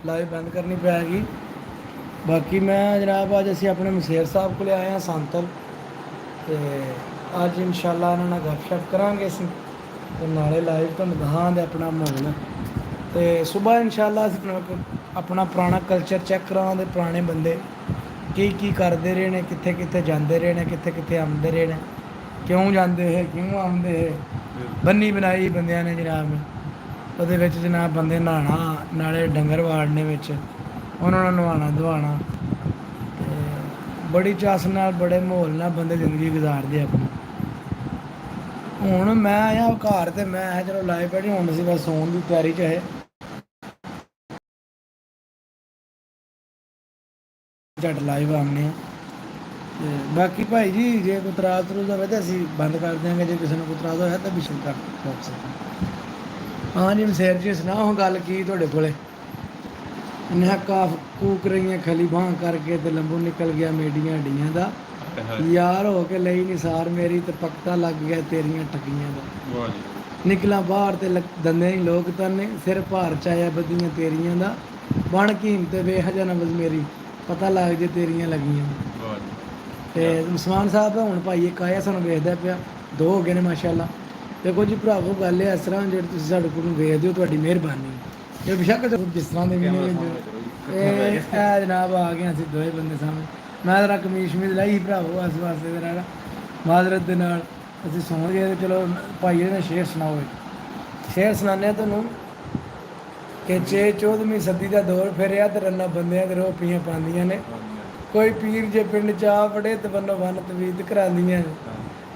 Live ਬੰਦ ਕਰਨੀ ਪੈਗੀ। ਬਾਕੀ ਮੈਂ ਜਨਾਬ ਅੱਜ ਅਸੀਂ ਆਪਣੇ ਮਸੇਰ ਸਾਹਿਬ ਕੋਲ ਆਏ ਹਾਂ ਸੰਤਲ, ਤੇ ਅੱਜ ਇਨਸ਼ਾਅੱਲਾ ਇਹਨਾਂ ਨਾਲ ਗੱਪਸ਼ਪ ਕਰਾਂਗੇ ਅਸੀਂ, ਤੇ ਨਾਲੇ ਲਾਈਵ ਤੁਹਾਨੂੰ ਦਿਖਾਵਾਂਗੇ ਆਪਣਾ ਮਾਹੌਲ। ਤੇ ਸੁਬਾਹ ਇਨਸ਼ਾਅੱਲਾ ਅਸੀਂ ਆਪਣਾ ਪੁਰਾਣਾ ਕਲਚਰ ਚੈੱਕ ਕਰਾਂਗੇ, ਪੁਰਾਣੇ ਬੰਦੇ ਕੀ ਕੀ ਕਰਦੇ ਰਹੇ ਨੇ, ਕਿੱਥੇ ਕਿੱਥੇ ਜਾਂਦੇ ਰਹੇ ਨੇ, ਕਿੱਥੇ ਕਿੱਥੇ ਆਉਂਦੇ ਰਹੇ ਨੇ, ਕਿਉਂ ਜਾਂਦੇ ਹੈ, ਕਿਉਂ ਆਉਂਦੇ ਹੈ। ਬੰਨੀ ਬਣਾਈ ਬੰਦਿਆਂ ਨੇ ਜਨਾਬ, ਉਹਦੇ ਵਿੱਚ ਜਨਾਬ ਬੰਦੇ ਨਹਾਉਣਾ, ਨਾਲੇ ਡੰਗਰ ਵਾੜਨੇ ਵਿੱਚ, ਉਹਨਾਂ ਨੂੰ ਨਹਾਉਣਾ ਧਵਾਉਣਾ, ਤੇ ਬੜੀ ਚਾਸ ਨਾਲ ਬੜੇ ਮਾਹੌਲ ਨਾਲ ਬੰਦੇ ਜ਼ਿੰਦਗੀ ਗੁਜ਼ਾਰਦੇ ਆਪਣੀ। ਹੁਣ ਮੈਂ ਆਇਆ ਘਰ, ਤੇ ਮੈਂ ਆਇਆ ਚਲੋ ਲਾਈਵ ਬੈਠੀ, ਹੁਣ ਅਸੀਂ ਬਸ ਸੌਣ ਦੀ ਤਿਆਰੀ 'ਚ ਹੈ। ਝਟ ਲਾਈਵ ਆਉਂਦੇ ਹਾਂ। ਤੇ ਬਾਕੀ ਭਾਈ ਜੀ ਜੇ ਕੋਈ ਤਰਾਜ਼ ਤਰੂਜ਼ ਹੋਵੇ ਤਾਂ ਅਸੀਂ ਬੰਦ ਕਰ ਦਿਆਂਗੇ, ਜੇ ਕਿਸੇ ਨੂੰ ਕੋਈ ਤਰਾਜ਼ ਹੋਇਆ ਤਾਂ ਵਿਸ਼ਲ ਕਰ ਸਕਦੇ। ਹਾਂ ਜੀ ਮਸੇਰ ਜੀ ਸੁਣਾਓ ਗੱਲ ਕੀ ਤੁਹਾਡੇ ਕੋਲੇ। ਨਹਿ ਕਾਫ ਕੂਕ ਰਹੀਆਂ ਖਲੀ ਬਾਂਹ ਕਰਕੇ, ਤੇ ਲੰਬੂ ਨਿਕਲ ਗਿਆ ਮੇਡੀਆਂ ਢੀਆਂ ਦਾ, ਯਾਰ ਹੋ ਕੇ ਲਈ ਨਿਸਾਰ ਮੇਰੀ, ਤੇ ਪੱਕਾ ਲੱਗ ਗਿਆ ਤੇਰੀਆਂ ਟੱਕੀਆਂ ਦਾ। ਨਿਕਲਾਂ ਬਾਹਰ ਤੇ ਦੰਦੇ ਨਹੀਂ ਲੋਕ ਤਾਨੇ, ਸਿਰ ਭਾਰ ਚਾਇਆ ਬੱਦੀਆਂ ਤੇਰੀਆਂ ਦਾ, ਬਣ ਕੀਮਤ ਵੇਖ ਜਾ ਨਬਜ਼ ਮੇਰੀ, ਪਤਾ ਲੱਗ ਜੇ ਤੇਰੀਆਂ ਲੱਗੀਆਂ। ਤੇ ਉਸਮਾਨ ਸਾਹਿਬ ਹੁਣ ਭਾਈ ਇੱਕ ਆਇਆ ਸਾਨੂੰ ਵੇਖਦਾ ਪਿਆ, 2 ਹੋ ਗਏ ਨੇ ਮਾਸ਼ਾਅੱਲਾ। ਦੇਖੋ ਜੀ ਭਰਾਵੋ ਗੱਲ ਹੈ ਇਸ ਤਰ੍ਹਾਂ, ਜਿਹੜੇ ਤੁਸੀਂ ਸਾਡੇ ਕੋਲ ਵੇਖਦੇ ਹੋ ਤੁਹਾਡੀ ਮਿਹਰਬਾਨੀ, ਇਹ ਬੇਸ਼ੱਕ ਜਿਸ ਤਰ੍ਹਾਂ ਦੇ ਵੀ ਨੇ। ਇਹ ਜਨਾਬ ਆ ਗਏ ਅਸੀਂ ਦੋਵੇਂ ਬੰਦੇ ਸਾਹਮਣੇ। ਮੈਂ ਜਰਾ ਕਮੀਜ਼ ਸ਼ਮੀਜ਼ ਲਾਈ ਸੀ ਭਰਾਵੋ ਇਸ ਵਾਸਤੇ, ਜਰਾ ਮਾਜ਼ਰਤ ਦੇ ਨਾਲ ਅਸੀਂ ਸੌਂ ਗਏ। ਚਲੋ ਭਾਈ ਨੇ ਸ਼ੇਰ ਸੁਣਾਓ, ਸ਼ੇਰ ਸੁਣਾਉਂਦੇ ਤੁਹਾਨੂੰ ਕਿ 14ਵੀਂ ਸਦੀ ਦਾ ਦੌਰ ਫਿਰਿਆ, ਤੇ ਰੰਨਾ ਬੰਦਿਆਂ ਦੇ ਰੋਹ ਪੀਆਂ ਪਾਉਂਦੀਆਂ ਨੇ, ਕੋਈ ਪੀਰ ਜੇ ਪਿੰਡ 'ਚ ਆ ਵੜੇ ਤੇ ਬੰਨੋ ਬੰਨ ਤਵੀਤ ਕਰਾਉਂਦੀਆਂ ਨੇ,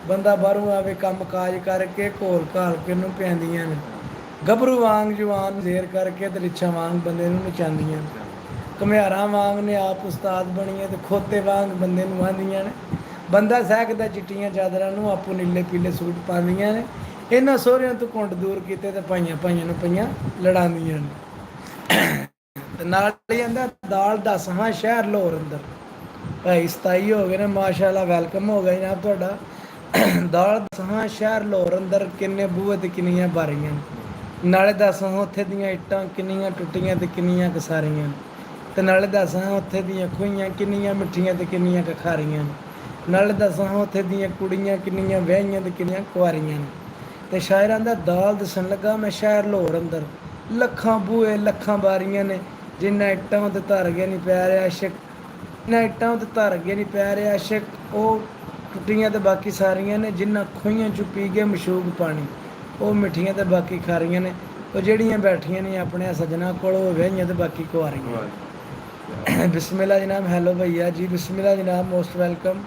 ਬੰਦਾ ਬਾਹਰੋਂ ਆਵੇ ਕੰਮ ਕਾਜ ਕਰਕੇ, ਘੋਲ ਘਾਲ ਕੇ ਨੂੰ ਪੈਂਦੀਆਂ ਨੇ, ਗੱਭਰੂ ਵਾਂਗ ਜਵਾਨ ਜ਼ੇਰ ਕਰਕੇ, ਤੇ ਰਿੱਛਾ ਵਾਂਗ ਬੰਦੇ ਨੂੰ ਨਚਾਉਂਦੀਆਂ ਨੇ, ਘੁਮਿਆਰਾਂ ਵਾਂਗ ਨੇ ਆਪ ਉਸਤਾਦ ਬਣੀਆਂ, ਤੇ ਖੋਤੇ ਵਾਂਗ ਬੰਦੇ ਨੂੰ ਆਂਦੀਆਂ ਨੇ, ਬੰਦਾ ਸਹਿਕਦਾ ਚਿੱਟੀਆਂ ਚਾਦਰਾਂ ਨੂੰ, ਆਪੋ ਨੀਲੇ ਪੀਲੇ ਸੂਟ ਪਾਉਂਦੀਆਂ ਨੇ, ਇਹਨਾਂ ਸਹੁਰਿਆਂ ਤੋਂ ਘੁੰਡ ਦੂਰ ਕੀਤੇ, ਤੇ ਭਾਈਆਂ ਭਾਈਆਂ ਨੂੰ ਪਈਆਂ ਲੜਾਉਂਦੀਆਂ ਨੇ। ਤੇ ਨਾਲ ਹੀ ਕਹਿੰਦਾ ਦਾਲ 10 ਹਾਂ ਸ਼ਹਿਰ ਲਾਹੌਰ ਅੰਦਰ, ਭਾਈ 27 ਹੋ ਗਏ ਨੇ ਮਾਸ਼ਾਅੱਲਾ, ਵੈਲਕਮ ਹੋ ਗਿਆ ਜਨਾਬ ਤੁਹਾਡਾ। ਦਾਲ 10 ਹਾਂ ਸ਼ਹਿਰ ਲਾਹੌਰ ਅੰਦਰ, ਕਿੰਨੇ ਬੂਹੇ ਤੇ ਕਿੰਨੀਆਂ ਬਾਰੀਆਂ, ਨਾਲੇ 10 ਹਾਂ ਉੱਥੇ ਦੀਆਂ ਇੱਟਾਂ ਕਿੰਨੀਆਂ ਟੁੱਟੀਆਂ ਤੇ ਕਿੰਨੀਆਂ ਕਸਾਰੀਆਂ, ਤੇ ਨਾਲੇ 10 ਹਾਂ ਉੱਥੇ ਦੀਆਂ ਖੂਹੀਆਂ ਕਿੰਨੀਆਂ ਮਿੱਠੀਆਂ ਤੇ ਕਿੰਨੀਆਂ ਕਖਾਰੀਆਂ, ਨਾਲੇ 10 ਹਾਂ ਉੱਥੇ ਦੀਆਂ ਕੁੜੀਆਂ ਕਿੰਨੀਆਂ ਵਿਆਹੀਆਂ ਤੇ ਕਿੰਨੀਆਂ ਕੁਆਰੀਆਂ ਨੇ। ਤੇ ਸ਼ਾਇਰਾਂ ਦਾ ਦਾਲ ਦੱਸਣ ਲੱਗਾ ਮੈਂ ਸ਼ਹਿਰ ਲਾਹੌਰ ਅੰਦਰ, ਲੱਖਾਂ ਬੂਹੇ ਲੱਖਾਂ ਬਾਰੀਆਂ ਨੇ, ਜਿੰਨਾ ਇੱਟਾਂ ਉੱਤੇ ਧਰ ਗਿਆ ਨਹੀਂ ਪੈ ਰਿਹਾ ਇਸ਼ਕ, ਇਹਨਾਂ ਇੱਟਾਂ ਉੱਤੇ ਧਰ ਗਿਆ ਨਹੀਂ ਪੈ ਰਿਹਾ ਇਸ਼ਕ, ਉਹ ਟੁੱਟੀਆਂ ਤੇ ਬਾਕੀ ਸਾਰੀਆਂ ਨੇ, ਜਿਨ੍ਹਾਂ ਖੂਹੀਆਂ 'ਚੋਂ ਪੀ ਗਏ ਮਸ਼ੂਕ ਪਾਣੀ, ਉਹ ਮਿੱਠੀਆਂ ਤੇ ਬਾਕੀ ਖਾਰੀਆਂ ਨੇ, ਉਹ ਜਿਹੜੀਆਂ ਬੈਠੀਆਂ ਨੇ ਆਪਣੇ ਸੱਜਣਾ ਕੋਲ, ਉਹ ਵਿਆਹੀਆਂ ਤੇ ਬਾਕੀ ਕੁਆਰੀਆਂ। ਬਿਸਮਿल्लाह जनाब, हेलो भैया जी, बिस्मिल्लाह जनाब, मोस्ट वेलकम।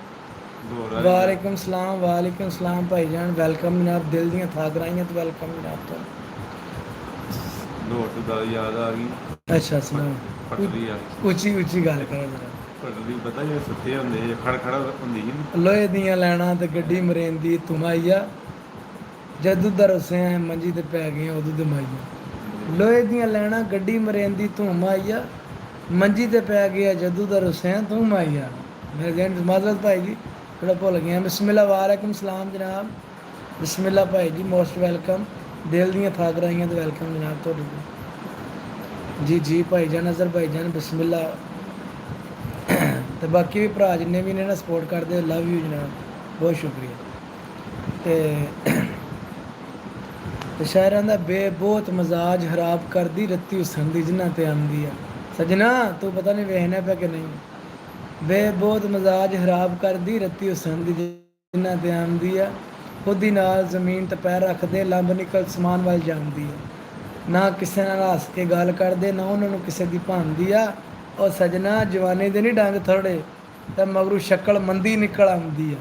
वालेकुम सलाम भाईजान, वेलकम जनाब, दिल ਦੀਆਂ ਥਾ ਕਰਾਈਆਂ ਤੇ ਵੈਲਕਮ ਜਨਾਬ ਤੋਂ। ਲੋਟ ਦਾ ਯਾਦ ਆ ਗਈ। ਅੱਛਾ ਸੁਣਾਓ, ਪਟਰੀ ਆ ਉੱਚੀ ਉੱਚੀ ਗੱਲ ਕਰੋ ਜਰਾ। ਪਟਰੀ ਪਤਾ ਜੇ ਸੁੱਤੇ ਹੁੰਦੇ ਖੜ ਖੜਾ ਹੁੰਦੀ ਸੀ, ਲੋਹੇ ਦੀਆਂ ਲੈਣਾ ਤੇ ਗੱਡੀ ਮਰੇਂਦੀ ਤੁਮਾਈਆ, ਜਦੋਂ ਦਰਸੇ ਮੰਜੀ ਤੇ ਪੈ ਗਈਆਂ ਉਦੋਂ ਦਮਾਈਆ, ਲੋਹੇ ਦੀਆਂ ਲੈਣਾ ਗੱਡੀ ਮਰੇਂਦੀ ਧੂਮ ਆਈਆ, ਮੰਜੀ ਤੇ ਪੈ ਗਿਆ ਜਦੋਂ ਦਾ ਹੁਸੈਨ ਤੂੰ ਆਈਆ। ਮੇਰੇ ਜਨ ਮਾਜ਼ਰਤ ਭਾਈ ਜੀ ਥੋੜਾ ਭੁੱਲ ਗਿਆ। ਬਿਸਮਿल्लाह वालेकुम सलाम जनाब, बिस्मिल्लाह भाई जी, मोस्ट वेलकम, दिल ਦੀਆਂ ਥਾ ਕਰਾਈਆਂ ਤੇ ਵੈਲਕਮ ਜਨਾਬ ਤੁਹਾਡੇ ਜੀ। ਜੀ ਭਾਈ ਜਾਨ, ਅਜ਼ਰ ਭਾਈ ਜਾਨ, ਬਿਸਮਿल्लाह। ਤੇ ਬਾਕੀ ਵੀ ਭਰਾ ਜਿੰਨੇ ਵੀ ਨੇ ਨਾ ਸਪੋਰਟ ਕਰਦੇ, ਲਵ ਯੂ ਜਨਾਬ, ਬਹੁਤ ਸ਼ੁਕਰੀਆ। ਤੇ ਸ਼ਾਇਰਾਂ ਦਾ ਬਹੁਤ ਮਜ਼ਾਜ ਖਰਾਬ ਕਰਦੀ ਰੱਤੀ ਹੁਸਨ ਦੀ ਜਿਨ੍ਹਾਂ ਤੇ ਆਉਂਦੀ ਆ, ਸਜਣਾ ਤੂੰ ਪਤਾ ਨਹੀਂ ਵੇਖਣਾ ਪਿਆ ਕਿ ਨਹੀਂ, ਬਹੁਤ ਮਜ਼ਾਜ ਖਰਾਬ ਕਰਦੀ ਰੱਤੀ ਹੁਸਨ ਦੀ ਜਿਨ੍ਹਾਂ ਤੇ ਆਉਂਦੀ ਆ, ਖੁਦ ਹੀ ਨਾਲ ਜ਼ਮੀਨ ਤੇ ਪੈਰ ਰੱਖਦੇ, ਲੰਬ ਨਿਕਲ ਸਮਾਨ ਵੱਲ ਜਾਂਦੀ ਆ, ਨਾ ਕਿਸੇ ਨਾਲ ਹੱਸ ਕੇ ਗੱਲ ਕਰਦੇ, ਨਾ ਉਹਨਾਂ ਨੂੰ ਕਿਸੇ ਦੀ ਭਾਂਦੀ ਆ, ਉਹ ਸਜਣਾ ਜਵਾਨੀ ਦੇ ਨਹੀਂ ਡੰਗ ਥੋੜੇ, ਤਾਂ ਮਗਰੂ ਸ਼ਕਲ ਮੰਦੀ ਨਿਕਲ ਆਉਂਦੀ ਆ।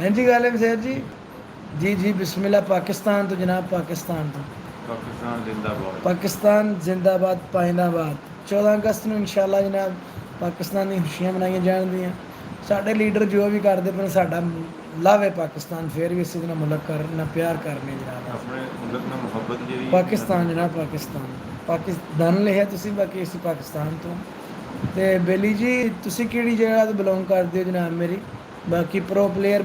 ਹਾਂਜੀ ਗੱਲ ਹੈ ਮਸੇਰ ਜੀ। जी जी बिस्मिल्लाह, पाकिस्तान तो जनाब, पाकिस्तान तो ਪਾਕਿਸਤਾਨ ਜ਼ਿੰਦਾਬਾਦ, पाकिस्तान जिंदाबाद पाइंदाबाद। 14 अगस्त ਨੂੰ ਇਨਸ਼ਾਅੱਲਾ ਜਨਾਬ ਪਾਕਿਸਤਾਨ ਦੀਆਂ ਖੁਸ਼ੀਆਂ ਮਨਾਈਆਂ ਜਾਣਗੀਆਂ। ਸਾਡੇ ਲੀਡਰ ਜੋ ਵੀ ਕਰਦੇ ਪਏ ਸਾਡਾ ਲਵ ਹੈ ਪਾਕਿਸਤਾਨ, ਫਿਰ ਵੀ ਅਸੀਂ ਨਾਲ ਮੁਲਕ ਕਰਨਾ ਪਿਆਰ ਕਰਨੇ ਜਨਾਬ, ਆਪਣੇ ਮੁਲਕ ਨਾਲ ਮੁਹੱਬਤ ਜਿਹੜੀ ਪਾਕਿਸਤਾਨ ਜਨਾਬ, ਪਾਕਿਸਤਾਨ ਲਿਖਿਆ ਤੁਸੀਂ, ਬਾਕੀ ਅਸੀਂ ਪਾਕਿਸਤਾਨ ਤੋਂ। ਤੇ ਬੇਲੀ ਜੀ ਤੁਸੀਂ ਕਿਹੜੀ ਜਗ੍ਹਾ ਤੋਂ ਬਿਲੋਂਗ ਕਰਦੇ ਹੋ ਜਨਾਬ ਮੇਰੀ? ਬਾਕੀ ਪ੍ਰੋ ਪਲੇਅਰ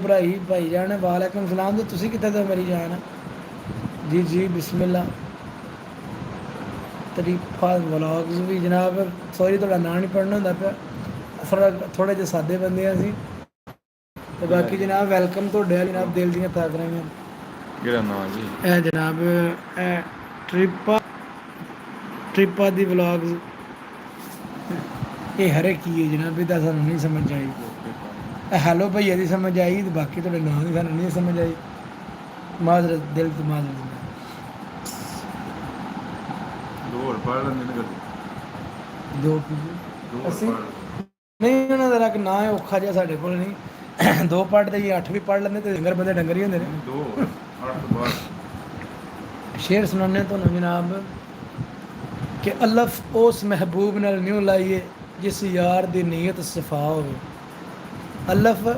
ਭਾਈ ਜਾਨ ਵਾਲੇਕੁਮ ਸਲਾਮ ਜੀ, ਤੁਸੀਂ ਕਿੱਥੇ ਤੋਂ ਮੇਰੀ ਜਾਨ? ਜੀ ਜੀ ਬਿਸਮਿਲ੍ਲਾ। ਤਰੀਫਾ ਵਲੌਗਸ ਵੀ ਜਨਾਬ, ਸੌਰੀ ਤੁਹਾਡਾ ਨਾਂ ਨਹੀਂ ਪੜ੍ਹਨਾ ਹੁੰਦਾ ਪਿਆ, ਥੋੜੇ ਜਿਹੇ ਸਾਦੇ ਬੰਦੇ ਆ ਅਸੀਂ। ਤੇ ਬਾਕੀ ਜਨਾਬ ਵੈਲਕਮ ਤੁਹਾਡੇ ਵਾਲੀ ਜਨਾਬ, ਦਿਲ ਦੀਆਂ ਤਾਕ ਰਹੀਆਂ। ਕਿਹੜਾ ਨਾਮ ਜੀ? ਇਹ ਜਨਾਬ ਇਹ ਟ੍ਰਿਪਾ ਦੀ ਵਲੌਗਸ, ਇਹ ਹਰੇ ਕੀ ਹੈ ਜਨਾਬ, ਇਹਦਾ ਸਾਨੂੰ ਨਹੀਂ ਸਮਝ ਆਈ। ਹੈਲੋ ਭਈਆ ਦੀ ਸਮਝ ਆਈ, ਤੇ ਬਾਕੀ ਤੁਹਾਡੇ ਨਾਂ ਦੀ ਸਾਨੂੰ ਨਹੀਂ ਸਮਝ ਆਈ। ਮਾਜ਼ਰਤ, ਦਿਲ ਤੋਂ ਮਾਜ਼ਰਤ। ਦੋ ਹੋਰ ਪੜ੍ਹ ਲੈਂਦੇ ਨੇ ਕਦੇ। ਦੋ ਦੋ ਹੋਰ ਅਸੀਂ ਪੜ੍ਹ ਨਹੀਂ, ਉਹਨਾਂ ਦਾ ਰੱਖ ਨਾ ਹੈ ਔਖਾ ਜਿਹਾ, ਸਾਡੇ ਕੋਲ ਨਹੀਂ। ਦੋ ਪੜ੍ਹਦੇ ਜੀ 8 ਵੀ ਪੜ੍ਹ ਲੈਂਦੇ, ਤੇ ਡੰਗਰ ਬੰਦੇ ਡੰਗਰ ਹੀ ਹੁੰਦੇ ਨੇ। ਦੋ ਹੋਰ 8 ਤੋਂ ਬਾਅਦ ਸ਼ੇਰ ਸੁਣਾਉਂਦੇ ਤੁਹਾਨੂੰ ਜਨਾਬ ਕਿ ਅਲਫ ਉਸ ਮਹਿਬੂਬ ਨਾਲ ਨਿਉ ਲਾਈਏ ਜਿਸ ਯਾਰ ਦੀ ਨੀਅਤ ਸਫਾ ਹੋਵੇ। ਅਲਫ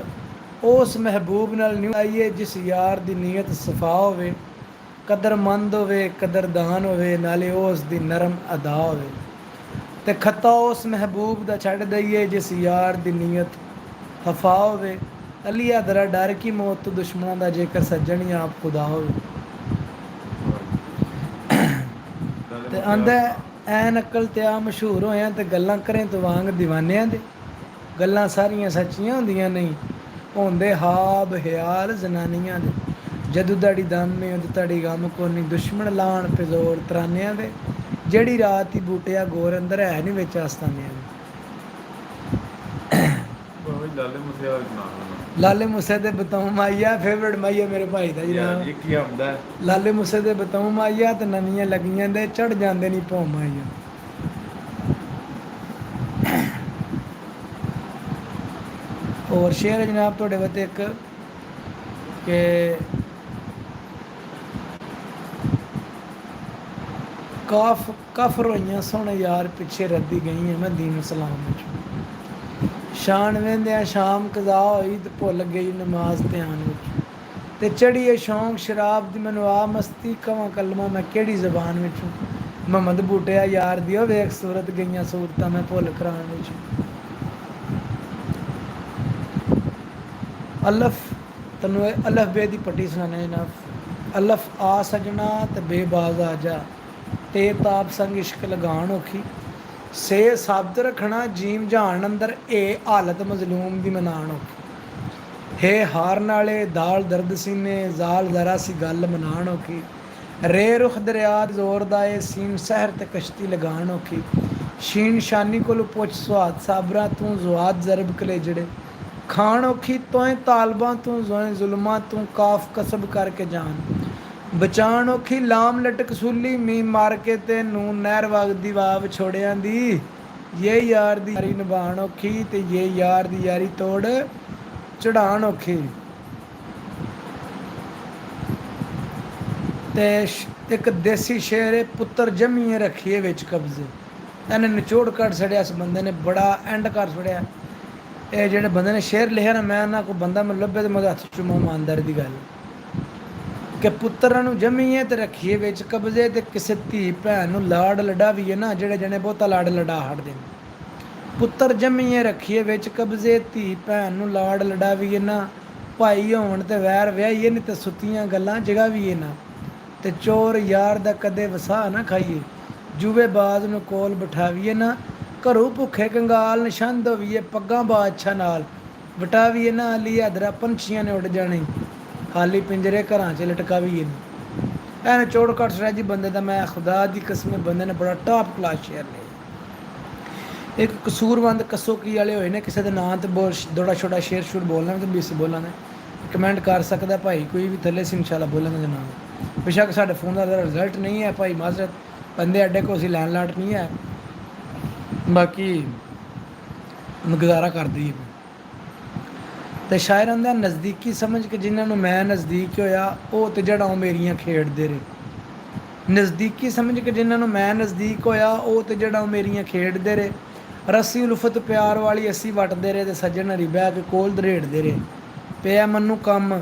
ਉਸ ਮਹਿਬੂਬ ਨਾਲ ਨਿਉ ਲਾਈਏ ਜਿਸ ਯਾਰ ਦੀ ਨੀਅਤ ਸਫਾ ਹੋਵੇ। ਕਦਰਮੰਦ ਹੋਵੇ, ਕਦਰਦਾਨ ਹੋਵੇ, ਨਾਲੇ ਉਸ ਦੀ ਨਰਮ ਅਦਾ ਹੋਵੇ। ਤੇ ਖੱਤਾ ਉਸ ਮਹਿਬੂਬ ਦਾ ਛੱਡ ਦਈਏ ਜਿਸ ਯਾਰ ਦੀ ਨੀਅਤ ਹਫਾ ਹੋਵੇ। ਅਲੀਆ ਦਰਾ ਡਰ ਕੀ ਮੌਤ ਤੋਂ ਦੁਸ਼ਮਣਾਂ ਦਾ, ਜੇਕਰ ਸੱਜਣ ਹੀ ਆਪ ਖੁਦਾ ਹੋਵੇ। ਤੇ ਆਂਦਾ ਐਨ ਅਕਲ ਤੇ ਆ ਮਸ਼ਹੂਰ ਹੋਇਆ, ਤੇ ਗੱਲਾਂ ਕਰੇ ਤੋਂ ਵਾਂਗ ਦੀਵਾਨਿਆਂ ਦੇ। ਗੱਲਾਂ ਸਾਰੀਆਂ ਸੱਚੀਆਂ ਹੁੰਦੀਆਂ ਨਹੀਂ, ਹੁੰਦੇ ਹਾਬ ਹਿਆਲ ਜ਼ਨਾਨੀਆਂ ਦੇ। ਜਦੋਂ ਤੁਹਾਡੀ ਦਮ ਹੈ ਉਦੋਂ ਤੁਹਾਡੀ ਗਮ ਕੋਨੀ, ਦੁਸ਼ਮਣ ਲਾਣ ਪਿਜ਼ੋਰ ਤਰਾਨਿਆਂ ਦੇ। ਜਿਹੜੀ ਰਾਤ ਹੀ ਬੂਟਿਆ ਗੋਰ ਅੰਦਰ ਹੈ ਨਹੀਂ ਵਿੱਚ ਆਸਤਾਨਿਆਂ ਦੇ। ਲਾਲੇ ਮੂਸੇ ਵਾਲਾ ਸੁਣਾ ਦੇਣਾ। ਲਾਲੇ ਮੂਸੇ ਦੇ ਬਤਾਉ ਮਾਈਆ, ਫੇਵਰਟ ਮਾਈਆ ਮੇਰੇ ਭਾਈ ਦਾ ਯਾਰ ਜੀ। ਇਹ ਕੀ ਹੁੰਦਾ? ਲਾਲੇ ਮੂਸੇ ਦੇ ਬਤਾਉ ਮਾਈਆ, ਤੇ ਨਵੀਆਂ ਲੱਗੀਆਂ ਦੇ ਚੜ ਜਾਂਦੇ ਨਹੀਂ ਭੌ ਮਾਈਆ। ਹੋਰ ਸ਼ੇਰ ਜਨਾਬ ਤੁਹਾਡੇ ਵਾਸਤੇ ਇੱਕ ਕਿ ਕਾਫਰ ਹੋਈਆਂ ਸੋਹਣੇ ਯਾਰ ਪਿੱਛੇ ਰੱਦੀ ਗਈ ਹੈ ਮੈਂ ਦੀਨ ਸਲਾਮ ਵਿੱਚ। ਸ਼ਾਨ ਵਹਿੰਦਿਆਂ ਸ਼ਾਮ ਕਜ਼ਾ ਹੋਈ, ਤੇ ਭੁੱਲ ਗਈ ਨਮਾਜ਼ ਧਿਆਨ ਵਿੱਚ। ਤੇ ਚੜੀਏ ਸ਼ੌਂਕ ਸ਼ਰਾਬ ਦੀ ਮੈਨੂੰ ਆ ਮਸਤੀ, ਕਵਾਂ ਕਲਮਾ ਮੈਂ ਕਿਹੜੀ ਜ਼ਬਾਨ ਵਿੱਚੋਂ। ਮੁਹੰਮਦ ਬੂਟਿਆ ਯਾਰ ਦੀ ਉਹ ਵੇਖ ਸੂਰਤ, ਗਈਆਂ ਸੂਰਤਾਂ ਮੈਂ ਭੁੱਲ ਕਰਾਉਣ ਵਿੱਚ। ਅਲਫ ਤੈਨੂੰ ਇਹ ਅਲਫ ਬੇ ਦੀ ਪੱਟੀ ਸੁਣਾਣੇ ਜਨਾਬ। ਅਲਫ ਆ ਸਜਣਾ ਤੇ ਬੇਬਾਜ਼ ਆ ਜਾ, ਤੇ ਤਾਪ ਸੰਗ ਇਸ਼ਕ ਲਗਾਣ ਔਖੀ। ਸੇ ਸਾਬਤ ਰੱਖਣਾ ਜੀਮ ਜਹਾਨ ਅੰਦਰ, ਇਹ ਹਾਲਤ ਮਜ਼ਲੂਮ ਦੀ ਮਨਾਣ ਔਖੀ। ਹੇ ਹਾਰਨ ਵਾਲੇ ਦਾਲ ਦਰਦ ਸੀਨੇ, ਜ਼ਾਲ ਜ਼ਰਾ ਸੀ ਗੱਲ ਮਨਾਣ ਔਖੀ। ਰੇ ਰੁਖ ਦਰਿਆ ਜ਼ੋਰ ਦਾ ਏ, ਸੀਨ ਸਹਿਰ ਤੇ ਕਸ਼ਤੀ ਲਗਾਣ ਔਖੀ। ਸ਼ੀਨ ਸ਼ਾਨੀ ਕੋਲ ਪੁੱਛ ਸੁਹਾਦ ਸਾਬਰਾ, ਤੂੰ ਜ਼ੁਆਦ ਜ਼ਰਬ ਕਲੇ ਜੜੇ। ਖਾਣ ਔਖੀ ਤੋਏ ਤਾਲਬਾਂ ਤੂੰ, ਜ਼ੋਏ ਜ਼ੁਲਮਾਂ ਤੂੰ, ਕਾਫ ਕਸਬ ਕਰਕੇ ਜਾਨ। ਬਚਾਣ ਔਖੀ ਲਾਮ ਲਟਕ ਸੂਲੀ, ਮੀਂਹ ਮਾਰ ਕੇ ਤੇ ਨੂਨ ਨਹਿਰ ਵਗਦੀ ਵਾਵ ਛੋੜਿਆਂ ਦੀ। ਇਹ ਯਾਰ ਦੀ ਯਾਰੀ ਨਿਭਾਣ ਔਖੀ, ਤੇ ਇਹ ਯਾਰ ਦੀ ਯਾਰੀ ਤੋੜ ਚੜਾਣ ਔਖੀ। ਤੇ ਇੱਕ ਦੇਸੀ ਸ਼ੇਰ ਹੈ, ਪੁੱਤਰ ਜੰਮੀਏ ਰੱਖੀਏ ਵਿੱਚ ਕਬਜ਼ੇ। ਇਹਨੇ ਨਿਚੋੜ ਕੱਢ ਛੜਿਆ ਇਸ ਬੰਦੇ ਨੇ, ਬੜਾ ਐਂਡ ਕਰ ਛੜਿਆ। ਇਹ ਜਿਹੜੇ ਬੰਦੇ ਨੇ ਸ਼ੇਰ ਲਿਖਿਆ ਨਾ, ਮੈਂ ਉਹਨਾਂ ਕੋਲ ਬੰਦਾ ਮੈਨੂੰ ਲੱਭੇ ਤੇ ਮੇਰੇ ਹੱਥ ਚੁੰਮਾ ਇਮਾਨਦਾਰੀ ਦੀ ਗੱਲ ਕਿ ਪੁੱਤਰਾਂ ਨੂੰ ਜੰਮੀਏ ਤੇ ਰੱਖੀਏ ਵਿੱਚ ਕਬਜ਼ੇ। ਤੇ ਕਿਸੇ ਧੀ ਭੈਣ ਨੂੰ ਲਾੜ ਲਡਾਵੀਏ ਨਾ, ਜਿਹੜੇ ਜਣੇ ਬਹੁਤਾ ਲਾੜ ਲਡਾ ਹਟਦੇ ਨੇ। ਪੁੱਤਰ ਜੰਮੀਏ ਰੱਖੀਏ ਵਿੱਚ ਕਬਜ਼ੇ, ਧੀ ਭੈਣ ਨੂੰ ਲਾੜ ਲਡਾਵੀਏ ਨਾ। ਭਾਈ ਹੋਣ ਤੇ ਵੈਰ ਵਿਆਹੀਏ, ਨਹੀਂ ਤੇ ਸੁੱਤੀਆਂ ਗੱਲਾਂ ਜਗਾਵੀਏ ਨਾ। ਤੇ ਚੋਰ ਯਾਰ ਦਾ ਕਦੇ ਵਸਾ ਨਾ ਖਾਈਏ, ਜੂਵੇਬਾਜ਼ ਨੂੰ ਕੋਲ ਬਿਠਾਵੀਏ ਨਾ। ਘਰੋਂ ਭੁੱਖੇ ਕੰਗਾਲ ਨਿਸ਼ੰਦ ਹੋਵੀਏ, ਪੱਗਾਂ ਬਾਦਸ਼ਾਹ ਨਾਲ ਵਟਾਵੀਏ ਨਾ। ਅਲੀ ਹਦਰਾ ਪੰਛੀਆਂ ਨੇ ਉੱਡ ਜਾਣੇ, ਖਾਲੀ ਪਿੰਜਰੇ ਘਰਾਂ 'ਚ ਲਟਕਾਵੀਏ ਨਾ। ਐਨ ਚੋੜ ਕੱਟ ਰਿਹਾ ਜੀ ਬੰਦੇ ਦਾ, ਮੈਂ ਖੁਦਾ ਦੀ ਕਸਮ ਬੰਦੇ ਨੇ ਬੜਾ ਟਾਪ ਕਲਾਸ ਸ਼ੇਅਰ ਲਿਆ। ਇੱਕ ਕਸੂਰਵੰਦ ਕਸੋਕੀ ਵਾਲੇ ਹੋਏ ਨੇ, ਕਿਸੇ ਦੇ ਨਾਂ ਤੇ ਬੋਲ ਥੋੜਾ ਛੋਟਾ ਸ਼ੇਰ ਸ਼ੁਰ ਬੋਲਣਾ ਤੇ ਵੀ ਬੋਲਾਂਗੇ, ਕਮੈਂਟ ਕਰ ਸਕਦਾ ਭਾਈ ਕੋਈ ਵੀ ਥੱਲੇ ਸੀ, ਇਨਸ਼ਾਅੱਲਾ ਬੋਲਾਂਗੇ ਦੇ ਨਾਮ। ਬੇਸ਼ੱਕ ਸਾਡੇ ਫੋਨ ਦਾ ਰਿਜ਼ਲਟ ਨਹੀਂ ਹੈ ਭਾਈ, ਮਾਜ਼ਰਤ ਬੰਦੇ ਅੱਡੇ ਕੋ ਅਸੀਂ ਲੈਣ ਲਾਟ ਨਹੀਂ ਹੈ, ਬਾਕੀ ਗੁਜ਼ਾਰਾ ਕਰ ਦਈਏ। ਤੇ ਸ਼ਾਇਰਾਂ ਦਾ ਨਜ਼ਦੀਕੀ ਸਮਝ ਕੇ ਜਿਨ੍ਹਾਂ ਨੂੰ ਮੈਂ ਨਜ਼ਦੀਕ ਹੋਇਆ, ਉਹ ਤੇ ਜੜਾਂ ਮੇਰੀਆਂ ਖੇਡਦੇ ਰਹੇ। ਨਜ਼ਦੀਕੀ ਸਮਝ ਕੇ ਜਿਨ੍ਹਾਂ ਨੂੰ ਮੈਂ ਨਜ਼ਦੀਕ ਹੋਇਆ, ਉਹ ਤੇ ਜੜਾਂ ਮੇਰੀਆਂ ਖੇਡਦੇ ਰਹੇ। ਰੱਸੀ ਉਲਫਤ ਪਿਆਰ ਵਾਲੀ ਅਸੀਂ ਵੱਟਦੇ ਰਹੇ, ਤੇ ਸੱਜਣ ਹਰੀ ਬਹਿ ਕੇ ਕੋਲ ਦਰੇੜਦੇ ਰਹੇ। ਪਿਆ ਮੈਨੂੰ ਕੰਮ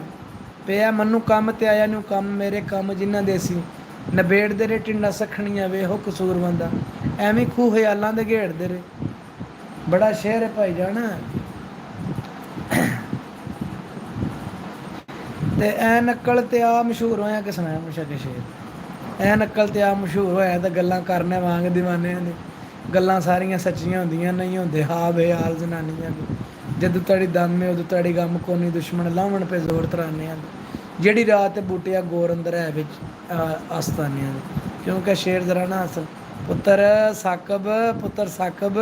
ਤੇ ਆਇਆ ਨੂੰ ਕੰਮ, ਮੇਰੇ ਕੰਮ ਜਿਨ੍ਹਾਂ ਦੇ ਸੀ ਨਬੇੜਦੇ ਰਹੇ। ਟਿੰਡਾ ਸਖਣੀਆਂ ਵੇਹੋ ਕਸੂਰਵੰਦਾ, ਐਵੇਂ ਖੂਹ ਖਿਆਲਾਂ ਦੇ ਘੇੜਦੇ ਰਹੇ। ਬੜਾ ਸ਼ੇਰ ਹੈ ਭਾਈ ਜਾਨ। ਤੇ ਐ ਨਕਲ ਤੇ ਆ ਮਸ਼ਹੂਰ ਹੋਇਆ ਕਿ ਸੁਣਾਇਆ ਮੁਸ਼ਾ ਕੇ ਸ਼ੇਰ ਐ ਨਕਲ ਤੇ ਆ ਮਸ਼ਹੂਰ ਹੋਇਆ ਤਾਂ ਗੱਲਾਂ ਕਰਨੇ ਵਾਂਗ دیਵਾਨਿਆਂ ਦੀ ਗੱਲਾਂ ਸਾਰੀਆਂ ਸੱਚੀਆਂ ਹੁੰਦੀਆਂ ਨਹੀਂ ਹੁੰਦੇ ਹਾਂ ਬੇਹਾਲ ਜ਼ਨਾਨੀਆਂ ਦੀ ਜਦੋਂ ਤੜੀ ਦਮ ਉਦੋਂ ਤੜੀ ਗਮ ਕੋਨੀ ਦੁਸ਼ਮਣ ਲਾਵਣ ਪੇ ਜ਼ੋਰ ਤਰਾਨਿਆਂ ਦੀ ਜਿਹੜੀ ਰਾਤ ਬੂਟਿਆ ਗੋਰ ਅੰਦਰ ਹੈ ਵਿੱਚ ਆਸਤਾਨਿਆਂ ਦੇ ਕਿਉਂਕਿ ਸ਼ੇਰ ਜ਼ਰਾ ਨਾ ਅਸਲ ਪੁੱਤਰ ਸਾਕਬ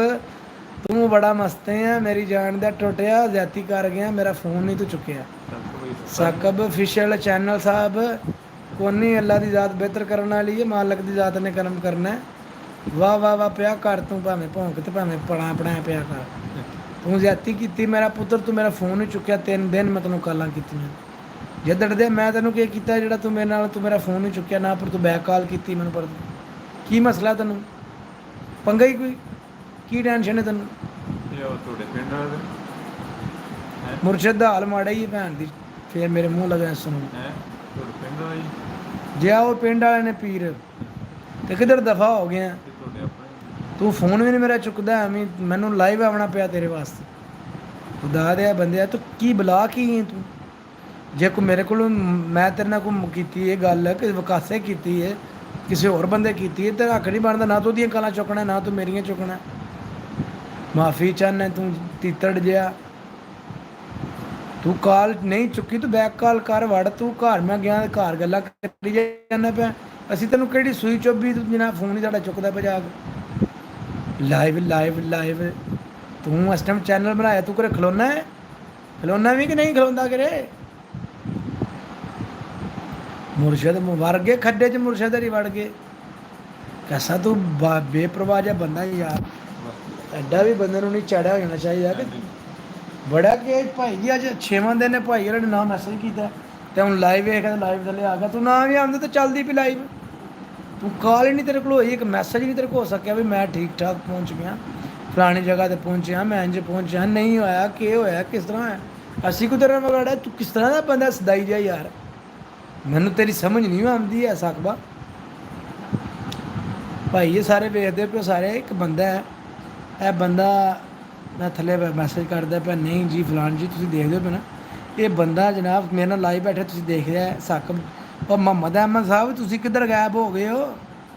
ਤੂੰ ਬੜਾ ਮਸਤੇ ਆ ਮੇਰੀ ਜਾਨ ਦਾ ਟੁੱਟਿਆ ਜ਼ਿਆਤੀ ਕਰ ਗਿਆ ਮੇਰਾ ਫੋਨ ਨਹੀਂ ਤੂੰ ਚੁੱਕਿਆ ਸਾਕਬ ਅਫੀਸ਼ੀਅਲ ਚੈਨਲ ਸਾਹਿਬ ਕੋਨੀ ਅੱਲਾ ਦੀ ਜ਼ਾਤ ਬਿਹਤਰ ਕਰਨ ਵਾਲੀ ਹੈ ਮਾਲਕ ਦੀ ਜ਼ਾਤ ਨੇ ਕਰਮ ਕਰਨਾ ਹੈ। ਵਾਹ ਵਾਹ ਵਾਹ ਪਿਆ ਕਰ ਤੂੰ ਭਾਵੇਂ ਭੌਂਕ ਤੇ ਭਾਵੇਂ ਪੜਾ ਪੜਾਇਆ ਪਿਆ ਕਰ ਤੂੰ ਜ਼ਿਆਤੀ ਕੀਤੀ ਮੇਰਾ ਪੁੱਤਰ ਤੂੰ ਮੇਰਾ ਫੋਨ ਨਹੀਂ ਚੁੱਕਿਆ 3 ਦਿਨ ਮੈਂ ਤੈਨੂੰ ਕਾਲਾਂ ਕੀਤੀਆਂ ਜੇ ਦੜਦੇ ਮੈਂ ਤੈਨੂੰ ਕੀ ਕੀਤਾ ਜਿਹੜਾ ਤੂੰ ਮੇਰੇ ਨਾਲ ਤੂੰ ਮੇਰਾ ਫੋਨ ਨਹੀਂ ਚੁੱਕਿਆ ਨਾ ਪਰ ਤੂੰ ਬੈਕ ਕਾਲ ਕੀਤੀ ਮੈਨੂੰ ਪਰ ਕੀ ਮਸਲਾ ਤੈਨੂੰ ਪੰਗਾ ਹੀ ਕੋਈ ਕੀ ਟੈਨਸ਼ਨ ਹੈ ਤੈਨੂੰ ਇਹ ਉਹ ਤੁਹਾਡੇ ਪਿੰਡ ਵਾਲੇ ਮੁਰਸ਼ਦ ਦਾ ਹਾਲ ਮਾੜਾ ਹੀ ਹੈ ਭੈਣ ਦੀ ਫੇਰ ਮੇਰੇ ਮੂੰਹ ਲਗਾ ਸੁਣੋ ਹੈ ਤੁਹਾਡੇ ਪਿੰਡ ਵਾਲੇ ਜੇ ਉਹ ਪਿੰਡ ਵਾਲੇ ਨੇ ਪੀਰ ਤੇ ਕਿੱਧਰ ਦਫਾ ਹੋ ਗਿਆ ਤੇ ਤੁਹਾਡੇ ਆਪਣੇ ਤੂੰ ਫੋਨ ਵੀ ਨਹੀਂ ਮੇਰਾ ਚੁੱਕਦਾ ਐਵੇਂ ਮੈਨੂੰ ਲਾਈਵ ਆਉਣਾ ਪਿਆ ਤੇਰੇ ਵਾਸਤੇ ਖੁਦਾ ਦੇ ਬੰਦਿਆ ਤੂੰ ਕੀ ਬਲਾ ਕੀ ਹੈ ਤੂੰ ਜੇ ਕੋ ਮੇਰੇ ਕੋਲ ਮੈਂ ਤੇਰੇ ਨਾਲ ਕੋਈ ਕੀਤੀ ਇਹ ਗੱਲ ਕਿ ਵਿਕਾਸੇ ਕੀਤੀ ਹੈ ਕਿਸੇ ਹੋਰ ਬੰਦੇ ਕੀਤੀ ਹੈ ਤੇ ਹੱਕ ਨਹੀਂ ਬਣਦਾ ਨਾ ਤੂੰ ਉਹਦੀਆਂ ਕਾਲਾਂ ਚੁੱਕਣਾ ਨਾ ਤੂੰ ਮੇਰੀਆਂ ਚੁੱਕਣਾ ਮਾਫੀ ਚਾਹਨਾ ਤੂੰ ਤੀਤੜ ਜਿਆ ਤੂੰ ਕਾਲ ਨਹੀਂ ਚੁੱਕੀ ਤੂੰ ਬੈਕ ਕਾਲ ਕਰ ਵੜ ਤੂੰ ਘਰ ਮੈਂ ਗਿਆ ਘਰ ਗੱਲਾਂ ਕਰੀ ਜਾਂਦਾ ਪਿਆ ਅਸੀਂ ਤੈਨੂੰ ਕਿਹੜੀ ਸੂਈ ਚੁੱਭੀ ਤੂੰ ਜਿਨਾ ਫੋਨ ਹੀ ਸਾਡਾ ਚੁੱਕਦਾ ਪਿਆ ਜਾ ਕੇ ਲਾਈਵ ਤੂੰ ਇਸ ਟਾਈਮ ਚੈਨਲ ਬਣਾਇਆ ਤੂੰ ਕਰੇ ਖਲੋਨਾ ਵੀ ਕਿ ਨਹੀਂ ਖਲੋਂਦਾ ਕਰੇ ਮੁਰਸ਼ਦ ਵੜ ਗਏ ਖੱਡੇ 'ਚ ਮੁਰਸ਼ਦ ਹੀ ਵੜ ਗਏ ਕੈਸਾ ਤੂੰ ਬੇਪਰਵਾਹ ਜਿਹਾ ਬੰਦਾ ਯਾਰ ਐਡਾ ਵੀ ਬੰਦੇ ਨੂੰ ਨਹੀਂ ਚੜਿਆ ਹੋ ਜਾਣਾ ਚਾਹੀਦਾ ਕਿ ਬੜਾ ਕਿ ਭਾਈ ਜੀ ਅੱਜ 6ਵਾਂ ਦਿਨ ਨੇ ਭਾਈ ਜਿਹੜੇ ਨਾਮ ਮੈਸੇਜ ਕੀਤਾ ਤੇ ਹੁਣ ਲਾਈਵ ਵੇਖਦਾ ਲਾਈਵ ਥੱਲੇ ਆ ਗਿਆ ਤੂੰ ਨਾ ਵੀ ਆਉਂਦਾ ਤੇ ਚੱਲਦੀ ਪਈ ਲਾਈਵ ਤੂੰ ਕਾਲ ਹੀ ਨਹੀਂ ਤੇਰੇ ਕੋਲ ਹੋਈ ਇੱਕ ਮੈਸੇਜ ਨਹੀਂ ਤੇਰੇ ਕੋਲ ਹੋ ਸਕਿਆ ਵੀ ਮੈਂ ਠੀਕ ਠਾਕ ਪਹੁੰਚ ਗਿਆ ਫਲਾਣੀ ਜਗ੍ਹਾ ਤੇ ਪਹੁੰਚਿਆ ਮੈਂ ਇੰਜ ਪਹੁੰਚਿਆ ਨਹੀਂ ਹੋਇਆ ਕੀ ਹੋਇਆ ਕਿਸ ਤਰ੍ਹਾਂ ਹੋਇਆ ਅਸੀਂ ਕੋ ਤੇਰਾ ਵਿਗਾੜਿਆ ਤੂੰ ਕਿਸ ਤਰ੍ਹਾਂ ਦਾ ਬੰਦਾ ਸਦਾਈ ਜਾ ਯਾਰ ਮੈਨੂੰ ਤੇਰੀ ਸਮਝ ਨਹੀਂ ਆਉਂਦੀ ਐ ਸਕਬਾ ਭਾਈ ਇਹ ਸਾਰੇ ਵੇਖਦੇ ਪਿਓ ਸਾਰੇ ਇੱਕ ਬੰਦਾ ਹੈ ਇਹ ਬੰਦਾ ਮੈਂ ਥੱਲੇ ਮੈਸੇਜ ਕਰਦਾ ਪਿਆ ਨਹੀਂ ਜੀ ਫਲਾਣ ਜੀ ਤੁਸੀਂ ਦੇਖਦੇ ਹੋ ਨਾ ਇਹ ਬੰਦਾ ਜਨਾਬ ਮੇਰੇ ਨਾਲ ਲਾਈਵ ਬੈਠੇ ਤੁਸੀਂ ਦੇਖ ਰਿਹਾ ਸਾਕਬ ਉਹ ਮੁਹੰਮਦ ਅਹਿਮਦ ਸਾਹਿਬ ਤੁਸੀਂ ਕਿੱਧਰ ਗਾਇਬ ਹੋ ਗਏ ਹੋ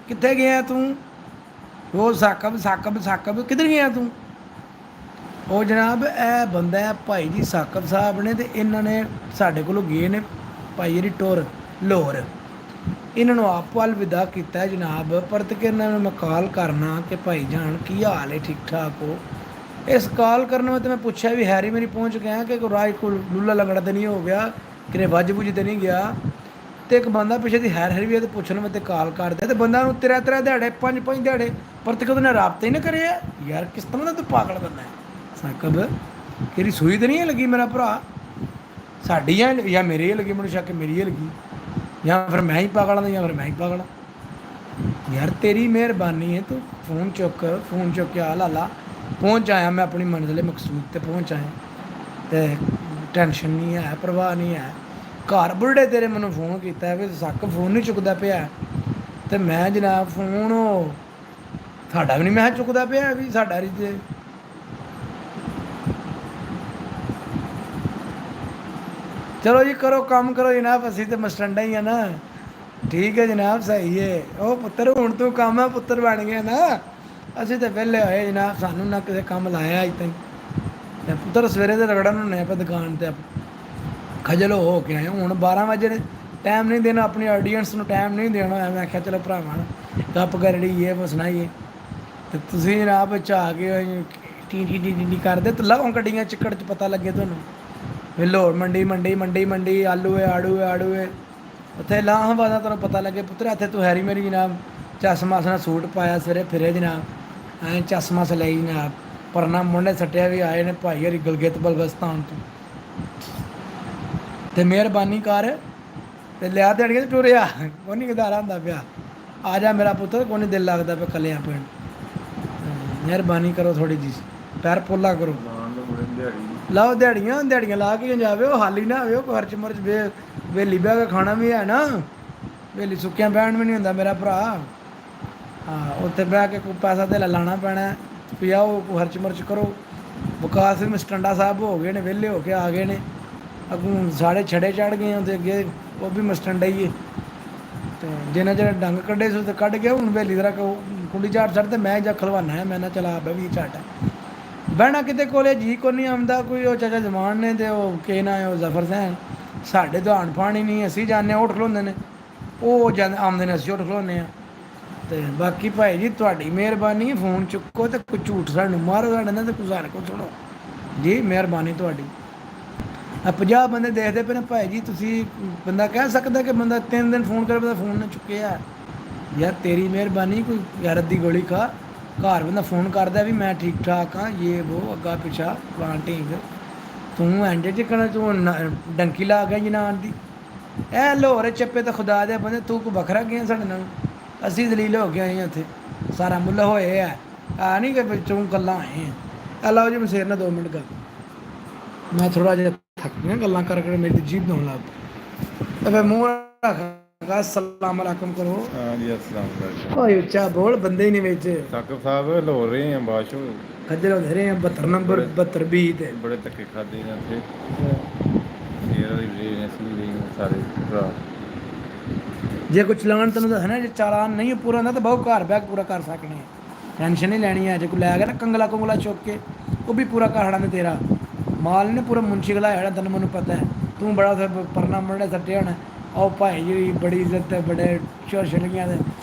ਕਿੱਥੇ ਗਿਆ ਤੂੰ ਉਹ ਸਾਕਬ ਕਿੱਧਰ ਗਿਆ ਤੂੰ ਉਹ ਜਨਾਬ ਇਹ ਬੰਦਾ ਹੈ ਭਾਈ ਜੀ ਸਾਕਬ ਸਾਹਿਬ ਨੇ ਤੇ ਇਹਨਾਂ ਨੇ ਸਾਡੇ ਕੋਲੋਂ ਗਏ ਨੇ ਭਾਈ ਜਿਹੜੀ ਟੋਰ ਲਾਹੌਰ ਇਹਨਾਂ ਨੂੰ ਆਪ ਵੱਲ ਵਿਦਾ ਕੀਤਾ ਜਨਾਬ ਪਰਤ ਕੇ ਇਹਨਾਂ ਨੂੰ ਮੈਂ ਕਾਲ ਕਰਨਾ ਕਿ ਭਾਈ ਜਾਨ ਕੀ ਹਾਲ ਹੈ ਠੀਕ ਠਾਕ ਹੋ ਇਸ ਕਾਲ ਕਰਨ ਵਿੱਚ ਮੈਂ ਪੁੱਛਿਆ ਵੀ ਹੈਰੀ ਮੇਰੀ ਪਹੁੰਚ ਗਿਆ ਕਿ ਕੋਈ ਰਾਜ ਕੋਲ ਲੂਲਾ ਲੰਗੜਾ ਤੇ ਨਹੀਂ ਹੋ ਗਿਆ ਕਿਨੇ ਵੱਜ ਬੁੱਝ ਤੇ ਨਹੀਂ ਗਿਆ ਤੇ ਇੱਕ ਬੰਦਾ ਪਿੱਛੇ ਦੀ ਹੈਰ ਵੀ ਤੇ ਪੁੱਛਣ ਮੈਂ ਤੇ ਕਾਲ ਕਰਦਾ ਤੇ ਬੰਦਾ ਨੂੰ ਤੇਰਾ ਦਿਹਾੜੇ ਪੰਜ ਦਿਹਾੜੇ ਪਰਤ ਕੇ ਉਹਨੇ ਰਾਬਤਾ ਹੀ ਨਾ ਕਰਿਆ ਯਾਰ ਕਿਸ ਤਰ੍ਹਾਂ ਦਾ ਤੂੰ ਪਾਗਲ ਬੰਦਾ ਹੈ ਸਾਕਬ ਕਿਹੜੀ ਸੂਈ ਤੇ ਨਹੀਂ ਲੱਗੀ ਮੇਰਾ ਭਰਾ ਸਾਡੀ ਜਾਂ ਮੇਰੀ ਹੀ ਲੱਗੀ ਮੈਨੂੰ ਸ਼ੱਕ ਮੇਰੀ ਹੀ ਲੱਗੀ ਜਾਂ ਫਿਰ ਮੈਂ ਹੀ ਪਾਗਲ ਹਾਂ ਜਾਂ ਫਿਰ ਮੈਂ ਹੀ ਪਾਗਲ ਹਾਂ ਯਾਰ ਤੇਰੀ ਮਿਹਰਬਾਨੀ ਹੈ ਤੂੰ ਫੋਨ ਚੁੱਕ ਕੇ ਆ ਲਾਲਾ ਪਹੁੰਚ ਆਇਆ ਮੈਂ ਆਪਣੀ ਮੰਜ਼ਿਲ ਮਕਸੂਦ ਤੇ ਪਹੁੰਚ ਆਇਆ ਤੇ ਟੈਨਸ਼ਨ ਨਹੀਂ ਹੈ ਪਰਵਾਹ ਨਹੀਂ ਹੈ ਘਰ ਬੁੱਢੇ ਤੇਰੇ ਮੈਨੂੰ ਫੋਨ ਕੀਤਾ ਵੀ ਸੱਕ ਫੋਨ ਨਹੀਂ ਚੁੱਕਦਾ ਪਿਆ ਤੇ ਮੈਂ ਜਨਾਬ ਫੋਨ ਉਹ ਸਾਡਾ ਵੀ ਨਹੀਂ ਮੈਂ ਚੁੱਕਦਾ ਪਿਆ ਵੀ ਸਾਡਾ ਰਿਜੇ ਚਲੋ ਜੀ ਕਰੋ ਕੰਮ ਕਰੋ ਜਨਾਬ ਅਸੀਂ ਤੇ ਮਸਟੰਡਾ ਹੀ ਆ ਨਾ ਠੀਕ ਹੈ ਜਨਾਬ ਸਹੀ ਹੈ ਉਹ ਪੁੱਤਰ ਹੁਣ ਤੂੰ ਕੰਮ ਆ ਪੁੱਤਰ ਬਣ ਗਿਆ ਨਾ ਅਸੀਂ ਤਾਂ ਵਿਹਲੇ ਹੋਏ ਜਨਾਬ ਸਾਨੂੰ ਨਾ ਕਿਸੇ ਕੰਮ ਲਾਇਆ ਅਜ ਤਾਈਂ ਤੇ ਪੁੱਤਰ ਸਵੇਰੇ ਦੇ ਰਗੜਨ ਹੁੰਦੇ ਆਪਾਂ ਦੁਕਾਨ ਤੇ ਖਜਲ ਹੋ ਕੇ ਆਏ ਹੁਣ 12 ਵਜੇ ਟਾਈਮ ਨਹੀਂ ਦੇਣਾ ਆਪਣੀ ਆਡੀਅנס ਨੂੰ ਟਾਈਮ ਨਹੀਂ ਦੇਣਾ ਮੈਂ ਆਖਿਆ ਚਲੋ ਭਰਾਵਾਂ ਗੱਪ ਕਰੜੀ ਇਹ ਸੁਣਾਈਏ ਤੇ ਤੁਸੀਂ ਜਨਾਬ ਆ ਕੇ ਟੀ ਕਰਦੇ ਤੇ ਲਾਓ ਗੱਡੀਆਂ ਚਿੱਕੜ 'ਚ ਪਤਾ ਲੱਗੇ ਤੁਹਾਨੂੰ ਵੀ ਲਾਹੌਰ ਮੰਡੀ ਆੜੂ ਹੈ ਉੱਥੇ ਲਾਹਾਬਾਦ ਤੁਹਾਨੂੰ ਪਤਾ ਲੱਗੇ ਪੁੱਤਰ ਇੱਥੇ ਤੂੰ ਹੈਰੀ ਮੇਰੀ ਜਨਾਬ ਚਸ਼ਮਾਸ ਨਾਲ ਸੂਟ ਪਾਇਆ ਸਵੇਰੇ ਫਿਰੇ ਜਨਾਬ ਐਂ ਚਸ਼ਮਾਸ ਲਈ ਜਨਾਬ ਪਰਨਾ ਮੁੰਡੇ ਸੱਟਿਆ ਵੀ ਆਏ ਨੇ ਭਾਈ ਹਰੀ ਗਲਗਿਤ ਬਲਗਸਤਾਨ ਤੋਂ ਤੇ ਮਿਹਰਬਾਨੀ ਕਰ ਤੇ ਲਿਆ ਦੇਣਗੇ ਟੁਰਿਆ ਕੋਈ ਨਹੀਂ ਗਦਾਰਾ ਹੁੰਦਾ ਪਿਆ ਆ ਜਾ ਮੇਰਾ ਪੁੱਤਰ ਕੋਈ ਨਹੀਂ ਦਿਲ ਲੱਗਦਾ ਪਿਆ ਕੱਲਿਆਂ ਪਿੰਡ ਮਿਹਰਬਾਨੀ ਕਰੋ ਥੋੜੀ ਜੀ ਪੈਰ ਪੋਲਾ ਕਰੋ ਲਾਓ ਦਿਹਾੜੀਆਂ ਲਾ ਕੇ ਜਾਵੇ ਉਹ ਹਾਲੀ ਨਾ ਆਵੇ ਉਹ ਖਰਚ ਮਰਚ ਵੇਲੀ ਬਹਿ ਕੇ ਖਾਣਾ ਵੀ ਹੈ ਨਾ ਵੇਲੀ ਸੁੱਕਿਆਂ ਬਹਿਣ ਵੀ ਨਹੀਂ ਹੁੰਦਾ ਮੇਰਾ ਭਰਾ ਹਾਂ ਉੱਥੇ ਬਹਿ ਕੇ ਕੋਈ ਪੈਸਾ ਤੇ ਲਾਣਾ ਪੈਣਾ ਪਿਆਓ ਖਰਚ ਮਰਚ ਕਰੋ ਵਿਕਾਸ ਵੀ ਮਸਟੰਡਾ ਸਾਹਿਬ ਹੋ ਗਏ ਨੇ ਵਿਹਲੇ ਹੋ ਕੇ ਆ ਗਏ ਨੇ ਅੱਗੋਂ ਸਾੜੇ ਛੜੇ ਚੜ ਗਏ ਆ ਤੇ ਅੱਗੇ ਉਹ ਵੀ ਮਸਟਣ ਡਈਏ ਤੇ ਜਿੰਨਾ ਜਿਹੜਾ ਡੰਗ ਕੱਢੇ ਸੀ ਤੇ ਕੱਢ ਗਿਆ ਹੁਣ ਵੇਲੀ ਤਰ੍ਹਾਂ ਕੁੰਡੀ ਝਾੜ ਛੱਡ ਤੇ ਮੈਂ ਜਾਂ ਖਲਵਾਨਾ ਹੈ ਮੈਂ ਨਾ ਚਲਾ ਬੈ ਵੀ ਝਾਟ ਬਹਿਣਾ ਕਿਤੇ ਕੋਲੇ ਜੀ ਕੋ ਨਹੀਂ ਆਉਂਦਾ ਕੋਈ ਉਹ ਚਾਚਾ ਜਮਾਨ ਨੇ ਤੇ ਉਹ ਕੇ ਨਾ ਉਹ ਜ਼ਫਰ ਸੈਨ ਸਾਡੇ ਤੋਂ ਆਣ ਪਾਣੀ ਨਹੀਂ ਅਸੀਂ ਜਾਂਦੇ ਉੱਠ ਖਲੋਂਦੇ ਨੇ ਉਹ ਜਾਂਦੇ ਆਉਂਦੇ ਨੇ ਅਸੀਂ ਉੱਠ ਖਲੋਂਦੇ ਆ ਤੇ ਬਾਕੀ ਭਾਈ ਜੀ ਤੁਹਾਡੀ ਮਿਹਰਬਾਨੀ ਫੋਨ ਚੁੱਕੋ ਤੇ ਕੋਈ ਝੂਠ ਸਾਨੂੰ ਮਾਰੋ ਸਾਡੇ ਨਾਲ ਤੇ ਗੁਜ਼ਾਰ ਕੋ ਸੁਣੋ ਜੀ ਮਿਹਰਬਾਨੀ ਤੁਹਾਡੀ ਆ 50 ਬੰਦੇ ਦੇਖਦੇ ਪਏ ਨੇ ਭਾਈ ਜੀ ਤੁਸੀਂ ਬੰਦਾ ਕਹਿ ਸਕਦਾ ਕਿ ਬੰਦਾ 3 ਦਿਨ ਫੋਨ ਕਰੇ ਬੰਦਾ ਫੋਨ ਨਾ ਚੁੱਕਿਆ ਯਾਰ ਤੇਰੀ ਮਿਹਰਬਾਨੀ ਕੋਈ ਯਾਰ ਦੀ ਗੋਲੀ ਖਾ ਘਰ ਬੰਦਾ ਫੋਨ ਕਰਦਾ ਵੀ ਮੈਂ ਠੀਕ ਠਾਕ ਹਾਂ ਇਹ ਉਹ ਅੱਗਾ ਪਿਛਾ ਫਲਾਂ ਢੀਂਗ ਤੂੰ ਐਂਡੇ ਚ ਕਹਣਾ ਤੂੰ ਡੰਕੀ ਲਾ ਗਿਆ ਜਨਾਨ ਦੀ ਇਹ ਲੋਹਰੇ ਚੱਪੇ ਤੇ ਖੁਦਾ ਦੇ ਬੰਦੇ ਤੂੰ ਕੋ ਵੱਖਰਾ ਗਿਆ ਸਾਡੇ ਨਾਲ ਅਸੀਂ ਦਲੀਲ ਹੋ ਗਏ ਆਏ ਉੱਥੇ ਸਾਰਾ ਮੁੱਲ ਹੋਏ ਆ ਨਹੀਂ ਕਿ ਤੂੰ ਗੱਲਾਂ ਆਏ ਆ ਲਓ ਜੀ ਮਸੇਰ ਨਾਲ 2 ਮਿੰਟ ਗੱਲ ਮੈਂ ਥੋੜਾ ਜਿਹਾ ਥੱਕ ਗਿਆ ਗੱਲਾਂ ਕਰਕੇ ਮੇਰੀ ਜੀਭ ਨੂੰ ਲੱਗ ਤੇ ਫਿਰ ਮੂੰਹ ਰੱਖਗਾ ਅਸਲਾਮ ਅਲੈਕੁਮ ਕਰੋ ਹਾਂਜੀ ਅਸਲਾਮ ਵਾਲੇਕੁਮ ਓਏ ਉੱਚਾ ਬੋਲ ਬੰਦੇ ਹੀ ਨਹੀਂ ਵਿੱਚ ਸਾਕਬ ਸਾਹਿਬ ਲੋਰ ਰਹੇ ਆ ਬਾਸ਼ੋ ਖੱਜਲ ਹੁੰਦੇ ਰਹੇ ਆ 72 ਨੰਬਰ 72 20 ਤੇ ਬੜੇ ਧੱਕੇ ਖਾਦੇ ਨੇ ਇੱਥੇ ਸ਼ੇਰ ਵਾਲੀ ਵੀ ਨੇ ਅਸਲੀ ਦੇ ਸਾਰੇ ਭਰਾ ਜੇ ਕੋਈ ਚਲਾਨ ਤੈਨੂੰ ਦੱਸਣਾ ਜੇ ਚਾਲਾਨ ਨਹੀਂ ਪੂਰਾ ਹੁੰਦਾ ਤਾਂ ਬਹੁਤ ਘਰ ਬੈਗ ਪੂਰਾ ਕਰ ਸਕਣੇ ਟੈਨਸ਼ਨ ਨਹੀਂ ਲੈਣੀ ਹੈ ਜੇ ਕੋਈ ਲੈ ਗਿਆ ਨਾ ਕੰਗਲਾ ਕੁੰਗਲਾ ਚੁੱਕ ਕੇ ਉਹ ਵੀ ਪੂਰਾ ਕਰ ਨੇ ਤੇਰਾ ਮਾਲ ਨੇ ਪੂਰਾ ਮੁੰਸ਼ੀ ਗਲਾ ਹੈ ਤੈਨੂੰ ਮੈਨੂੰ ਪਤਾ ਹੈ ਤੂੰ ਬੜਾ ਪਰਨਾ ਮੁੰਡੇ ਸੱਟੇ ਹੋਣਾ ਉਹ ਭਾਈ ਜੀ ਬੜੀ ਇੱਜ਼ਤ ਤੇ ਬੜੇ ਛੋਛਲੀਆਂ ਦੇ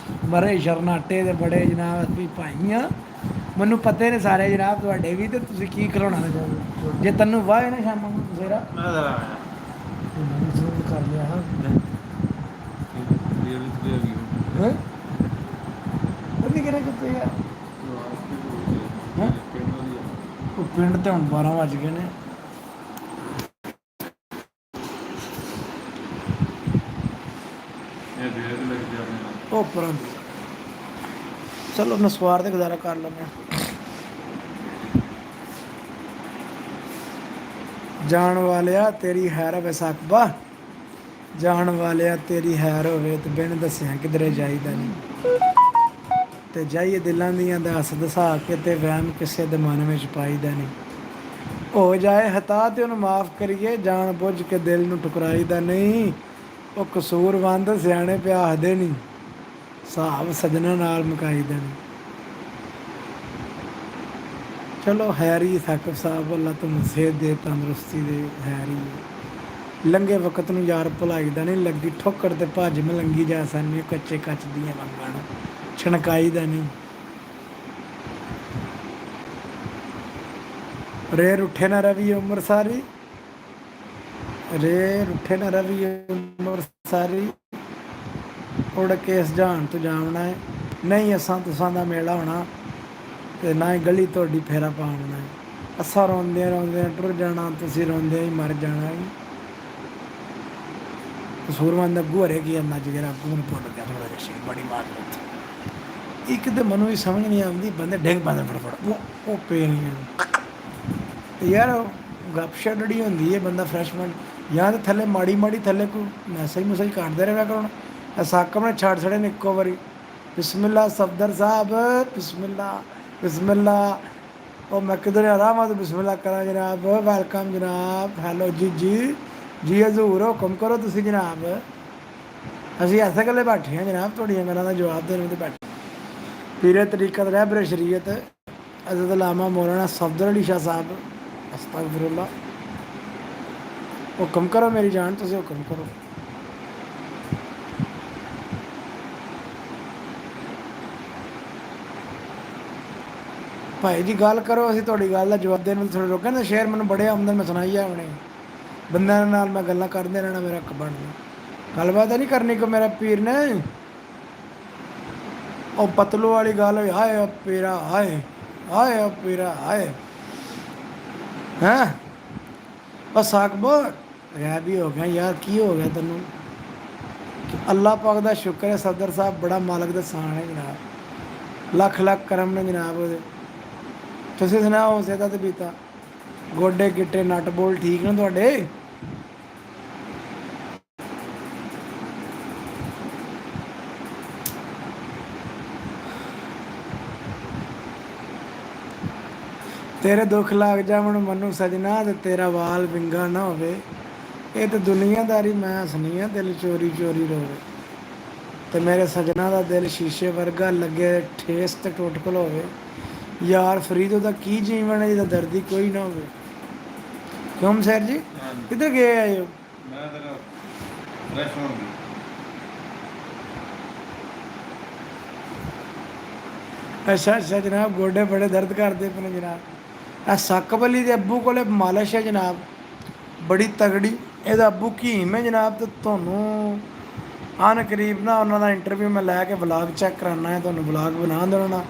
ਮਰੇ ਸ਼ਰਨਾਟੇ ਦੇ ਬੜੇ ਜਨਾਬ ਵੀ ਭਾਈਆਂ ਮੈਨੂੰ ਪਤੇ ਨੇ ਸਾਰੇ ਜਨਾਬ ਤੁਹਾਡੇ ਵੀ ਤੇ ਤੁਸੀਂ ਕੀ ਖਿਲਾਉਣਾ ਨੇ ਜੇ ਤੈਨੂੰ ਵਾਹ ਨਾ ਸ਼ਾਮਾਂ ਨੂੰ ਜ਼ਰਾ ਮੈਂ ਜ਼ਰਾ ਕਰ ਲਿਆ ਹਾਂ ਹੈ ਉਹਦੀ ਕਿਹਨੇ ਕਿੱਥੇ ਆ ਉਹ ਪਿੰਡ ਤੇ ਹੁਣ 12 ਵੱਜ ਗਏ ਨੇ ਇਹ ਦੇ ਲੱਗ ਜਾਂਦੇ ਉਹ ਪਰਾਂ ਚਲੋ ਨਸਵਾਰ ਤੇ ਗੁਜ਼ਾਰਾ ਕਰ ਲੈਂਦੇ ਹਾਂ ਜਾਣ ਵਾਲਿਆ ਤੇਰੀ ਹੈਰ ਵਿਸਾਖਬਾ ਜਾਣ ਵਾਲਿਆ ਤੇਰੀ ਹੈਰ ਹੋਵੇ ਤੇ ਬਿਨ ਦੱਸਿਆ ਕਿਧਰੇ ਜਾਈਦਾ ਨਹੀਂ ਤੇ ਜਾਈਏ ਦਿਲਾਂ ਦੀਆਂ ਦੱਸ ਦਸਾ ਕੇ ਤੇ ਵਹਿਮ ਕਿਸੇ ਦੇ ਮਨ ਵਿੱਚ ਪਾਈਦਾ ਨਹੀਂ ਹੋ ਜਾਏ ਹਤਾ ਤੇ ਉਹਨੂੰ ਮਾਫ ਕਰੀਏ ਜਾਣ ਬੁੱਝ ਕੇ ਦਿਲ ਨੂੰ ਠੁਕਰਾਈਦਾ ਨਹੀਂ ਉਹ ਕਸੂਰਵੰਦ ਸਿਆਣੇ ਪਿਆਹਦੇ ਨਹੀਂ ਹਿਸਾਬ ਸਜਣਾ ਨਾਲ ਮੁਕਾਈਦਾ ਨਹੀਂ ਚਲੋ ਹੈਰੀ ਸਾਕਬ ਸਾਹਿਬ ਅੱਲਾ ਤੁਹਾਨੂੰ ਸਿਹਤ ਦੇ ਤੰਦਰੁਸਤੀ ਦੇ ਹੈਰੀ ਲੰਘੇ ਵਕਤ ਨੂੰ ਯਾਰ ਭੁਲਾਈਦਾ ਨਹੀਂ ਲੱਗੀ ਠੋਕਰ ਤੇ ਭੱਜ ਮਲੰਗੀ ਜਾ ਸਾਨੀ ਕੱਚੇ ਕੱਚ ਦੀਆਂ ਵੰਗਣ ਛਣਕਾਈਦਾ ਨਹੀਂ ਰੇ ਰੁੱਠੇ ਨਾ ਰਵੀ ਉਮਰ ਸਾਰੀ ਰੇ ਰੁੱਠੇ ਨਾ ਰਵੀ ਉਮਰ ਸਾਰੀ ਉੜ ਕੇ ਇਸ ਜਾਣ ਤੋਂ ਜਾਵਣਾ ਹੈ ਨਹੀਂ ਅਸਾਂ ਤੁਸਾਂ ਦਾ ਮੇਲਾ ਹੋਣਾ ਤੇ ਨਾ ਹੀ ਗਲੀ ਤੁਹਾਡੀ ਫੇਰਾ ਪਾਉਣਾ ਹੈ ਅਸਾਂ ਰੋਂਦਿਆਂ ਰੋਂਦਿਆਂ ਟੁਰ ਜਾਣਾ ਤੁਸੀਂ ਰੋਂਦਿਆਂ ਹੀ ਮਰ ਜਾਣਾ ਹੈ ਕਸੂਰਮੰਦ ਅੱਗੂ ਹਰੇ ਕੀ ਅੰਨਾ ਜਿਹੜਾ ਅੱਗੂ ਨੂੰ ਭੁੱਲ ਗਿਆ ਥੋੜਾ ਜਿਹਾ ਬੜੀ ਮਾਰ ਇੱਕ ਤੇ ਮੈਨੂੰ ਵੀ ਸਮਝ ਨਹੀਂ ਆਉਂਦੀ ਬੰਦੇ ਡਿੱਗ ਪਾਉਂਦੇ ਫਟਫਟ ਉਹ ਪੇ ਨਹੀਂ ਯਾਰ ਗੱਪਸ਼ਪ ਜਿਹੜੀ ਹੁੰਦੀ ਹੈ ਬੰਦਾ ਫਰੈਸ਼ਮੈਨ ਜਾਂ ਤਾਂ ਥੱਲੇ ਮਾੜੀ ਮਾੜੀ ਥੱਲੇ ਕੋਈ ਮੈਸੇਜ ਮੁਸੇਜ ਕੱਢਦੇ ਰਿਹਾ ਕਰੋ ਸਾਕਮ ਨੇ ਛੱਡ ਛੜੇ ਨੇ ਇੱਕੋ ਵਾਰੀ ਬਿਸਮਿਲ੍ਲਾ ਸਫਦਰ ਸਾਹਿਬ ਬਿਸਮਿਲ੍ਲਾ ਉਹ ਮੈਂ ਕਿਧਰ ਆਰਾਮ ਆ ਤਾਂ ਬਿਸਮਿਲ੍ਲਾ ਕਰਾਂ ਜਨਾਬ ਵੈਲਕਮ ਜਨਾਬ ਹੈਲੋ ਜੀ ਹਜ਼ੂਰ ਹੁਕਮ ਕਰੋ ਤੁਸੀਂ ਜਨਾਬ ਅਸੀਂ ਐਸੇ ਗੱਲੇ ਬੈਠੇ ਹਾਂ ਜਨਾਬ ਤੁਹਾਡੀਆਂ ਗੱਲਾਂ ਦਾ ਜਵਾਬ ਦੇਣ ਤੇ ਬੈਠੇ ਪੀਰੇ ਤਰੀਕਤ ਰਹਿਬਰ ਸ਼ਰੀਅਤ ਅਜ਼ਦ ਲਾਮਾ ਮੌਲਾਨਾ ਸਫਦਰ ਅਲੀ ਸ਼ਾਹ ਸਾਹਿਬ ਅਸਤਗਫਿਰullah ਹੁਕਮ ਕਰੋ ਮੇਰੀ ਜਾਨ ਤੁਸੀਂ ਹੁਕਮ ਕਰੋ ਭਾਈ ਜੀ ਗੱਲ ਕਰੋ ਅਸੀਂ ਤੁਹਾਡੀ ਗੱਲ ਦਾ ਜਵਾਬ ਦੇਣ ਵਿੱਚ ਥੋੜ੍ਹੇ ਰੋਕਾਂ ਨਾ ਸ਼ੇਰ ਮੈਨੂੰ ਬੜੇ ਆਮਦਨ ਮੈਂ ਸੁਣਾਈ ਆ ਆਪਣੇ ਬੰਦਿਆਂ ਨਾਲ ਮੈਂ ਗੱਲਾਂ ਕਰਦੇ ਰਹਿਣਾ ਮੇਰਾ ਅੱਖ ਬਣਨਾ ਗੱਲਬਾਤ ਨਹੀਂ ਕਰਨੀ ਕੋ ਮੇਰਾ ਪੀਰ ਨੇ ਉਹ ਪਤਲੂ ਵਾਲੀ ਗੱਲ ਹੋਈ ਹਾਏ ਪੀਰਾ ਹਾਏ ਪੀਰਾ ਹਾਏ ਹੈਂ ਬਸ ਸਾਕਬੋ ਰਹਿ ਵੀ ਹੋ ਗਿਆ ਯਾਰ ਕੀ ਹੋ ਗਿਆ ਤੈਨੂੰ ਅੱਲਾਹ ਪਾਕ ਦਾ ਸ਼ੁਕਰ ਹੈ ਸਫਦਰ ਸਾਹਿਬ ਬੜਾ ਮਾਲਕ ਦਾ ਸਾਨ ਹੈ ਜਨਾਬ ਲੱਖ ਲੱਖ ਕਰਮ ਨੇ ਜਨਾਬ ਉਹਦੇ ਤੁਸੀਂ ਸੁਣਾਓ ਸਿਹਤ ਤੇ ਬੀਤਾ ਗੋਡੇ ਗਿੱਟੇ ਨਟ ਬੋਲ ਠੀਕ ਨੇ ਤੁਹਾਡੇ ਤੇਰੇ ਦੁੱਖ ਲੱਗ ਜਾਵਣ ਮਨੂੰ ਸਜਣਾ ਤੇ ਤੇਰਾ ਵਾਲ ਵਿੰਗਾ ਨਾ ਹੋਵੇ ਇਹ ਤਾਂ ਦੁਨੀਆਦਾਰੀ ਮੈਂ ਹੱਸਣੀ ਆ, ਦਿਲ ਚੋਰੀ ਚੋਰੀ ਰੋਵੇ। ਤੇ ਮੇਰੇ ਸਜਣਾ ਦਾ ਦਿਲ ਸ਼ੀਸ਼ੇ ਵਰਗਾ ਲੱਗੇ, ਠੇਸ ਤੇ ਟੁੱਟ ਹੋਵੇ। ਯਾਰ ਫਰੀਦ ਉਹਦਾ ਕੀ ਜੀਵਨ ਹੈ ਜਿਹਦਾ ਦਰਦੀ ਕੋਈ ਨਾ ਹੋਵੇ। ਕਿਉਂ ਸਰ ਜੀ ਹਾਂਜੀ ਕਿੱਧਰ ਗਏ ਆਏ ਹੋ? ਮੈਂ ਤੇਰਾ ਫਰੈਸ਼ ਹੋਣਗੀ। ਅੱਛਾ ਅੱਛਾ ਜਨਾਬ, ਗੋਡੇ ਬੜੇ ਦਰਦ ਕਰਦੇ ਪਏ ਨੇ ਜਨਾਬ। ਇਹ ਸਾਕਬ ਅਲੀ ਦੇ ਅੱਬੂ ਕੋਲੇ ਮਾਲਿਸ਼ ਹੈ ਜਨਾਬ, ਬੜੀ ਤਗੜੀ। ਇਹਦਾ ਅੱਬੂ ਹਕੀਮ ਹੈ ਜਨਾਬ। ਤੇ ਤੁਹਾਨੂੰ ਆਨ ਕਰੀਬ ਨਾ ਉਹਨਾਂ ਦਾ ਇੰਟਰਵਿਊ ਮੈਂ ਲੈ ਕੇ ਵਲਾਗ ਚੈੱਕ ਕਰਾਉਣਾ ਹੈ, ਤੁਹਾਨੂੰ ਵਲਾਗ ਬਣਾ ਦੇਣਾ।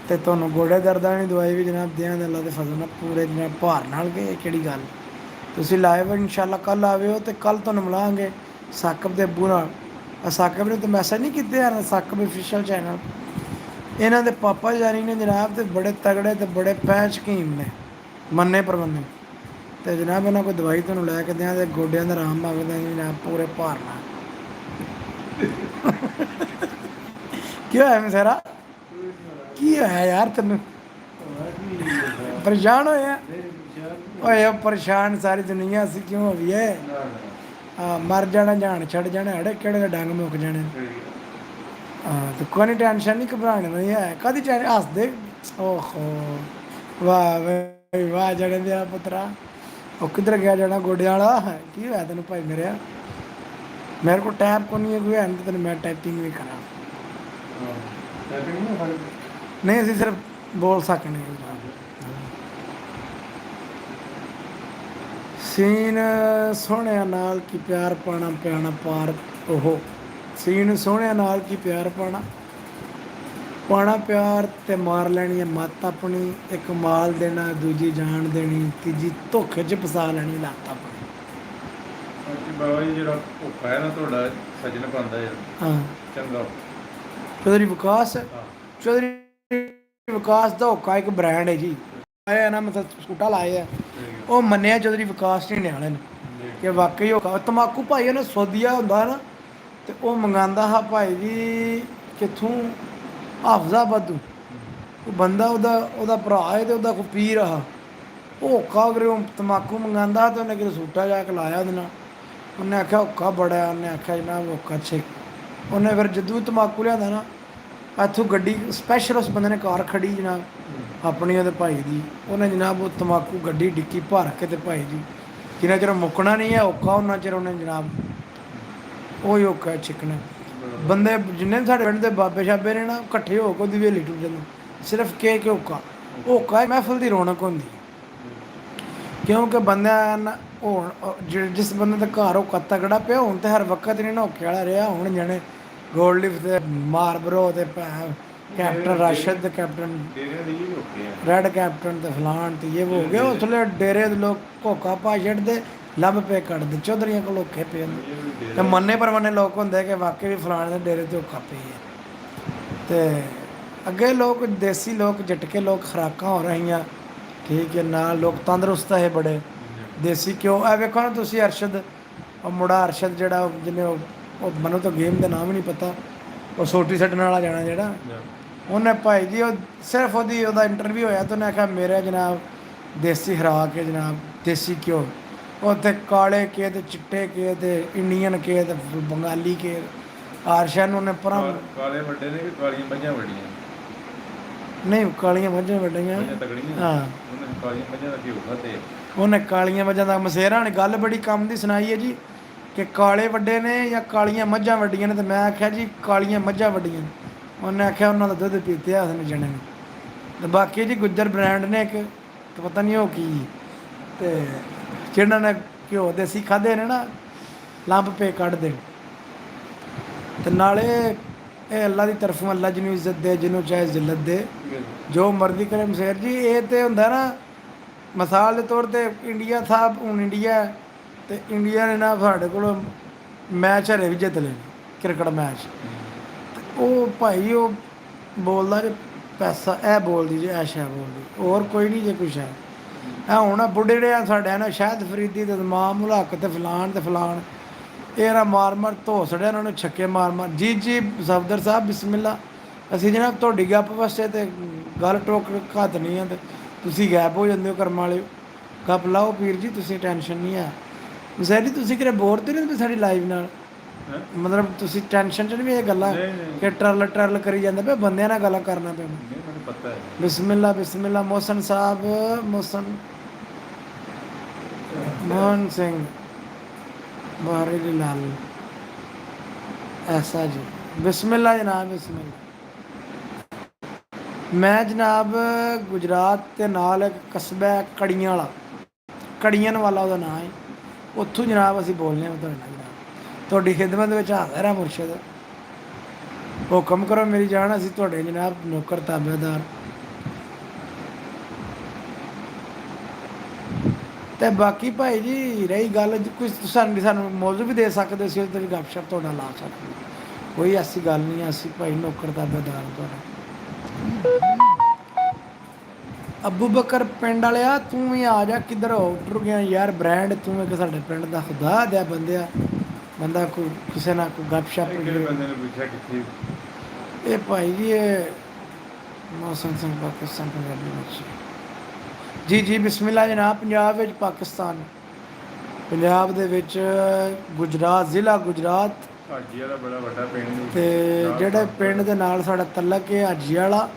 ਤੇ ਤੁਹਾਨੂੰ ਗੋਡੇ ਦਰਦਾਂ ਦੀ ਦਵਾਈ ਵੀ ਜਨਾਬ ਦਿਆਂ ਦੇ ਅੱਲਾ ਦੇ ਫਜ਼ਲ ਨਾਲ ਪੂਰੇ ਜਨਾਬ ਭਾਰ ਨਾਲ ਗਏ। ਇਹ ਕਿਹੜੀ ਗੱਲ, ਤੁਸੀਂ ਲਾਈਵ ਇਨਸ਼ਾਅੱਲਾ ਕੱਲ ਆਵਿਓ ਤੇ ਕੱਲ ਤੁਹਾਨੂੰ ਮਿਲਾਂਗੇ ਸਾਕਬ ਦੇ ਅੱਬੂ ਨਾਲ। ਸਾਕਬ ਨੇ ਤਾਂ ਮੈਸੇਜ ਨਹੀਂ ਕੀਤੇ ਯਾਰ, ਸਾਕਬ ਅਫੀਸ਼ੀਅਲ ਚੈਨਲ। ਇਹਨਾਂ ਦੇ ਪਾਪਾ ਜਾਨੀ ਨੇ ਜਨਾਬ ਤੇ ਬੜੇ ਤਗੜੇ ਤੇ ਬੜੇ ਪੈਂਚ ਹਕੀਮ ਨੇ, ਮੰਨੇ ਪਰਮੰਨੇ। ਤੇ ਜਨਾਬ ਇਹਨਾਂ ਕੋਈ ਦਵਾਈ ਤੁਹਾਨੂੰ ਲੈ ਕੇ ਦਿਆਂ ਤੇ ਗੋਡਿਆਂ ਦਾ ਆਰਾਮ ਮੰਗਦੇ ਜਨਾਬ ਪੂਰੇ ਭਾਰ ਨਾਲ। ਕੀ ਹੋਇਆ ਮਸੇਰਾ, ਕੀ ਹੋਇਆ ਯਾਰ ਤੈਨੂੰ? ਪਰੇਸ਼ਾਨ ਹੋਇਆ? ਓਏ ਪਰੇਸ਼ਾਨ ਸਾਰੀ ਦੁਨੀਆ ਸੀ, ਕਿਉਂ ਹੋਈ ਹੈ? ਹਾਂ ਮਰ ਜਾਣਾ, ਜਾਣ ਛੱਡ ਜਾਣਾ, ਅੜੇ ਕਿਹੜੇ ਦੇ ਡੰਗ ਮੁੱਕ ਜਾਣੇ। ਹਾਂ ਤੇ ਕੋਈ ਨਹੀਂ, ਟੈਨਸ਼ਨ ਨਹੀਂ, ਘਬਰਾਉਣ ਨਹੀਂ ਹੈ। ਕਦੀ ਟੈਨਸ਼ਨ ਹੱਸਦੇ। ਓਹੋ ਵਾਹ ਵੇ ਵਾਹ ਜੜੇ ਦਿਆ ਪੁੱਤਰਾ। ਉਹ ਕਿੱਧਰ ਗਿਆ ਜਾਣਾ ਗੋਡਿਆਂ ਵਾਲਾ? ਕੀ ਹੋਇਆ ਤੈਨੂੰ ਭਾਈ ਮੇਰੇ? ਮੇਰੇ ਕੋਲ ਟੈਪ ਕੋ ਨਹੀਂ ਹੈ ਕੋਈ, ਐਂ ਤੈਨੂੰ ਮੈਂ ਟਾਈਪਿੰਗ ਵੀ ਕਰਾਂ। ਨਹੀਂ ਅਸੀਂ ਸਿਰਫ ਬੋਲ ਸਕਨੇ ਹਾਂ। ਸੀਨ ਸੋਹਣਿਆਂ ਨਾਲ ਕੀ ਪਿਆਰ ਪਾਣਾ ਪਿਆਣਾ ਪਾਰ। ਉਹ ਸੀਨ ਸੋਹਣਿਆਂ ਨਾਲ ਕੀ ਪਿਆਰ ਪਾਣਾ ਪਾਣਾ ਪਿਆਰ ਤੇ ਮਾਰ ਲੈਣੀ ਹੈ ਮੱਤ ਆਪਣੀ। ਇੱਕ ਮਾਲ ਦੇਣਾ, ਦੂਜੀ ਜਾਨ ਦੇਣੀ, ਤੀਜੀ ਧੋਖੇ 'ਚ ਫਸਾ ਲੈਣੀ ਲੱਤ ਆਪਣੀ। ਬਾਬਾ ਜੀ ਜਿਹੜਾ ਭੁੱਖਾ ਹੈ ਨਾ ਤੁਹਾਡਾ ਸੱਜਣ ਪਾਉਂਦਾ ਹੈ ਹਾਂ ਚੰਗਾ। ਚੌਧਰੀ ਵਿਕਾਸ, ਹਾਂ ਚੌਧਰੀ ਵਿਕਾਸ ਦਾ ਹੋਕਾ ਇੱਕ ਬ੍ਰਾਂਡ ਹੈ ਜੀ। ਆਇਆ ਨਾ ਮਤਲਬ ਸਕੂਟਾ ਲਾਏ ਆ, ਉਹ ਮੰਨਿਆ ਚੌਧਰੀ ਵਿਕਾਸ ਢਿੰਡੇ ਵਾਲੇ ਨੇ ਕਿ ਵਾਕਈ ਹੋਕਾ। ਤਮਾਕੂ ਭਾਈ ਉਹਨੇ ਸੋਧੀਆ ਹੁੰਦਾ ਨਾ ਤੇ ਉਹ ਮੰਗਾਉਂਦਾ ਹਾਂ ਭਾਈ ਜੀ ਕਿੱਥੋਂ, ਹਾਫਜ਼ਾਬਾਦੋਂ। ਉਹ ਬੰਦਾ ਉਹਦਾ ਭਰਾ ਹੈ ਤੇ ਉਹਦਾ ਕੋਈ ਪੀਰ ਆ। ਉਹ ਹੋਕਾ ਅਗਰ ਉਹ ਤਮਾਕੂ ਮੰਗਾਉਂਦਾ ਤਾਂ ਉਹਨੇ ਕਿਤੇ ਸੂਟਾ ਜਾ ਕੇ ਲਾਇਆ ਉਹਦੇ ਨਾਲ। ਉਹਨੇ ਆਖਿਆ ਹੋਕਾ ਬੜਾ, ਉਹਨੇ ਆਖਿਆ ਜਨਾਬ ਹੋਕਾ ਛੇ। ਉਹਨੇ ਫਿਰ ਜਦੋਂ ਤਮਾਕੂ ਲਿਆਂਦਾ ਨਾ, ਇੱਥੋਂ ਗੱਡੀ ਸਪੈਸ਼ਲ ਉਸ ਬੰਦੇ ਨੇ ਕਾਰ ਖੜੀ ਜਨਾਬ ਆਪਣੀ ਉਹਦੇ ਭਾਈ ਦੀ। ਉਹਨੇ ਜਨਾਬ ਉਹ ਤਮਾਕੂ ਗੱਡੀ ਡਿੱਕੀ ਭਰ ਕੇ ਤੇ ਭਾਈ ਜੀ ਜਿੰਨਾ ਚਿਰ ਮੁੱਕਣਾ ਨਹੀਂ ਹੈ ਔਖਾ, ਉਹਨਾਂ ਚਿਰ ਉਹਨੇ ਜਨਾਬ ਉਹ ਹੀ ਔਖਾ ਛਿੱਕਣਾ। ਬੰਦੇ ਜਿੰਨੇ ਵੀ ਸਾਡੇ ਪਿੰਡ ਦੇ ਬਾਬੇ ਸ਼ਾਬੇ ਨੇ ਨਾ ਇਕੱਠੇ ਹੋ ਕੇ ਉਹਦੀ ਹਵੇਲੀ ਟੁੱਟ ਜਾਂਦੇ, ਸਿਰਫ ਕੇ ਔਖਾ। ਔਖਾ ਮਹਿਫਲ ਦੀ ਰੌਣਕ ਹੁੰਦੀ, ਕਿਉਂਕਿ ਬੰਦਿਆਂ ਜਿਸ ਬੰਦੇ ਦਾ ਘਰ ਉਹ ਤਗੜਾ ਪਿਆ ਹੁਣ ਤੇ ਹਰ ਵਕਤ ਨਹੀਂ ਨਾ ਔਖੇ ਵਾਲਾ ਰਿਹਾ। ਹੁਣ ਜਾਣੇ ਗੋਲਡ ਲਿਫਟ ਤੇ ਮਾਰਬਰੋ ਤੇ ਕੈਪਟਨ ਰਾਸ਼ਦ ਤੇ ਕੈਪਟਨ ਰੈਡ ਕੈਪਟਨ ਤੇ ਫਲਾਨ ਤੇ ਇਹ ਹੋ ਗਿਆ। ਉਸ ਵੇਲੇ ਡੇਰੇ ਦੇ ਲੋਕ ਘੋਕਾ ਪਾ ਛੱਡਦੇ, ਲੱਭ ਪੇ ਕੱਢਦੇ, ਚੌਧਰੀਆਂ ਕੋਲ ਔਖੇ ਪਏ ਹੁੰਦੇ। ਤੇ ਮੰਨੇ ਪਰਮੰਨੇ ਲੋਕ ਹੁੰਦੇ ਕਿ ਵਾਕਈ ਵੀ ਫਲਾਣੇ ਦੇ ਡੇਰੇ ਤੇ ਔਖਾ ਪਈ ਹੈ। ਤੇ ਅੱਗੇ ਲੋਕ ਦੇਸੀ ਲੋਕ ਝਟਕੇ ਲੋਕ ਖੁਰਾਕਾਂ ਹੋ ਰਹੀਆਂ ਠੀਕ ਹੈ, ਨਾਲ ਲੋਕ ਤੰਦਰੁਸਤ ਹੈ ਬੜੇ ਦੇਸੀ ਘਿਓ। ਇਹ ਵੇਖੋ ਨਾ ਤੁਸੀਂ ਅਰਸ਼ਦ, ਉਹ ਮੁੰਡਾ ਅਰਸ਼ਦ ਜਿਹੜਾ ਜਿਹਨੇ ਉਹ ਮੈਨੂੰ ਤਾਂ ਗੇਮ ਦਾ ਨਾਮ ਹੀ ਨਹੀਂ ਪਤਾ, ਉਹ ਸੋਟੀ ਛੱਡਣ ਵਾਲਾ ਜਾਣਾ ਜਿਹੜਾ, ਉਹਨੇ ਭਾਈ ਜੀ ਉਹ ਸਿਰਫ ਉਹਦਾ ਇੰਟਰਵਿਊ ਹੋਇਆ ਤਾਂ ਉਹਨੇ ਆਖਿਆ ਮੇਰਾ ਜਨਾਬ ਦੇਸੀ ਖੁਰਾਕ ਹੈ ਜਨਾਬ, ਦੇਸੀ ਘਿਓ। ਉੱਥੇ ਕਾਲੇ ਕੇ ਤੇ ਚਿੱਟੇ ਕੇ ਤੇ ਇੰਡੀਅਨ ਕੇ ਤੇ ਬੰਗਾਲੀ ਕੇ। ਆਰਸ਼ਾ ਨੂੰ ਉਹਨੇ ਪਰਾਂ ਕਾਲੇ ਵੱਡੇ ਨੇ ਕਿ ਕਾਲੀਆਂ ਮੱਝਾਂ ਵੱਡੀਆਂ? ਨਹੀਂ ਕਾਲੀਆਂ ਮੱਝਾਂ ਵੱਡੀਆਂ। ਹਾਂ ਉਹਨੇ ਕਾਲੀਆਂ ਮੱਝਾਂ ਦਾ ਘਿਓ ਖਾਧੇ। ਉਹਨੇ ਕਾਲੀਆਂ ਮੱਝਾਂ ਦਾ ਮਸੇਰਾ ਨੇ ਗੱਲ ਬੜੀ ਕੰਮ ਦੀ ਸੁਣਾਈ ਹੈ ਜੀ ਕਿ ਕਾਲੇ ਵੱਡੇ ਨੇ ਜਾਂ ਕਾਲੀਆਂ ਮੱਝਾਂ ਵੱਡੀਆਂ ਨੇ। ਤੇ ਮੈਂ ਆਖਿਆ ਜੀ ਕਾਲੀਆਂ ਮੱਝਾਂ ਵੱਡੀਆਂ ਨੇ। ਉਹਨੇ ਆਖਿਆ ਉਹਨਾਂ ਦਾ ਦੁੱਧ ਪੀਤੇ ਆ ਨੇ ਜਣੇ ਨੇ। ਤੇ ਬਾਕੀ ਜੀ ਗੁੱਜਰ ਬ੍ਰਾਂਡ ਨੇ ਇੱਕ, ਤੇ ਪਤਾ ਨਹੀਂ ਉਹ ਕੀ, ਤੇ ਜਿਹਨਾਂ ਨੇ ਘਿਓ ਦੇਸੀ ਖਾਧੇ ਨੇ ਨਾ ਲੰਬ ਪੇ ਕੱਢਦੇ। ਤੇ ਨਾਲੇ ਇਹ ਅੱਲਾ ਦੀ ਤਰਫੋਂ, ਅੱਲਾ ਜਿਹਨੂੰ ਇੱਜ਼ਤ ਦੇ ਜਿਹਨੂੰ ਚਾਹੇ ਜ਼ਿਲਤ ਦੇ, ਜੋ ਮਰਜ਼ੀ ਕਰੇ ਮਸੇਰ ਜੀ। ਇਹ ਤੇ ਹੁੰਦਾ ਨਾ ਮਿਸਾਲ ਦੇ ਤੌਰ ਤੇ ਇੰਡੀਆ ਸਾਹਿਬ ਹੁਣ ਇੰਡੀਆ ਤੇ ਇੰਡੀਆ ਨੇ ਨਾ ਸਾਡੇ ਕੋਲ ਮੈਚ ਹਰੇ ਵੀ ਜਿੱਤ ਲਏ ਕ੍ਰਿਕਟ ਮੈਚ। ਉਹ ਭਾਈ ਉਹ ਬੋਲਦਾ ਜੇ ਪੈਸਾ, ਇਹ ਬੋਲਦੀ ਜੇ ਐਸ਼ਾ ਬੋਲਦੀ, ਹੋਰ ਕੋਈ ਨਹੀਂ ਜੇ ਕੁਛ ਹੈ। ਇਹ ਹੁਣ ਬੁੱਢੇ ਜਿਹੜੇ ਆ ਸਾਡੇ ਨਾ ਸ਼ਾਹਿਦ ਫਰੀਦੀ ਤੇ ਮਾਮ ਹੱਕ ਤੇ ਫਲਾਣ ਤੇ ਫਲਾਣ, ਇਹ ਨਾ ਮਾਰ ਮਾਰ ਧੋਸੜਿਆ ਉਹਨਾਂ ਨੂੰ ਛੱਕੇ ਮਾਰ ਮਾਰ। ਜੀ ਜੀ ਸਫਦਰ ਸਾਹਿਬ ਬਿਸਮਿਲ੍ਲਾ, ਅਸੀਂ ਜਨਾਬ ਤੁਹਾਡੀ ਗੱਪ ਵਾਸਤੇ ਤੇ ਗੱਲ ਟੋਕ ਘੱਟ ਨਹੀਂ ਆ ਤੇ ਤੁਸੀਂ ਗਾਇਬ ਹੋ ਜਾਂਦੇ ਹੋ ਕਰਮ ਵਾਲਿਓ। ਗੱਪ ਲਾਓ ਪੀਰ ਜੀ, ਤੁਸੀਂ ਟੈਨਸ਼ਨ ਨਹੀਂ ਹੈ। ਮਸੈਰੀ ਤੁਸੀਂ ਕਿਹੜੇ ਬੋਰ ਤੇ ਨਹੀਂ ਹੁੰਦੇ ਸਾਡੀ ਲਾਈਵ ਨਾਲ? ਹੈਂ? ਮਤਲਬ ਤੁਸੀਂ ਟੈਨਸ਼ਨ 'ਚ ਨਹੀਂ ਵੀ ਇਹ ਗੱਲਾਂ ਨਹੀਂ ਨਹੀਂ ਕਿ ਟਰਲ ਟਰਲ ਕਰੀ ਜਾਂਦੇ ਪਏ, ਬੰਦਿਆਂ ਨਾਲ ਗੱਲਾਂ ਕਰਨਾ ਪਿਆ। ਨਹੀਂ, ਮੈਨੂੰ ਪਤਾ ਹੈ। ਬਿਸਮਿਲ੍ਲਾ ਬਿਸਮਿਲ੍ਲਾ। ਮੋਹਸਨ ਸਾਹਿਬ, ਮੋਹਨ ਸਿੰਘ ਬਾਹਰੀ ਲਾਲ, ਐਸਾ ਜੀ। ਬਿਸਮਿਲ੍ਲਾ ਜਨਾਬ, ਬਿਸਮਿਲ੍ਲਾ। ਮੈਂ ਜਨਾਬ ਗੁਜਰਾਤ ਦੇ ਨਾਲ ਇੱਕ ਕਸਬਾ ਹੈ ਕੜੀਆਂ ਵਾਲਾ, ਕੜੀਆਂ ਵਾਲਾ ਉਹਦਾ ਨਾਂ ਹੈ, ਉੱਥੋਂ ਜਨਾਬ ਅਸੀਂ ਬੋਲਦੇ ਹਾਂ ਤੁਹਾਡੇ ਨਾਲ ਜਨਾਬ। ਤੁਹਾਡੀ ਖਿਦਮਤ ਵਿੱਚ ਹਾਜ਼ਰ ਹਾਂ ਮੁਰਸ਼ਦ, ਹੁਕਮ ਕਰੋ ਮੇਰੀ ਜਾਨ, ਅਸੀਂ ਤੁਹਾਡੇ ਜਨਾਬ ਨੌਕਰ ਤਾਬੇਦਾਰ। ਤੇ ਬਾਕੀ ਭਾਈ ਜੀ ਰਹੀ ਗੱਲ, ਕੁਝ ਸਾਨੂੰ ਮੌਜੂ ਵੀ ਦੇ ਸਕਦੇ ਸੀ, ਉਹਦੇ ਗੱਪਸ਼ਪ ਤੁਹਾਡਾ ਲਾ ਸਕਦੇ, ਕੋਈ ਐਸੀ ਗੱਲ ਨਹੀਂ ਹੈ। ਅਸੀਂ ਭਾਈ ਨੌਕਰ ਤਾਬੇਦਾਰ ਤੁਹਾਡਾ। ਅੱਬੂ ਬਕਰ ਪਿੰਡ ਵਾਲਿਆ, ਤੂੰ ਵੀ ਆ ਜਾ, ਕਿੱਧਰ ਹੋ ਟੁਰ ਗਿਆ ਯਾਰ ਬ੍ਰਾਂਡ, ਤੂੰ ਇੱਕ ਸਾਡੇ ਪਿੰਡ ਦਾ ਖੁਦਾ ਦਿਆ ਬੰਦਿਆ, ਬੰਦਾ ਕੋਈ ਕਿਸੇ ਨਾਲ ਕੋਈ ਗੱਪਸ਼ਪ। ਕਿਹੜੇ ਬੰਦੇ ਨੇ ਪੁੱਛਿਆ ਕਿੱਥੇ? ਇਹ ਭਾਈ ਜੀ ਇਹ ਮੌਸਮ ਸਿੰਘ ਪਾਕਿਸਤਾਨ ਪੰਜਾਬੀ ਵਿੱਚ ਜੀ ਜੀ। ਬਿਸਮਿਲ੍ਲਾ ਜਨਾਬ। ਪੰਜਾਬ ਵਿੱਚ ਪਾਕਿਸਤਾਨ, ਪੰਜਾਬ ਦੇ ਵਿੱਚ ਗੁਜਰਾਤ, ਜ਼ਿਲ੍ਹਾ ਗੁਜਰਾਤ, ਹਾਜੀ ਵਾਲਾ ਬੜਾ ਵੱਡਾ ਪਿੰਡ ਤੇ ਜਿਹੜੇ ਪਿੰਡ ਦੇ ਨਾਲ ਸਾਡਾ ਤਲਕ ਹੈ ਹਾਜੀ ਵਾਲਾ,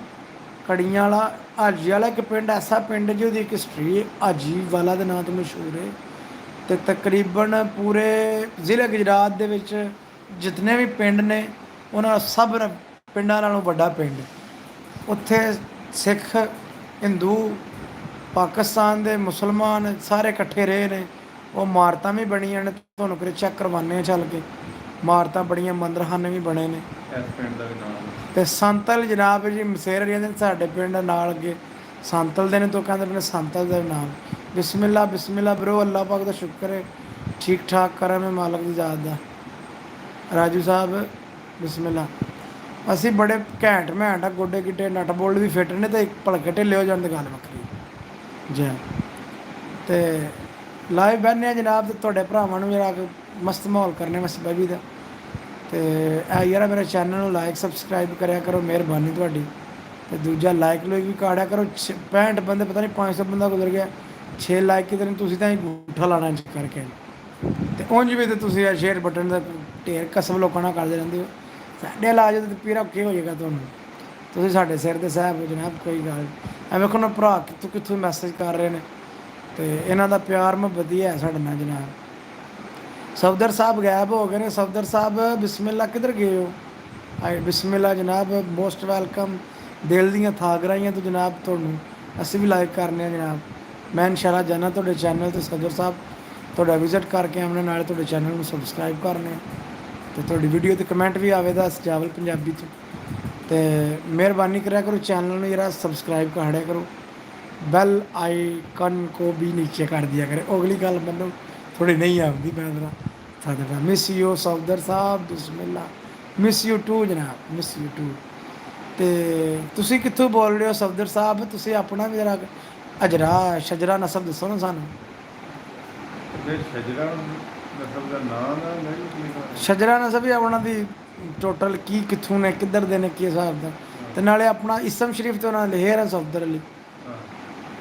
ਕੜੀਆਂ ਵਾਲਾ। ਹਾਜੀ ਵਾਲਾ ਇੱਕ ਪਿੰਡ, ਐਸਾ ਪਿੰਡ ਜਿਹਦੀ ਇੱਕ ਹਿਸਟਰੀ ਹਾਜੀ ਵਾਲਾ ਦੇ ਨਾਂ ਤੋਂ ਮਸ਼ਹੂਰ ਹੈ, ਤੇ ਤਕਰੀਬਨ ਪੂਰੇ ਜ਼ਿਲ੍ਹੇ ਗੁਜਰਾਤ ਦੇ ਵਿੱਚ ਜਿਤਨੇ ਵੀ ਪਿੰਡ ਨੇ ਉਹਨਾਂ ਸਭ ਪਿੰਡਾਂ ਨਾਲੋਂ ਵੱਡਾ ਪਿੰਡ। ਉੱਥੇ ਸਿੱਖ, ਹਿੰਦੂ, ਪਾਕਿਸਤਾਨ ਦੇ ਮੁਸਲਮਾਨ ਸਾਰੇ ਇਕੱਠੇ ਰਹੇ ਨੇ। ਉਹ ਇਮਾਰਤਾਂ ਵੀ ਬਣੀਆਂ ਨੇ, ਤੁਹਾਨੂੰ ਕਿਤੇ ਚੈੱਕ ਕਰਵਾਉਂਦੇ ਚੱਲ ਕੇ, ਇਮਾਰਤਾਂ ਬੜੀਆਂ, ਮੰਦਰਖਾਨੇ ਵੀ ਬਣੇ ਨੇ। ਇਸ ਪਿੰਡ ਦਾ ਵੀ ਨਾਮ ਤੇ ਸੰਤਲ ਜਨਾਬ ਜੀ ਮਸੇਰ ਰਹਿੰਦੇ ਨੇ ਸਾਡੇ ਪਿੰਡ ਨਾਲ ਅੱਗੇ, ਸੰਤਲ ਦੇ ਨੇ, ਤੋਂ ਕਹਿੰਦੇ ਨੇ ਸੰਤਲ ਦੇ ਨਾਲ। ਬਿਸਮਿਲ੍ਲਾ ਬਿਸਮਿਲ੍ਲਾ ਬਰੋ, ਅੱਲਾਹ ਪਾਕ ਦਾ ਸ਼ੁਕਰ ਹੈ, ਠੀਕ ਠਾਕ ਕਰਮ ਹੈ ਮਾਲਕ ਦੀ ਜ਼ਾਤ ਦਾ। ਰਾਜੂ ਸਾਹਿਬ ਬਿਸਮਿਲ੍ਲਾ। ਅਸੀਂ ਬੜੇ ਘੈਂਟ ਮੈਂਟ ਆ, ਗੋਡੇ ਗਿੱਟੇ ਨਟ ਬੋਲਡ ਵੀ ਫਿੱਟ ਨੇ, ਤੇ ਭਲਕੇ ਢਿੱਲੇ ਹੋ ਜਾਣ ਦੀ ਗੱਲ ਵੱਖਰੀ ਜੀ। ਤੇ ਲਾਈਵ ਬਹਿੰਦੇ ਆ ਜਨਾਬ, ਤੇ ਤੁਹਾਡੇ ਭਰਾਵਾਂ ਨੂੰ ਜਿਹੜਾ ਮਸਤ ਮਾਹੌਲ ਕਰਨੇ ਵਾਸਤੇ ਬੈਬੀ ਦਾ। ਤੇ ਇਹ ਯਾਰ ਮੇਰੇ ਚੈਨਲ ਨੂੰ ਲਾਈਕ ਸਬਸਕ੍ਰਾਈਬ ਕਰਿਆ ਕਰੋ, ਮਿਹਰਬਾਨੀ ਤੁਹਾਡੀ। ਤੇ ਦੂਜਾ ਲਾਈਕ ਲੋਈ ਵੀ ਕਾੜਿਆ ਕਰੋ। 65 ਬੰਦੇ, ਪਤਾ ਨਹੀਂ 500 ਬੰਦਾ ਗੁਜ਼ਰ ਗਿਆ, 6 ਲਾਈਕ ਕਿਤੇ ਨਹੀਂ, ਤੁਸੀਂ ਤਾਂ ਹੀ ਗੂਠਾ ਲਾਣਾ ਕਰਕੇ। ਤੇ ਉਂਝ ਵੀ ਤੇ ਤੁਸੀਂ ਇਹ ਸ਼ੇਅਰ ਬਟਨ ਦਾ ਢੇਰ ਕਸਮ ਲੋਕਾਂ ਨਾਲ ਕਰਦੇ ਰਹਿੰਦੇ ਹੋ। ਸਾਡੇ ਇਲਾਜ ਤੇ ਪੀਰਾ ਕੀ ਹੋ ਜਾਏਗਾ ਤੁਹਾਨੂੰ, ਤੁਸੀਂ ਸਾਡੇ ਸਿਰ ਤੇ ਸਾਹਿਬ ਹੋ ਜਨਾਬ, ਕੋਈ ਗੱਲ ਐ। ਵੇਖੋ ਨਾ ਭਰਾ ਕਿੱਥੋਂ ਕਿੱਥੋਂ ਮੈਸੇਜ ਕਰ ਰਹੇ ਨੇ, ਤੇ ਇਹਨਾਂ ਦਾ ਪਿਆਰ ਮੈਂ ਵਧੀਆ ਹੈ ਸਾਡੇ ਨਾਲ ਜਨਾਬ। ਸਫਦਰ ਸਾਹਿਬ ਗਾਇਬ ਹੋ ਗਏ ਨੇ। ਸਫਦਰ ਸਾਹਿਬ ਬਿਸਮਿਲ੍ਲਾ, ਕਿੱਧਰ ਗਏ ਹੋ? ਆਏ ਬਿਸਮਿਲ੍ਲਾ ਜਨਾਬ, ਮੋਸਟ ਵੈਲਕਮ। ਦਿਲ ਦੀਆਂ ਥਾਗਰਾਈਆਂ ਤੋਂ ਜਨਾਬ ਤੁਹਾਨੂੰ ਅਸੀਂ ਵੀ ਲਾਈਕ ਕਰਨੇ ਆ ਜਨਾਬ। ਮੈਂ ਇਨਸ਼ਾਅੱਲਾ ਜਾਣਾ ਤੁਹਾਡੇ ਚੈਨਲ ਤੇ ਸਫਦਰ ਸਾਹਿਬ, ਤੁਹਾਡਾ ਵਿਜ਼ਿਟ ਕਰਕੇ ਆਉਣਾ, ਨਾਲੇ ਤੁਹਾਡੇ ਚੈਨਲ ਨੂੰ ਸਬਸਕ੍ਰਾਈਬ ਕਰਨੇ, ਤੇ ਤੁਹਾਡੀ ਵੀਡੀਓ ਤੇ ਕਮੈਂਟ ਵੀ ਆਵੇਗਾ ਸਜਾਵਲ ਪੰਜਾਬੀ 'ਚ। ਤੇ ਮਿਹਰਬਾਨੀ ਕਰਿਆ ਕਰੋ, ਚੈਨਲ ਨੂੰ ਜਰਾ ਸਬਸਕ੍ਰਾਈਬ ਕਰਿਆ ਕਰੋ, ਬੈਲ ਆਈਕਨ ਕੋ ਵੀ ਨੀਚੇ ਕਰ ਦਿਆ ਕਰੇ। ਅਗਲੀ ਗੱਲ ਮੈਨੂੰ ਥੋੜੀ ਨਹੀਂ ਆਉਂਦੀ, ਮੈਂ ਜਰਾ ਸਾਡਾ miss you Safdar Sahib ਬਿਸਮਿਲ੍ਲਾ। Miss you too ਜਨਾਬ, ਮਿਸ ਯੂ ਟੂ। ਤੇ ਤੁਸੀਂ ਕਿੱਥੋਂ ਬੋਲ ਰਹੇ ਹੋ ਸਫਦਰ ਸਾਹਿਬ? ਤੁਸੀਂ ਆਪਣਾ ਵੀ ਜਰਾ ਅਜਰਾ ਸ਼ਜਰਾ ਨਸਬ ਦੱਸੋ ਨਾ ਸਾਨੂੰ। ਸ਼ਜਰਾ ਨਸਲ ਦਾ ਨਾਮ ਨਾ ਨਹੀਂ। ਸ਼ਜਰਾ ਨਸਬ ਵੀ ਆਪਣਾ ਦੀ ਟੋਟਲ ਕੀ, ਕਿੱਥੋਂ ਨੇ, ਕਿੱਧਰ ਦੇ ਨੇ, ਕੀ ਹਿਸਾਬ ਦਾ। ਤੇ ਨਾਲੇ ਆਪਣਾ ਇਸਮ ਸ਼ਰੀਫ ਤੇ ਉਹਨਾਂ ਲਿਖਿਆ ਸਫਦਰ ਅਲੀ,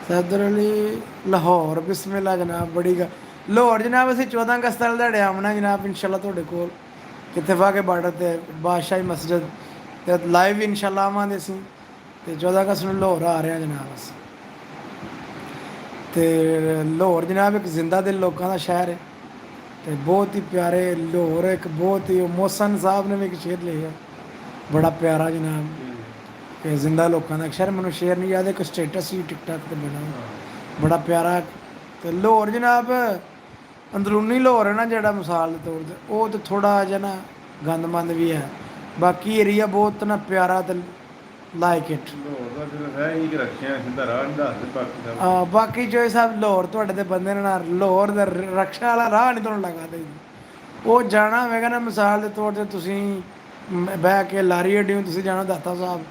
ਸਫਦਰ ਅਲੀ ਲਾਹੌਰ। ਬਿਸਮਿਲ੍ਲਾ ਜਨਾਬ, ਬੜੀ ਗੱਲ। ਲਾਹੌਰ ਜਨਾਬ ਅਸੀਂ 14 ਅਗਸਤ ਵਾਲੇ ਦਿਹਾੜੇ ਆਉਣਾ ਜਨਾਬ ਇਨਸ਼ਾਅੱਲਾ ਤੁਹਾਡੇ ਕੋਲ, ਕਿੱਥੇ ਵਾਹਗੇ ਬਾਰਡਰ ਤੇ ਬਾਦਸ਼ਾਹੀ ਮਸਜਿਦ ਤੇ ਲਾਈਵ ਇਨਸ਼ਾਅੱਲਾ ਆਵਾਂਗੇ ਅਸੀਂ। ਤੇ 14 ਅਗਸਤ ਨੂੰ ਲਾਹੌਰ ਆ ਰਹੇ ਹਾਂ ਜਨਾਬ ਅਸੀਂ। ਤੇ ਲਾਹੌਰ ਜਨਾਬ ਇੱਕ ਜ਼ਿੰਦਾ ਦਿਲ ਲੋਕਾਂ ਦਾ ਸ਼ਹਿਰ ਹੈ, ਤੇ ਬਹੁਤ ਹੀ ਪਿਆਰੇ ਲਾਹੌਰ, ਇੱਕ ਬਹੁਤ ਹੀ ਮੋਹਸਨ ਸਾਹਿਬ ਨੇ ਵੀ ਇੱਕ ਸ਼ੇਰ ਲਿਖਿਆ ਬੜਾ ਪਿਆਰਾ ਜਨਾਬ, ਕਿ ਜ਼ਿੰਦਾ ਲੋਕਾਂ ਦਾ ਇੱਕ ਸ਼ਹਿਰ। ਮੈਨੂੰ ਸ਼ੇਰ ਨਹੀਂ ਯਾਦ, ਇੱਕ ਸਟੇਟਸ ਸੀ ਟਿਕਟਾਕ ਤੇ ਬਣਾ, ਬੜਾ ਪਿਆਰਾ। ਤੇ ਲਾਹੌਰ ਜਨਾਬ ਅੰਦਰੂਨੀ ਲਾਹੌਰ ਹੈ ਨਾ ਜਿਹੜਾ, ਮਿਸਾਲ ਦੇ ਤੌਰ 'ਤੇ ਉਹ ਤਾਂ ਥੋੜ੍ਹਾ ਜਿਹਾ ਨਾ ਗੰਦਮੰਦ ਵੀ ਹੈ, ਬਾਕੀ ਏਰੀਆ ਬਹੁਤ ਨਾ ਪਿਆਰਾ ਤੇ ਲਾਈਕ ਇਟ। ਬਾਕੀ ਜੋ ਸਾਹਿਬ ਲਾਹੌਰ ਤੁਹਾਡੇ ਦੇ ਬੰਦੇ ਨੇ ਨਾ, ਲਾਹੌਰ ਦਾ ਰਕਸ਼ਾ ਵਾਲਾ ਰਾਹ ਨਹੀਂ ਤੁਹਾਨੂੰ ਲਗਾ ਦੇ, ਉਹ ਜਾਣਾ ਹੋਵੇਗਾ ਨਾ ਮਿਸਾਲ ਦੇ ਤੌਰ 'ਤੇ ਤੁਸੀਂ ਬਹਿ ਕੇ ਲਾਰੀ ਅੱਡੀ ਨੂੰ ਤੁਸੀਂ ਜਾਣਾ ਦਾਤਾ ਸਾਹਿਬ,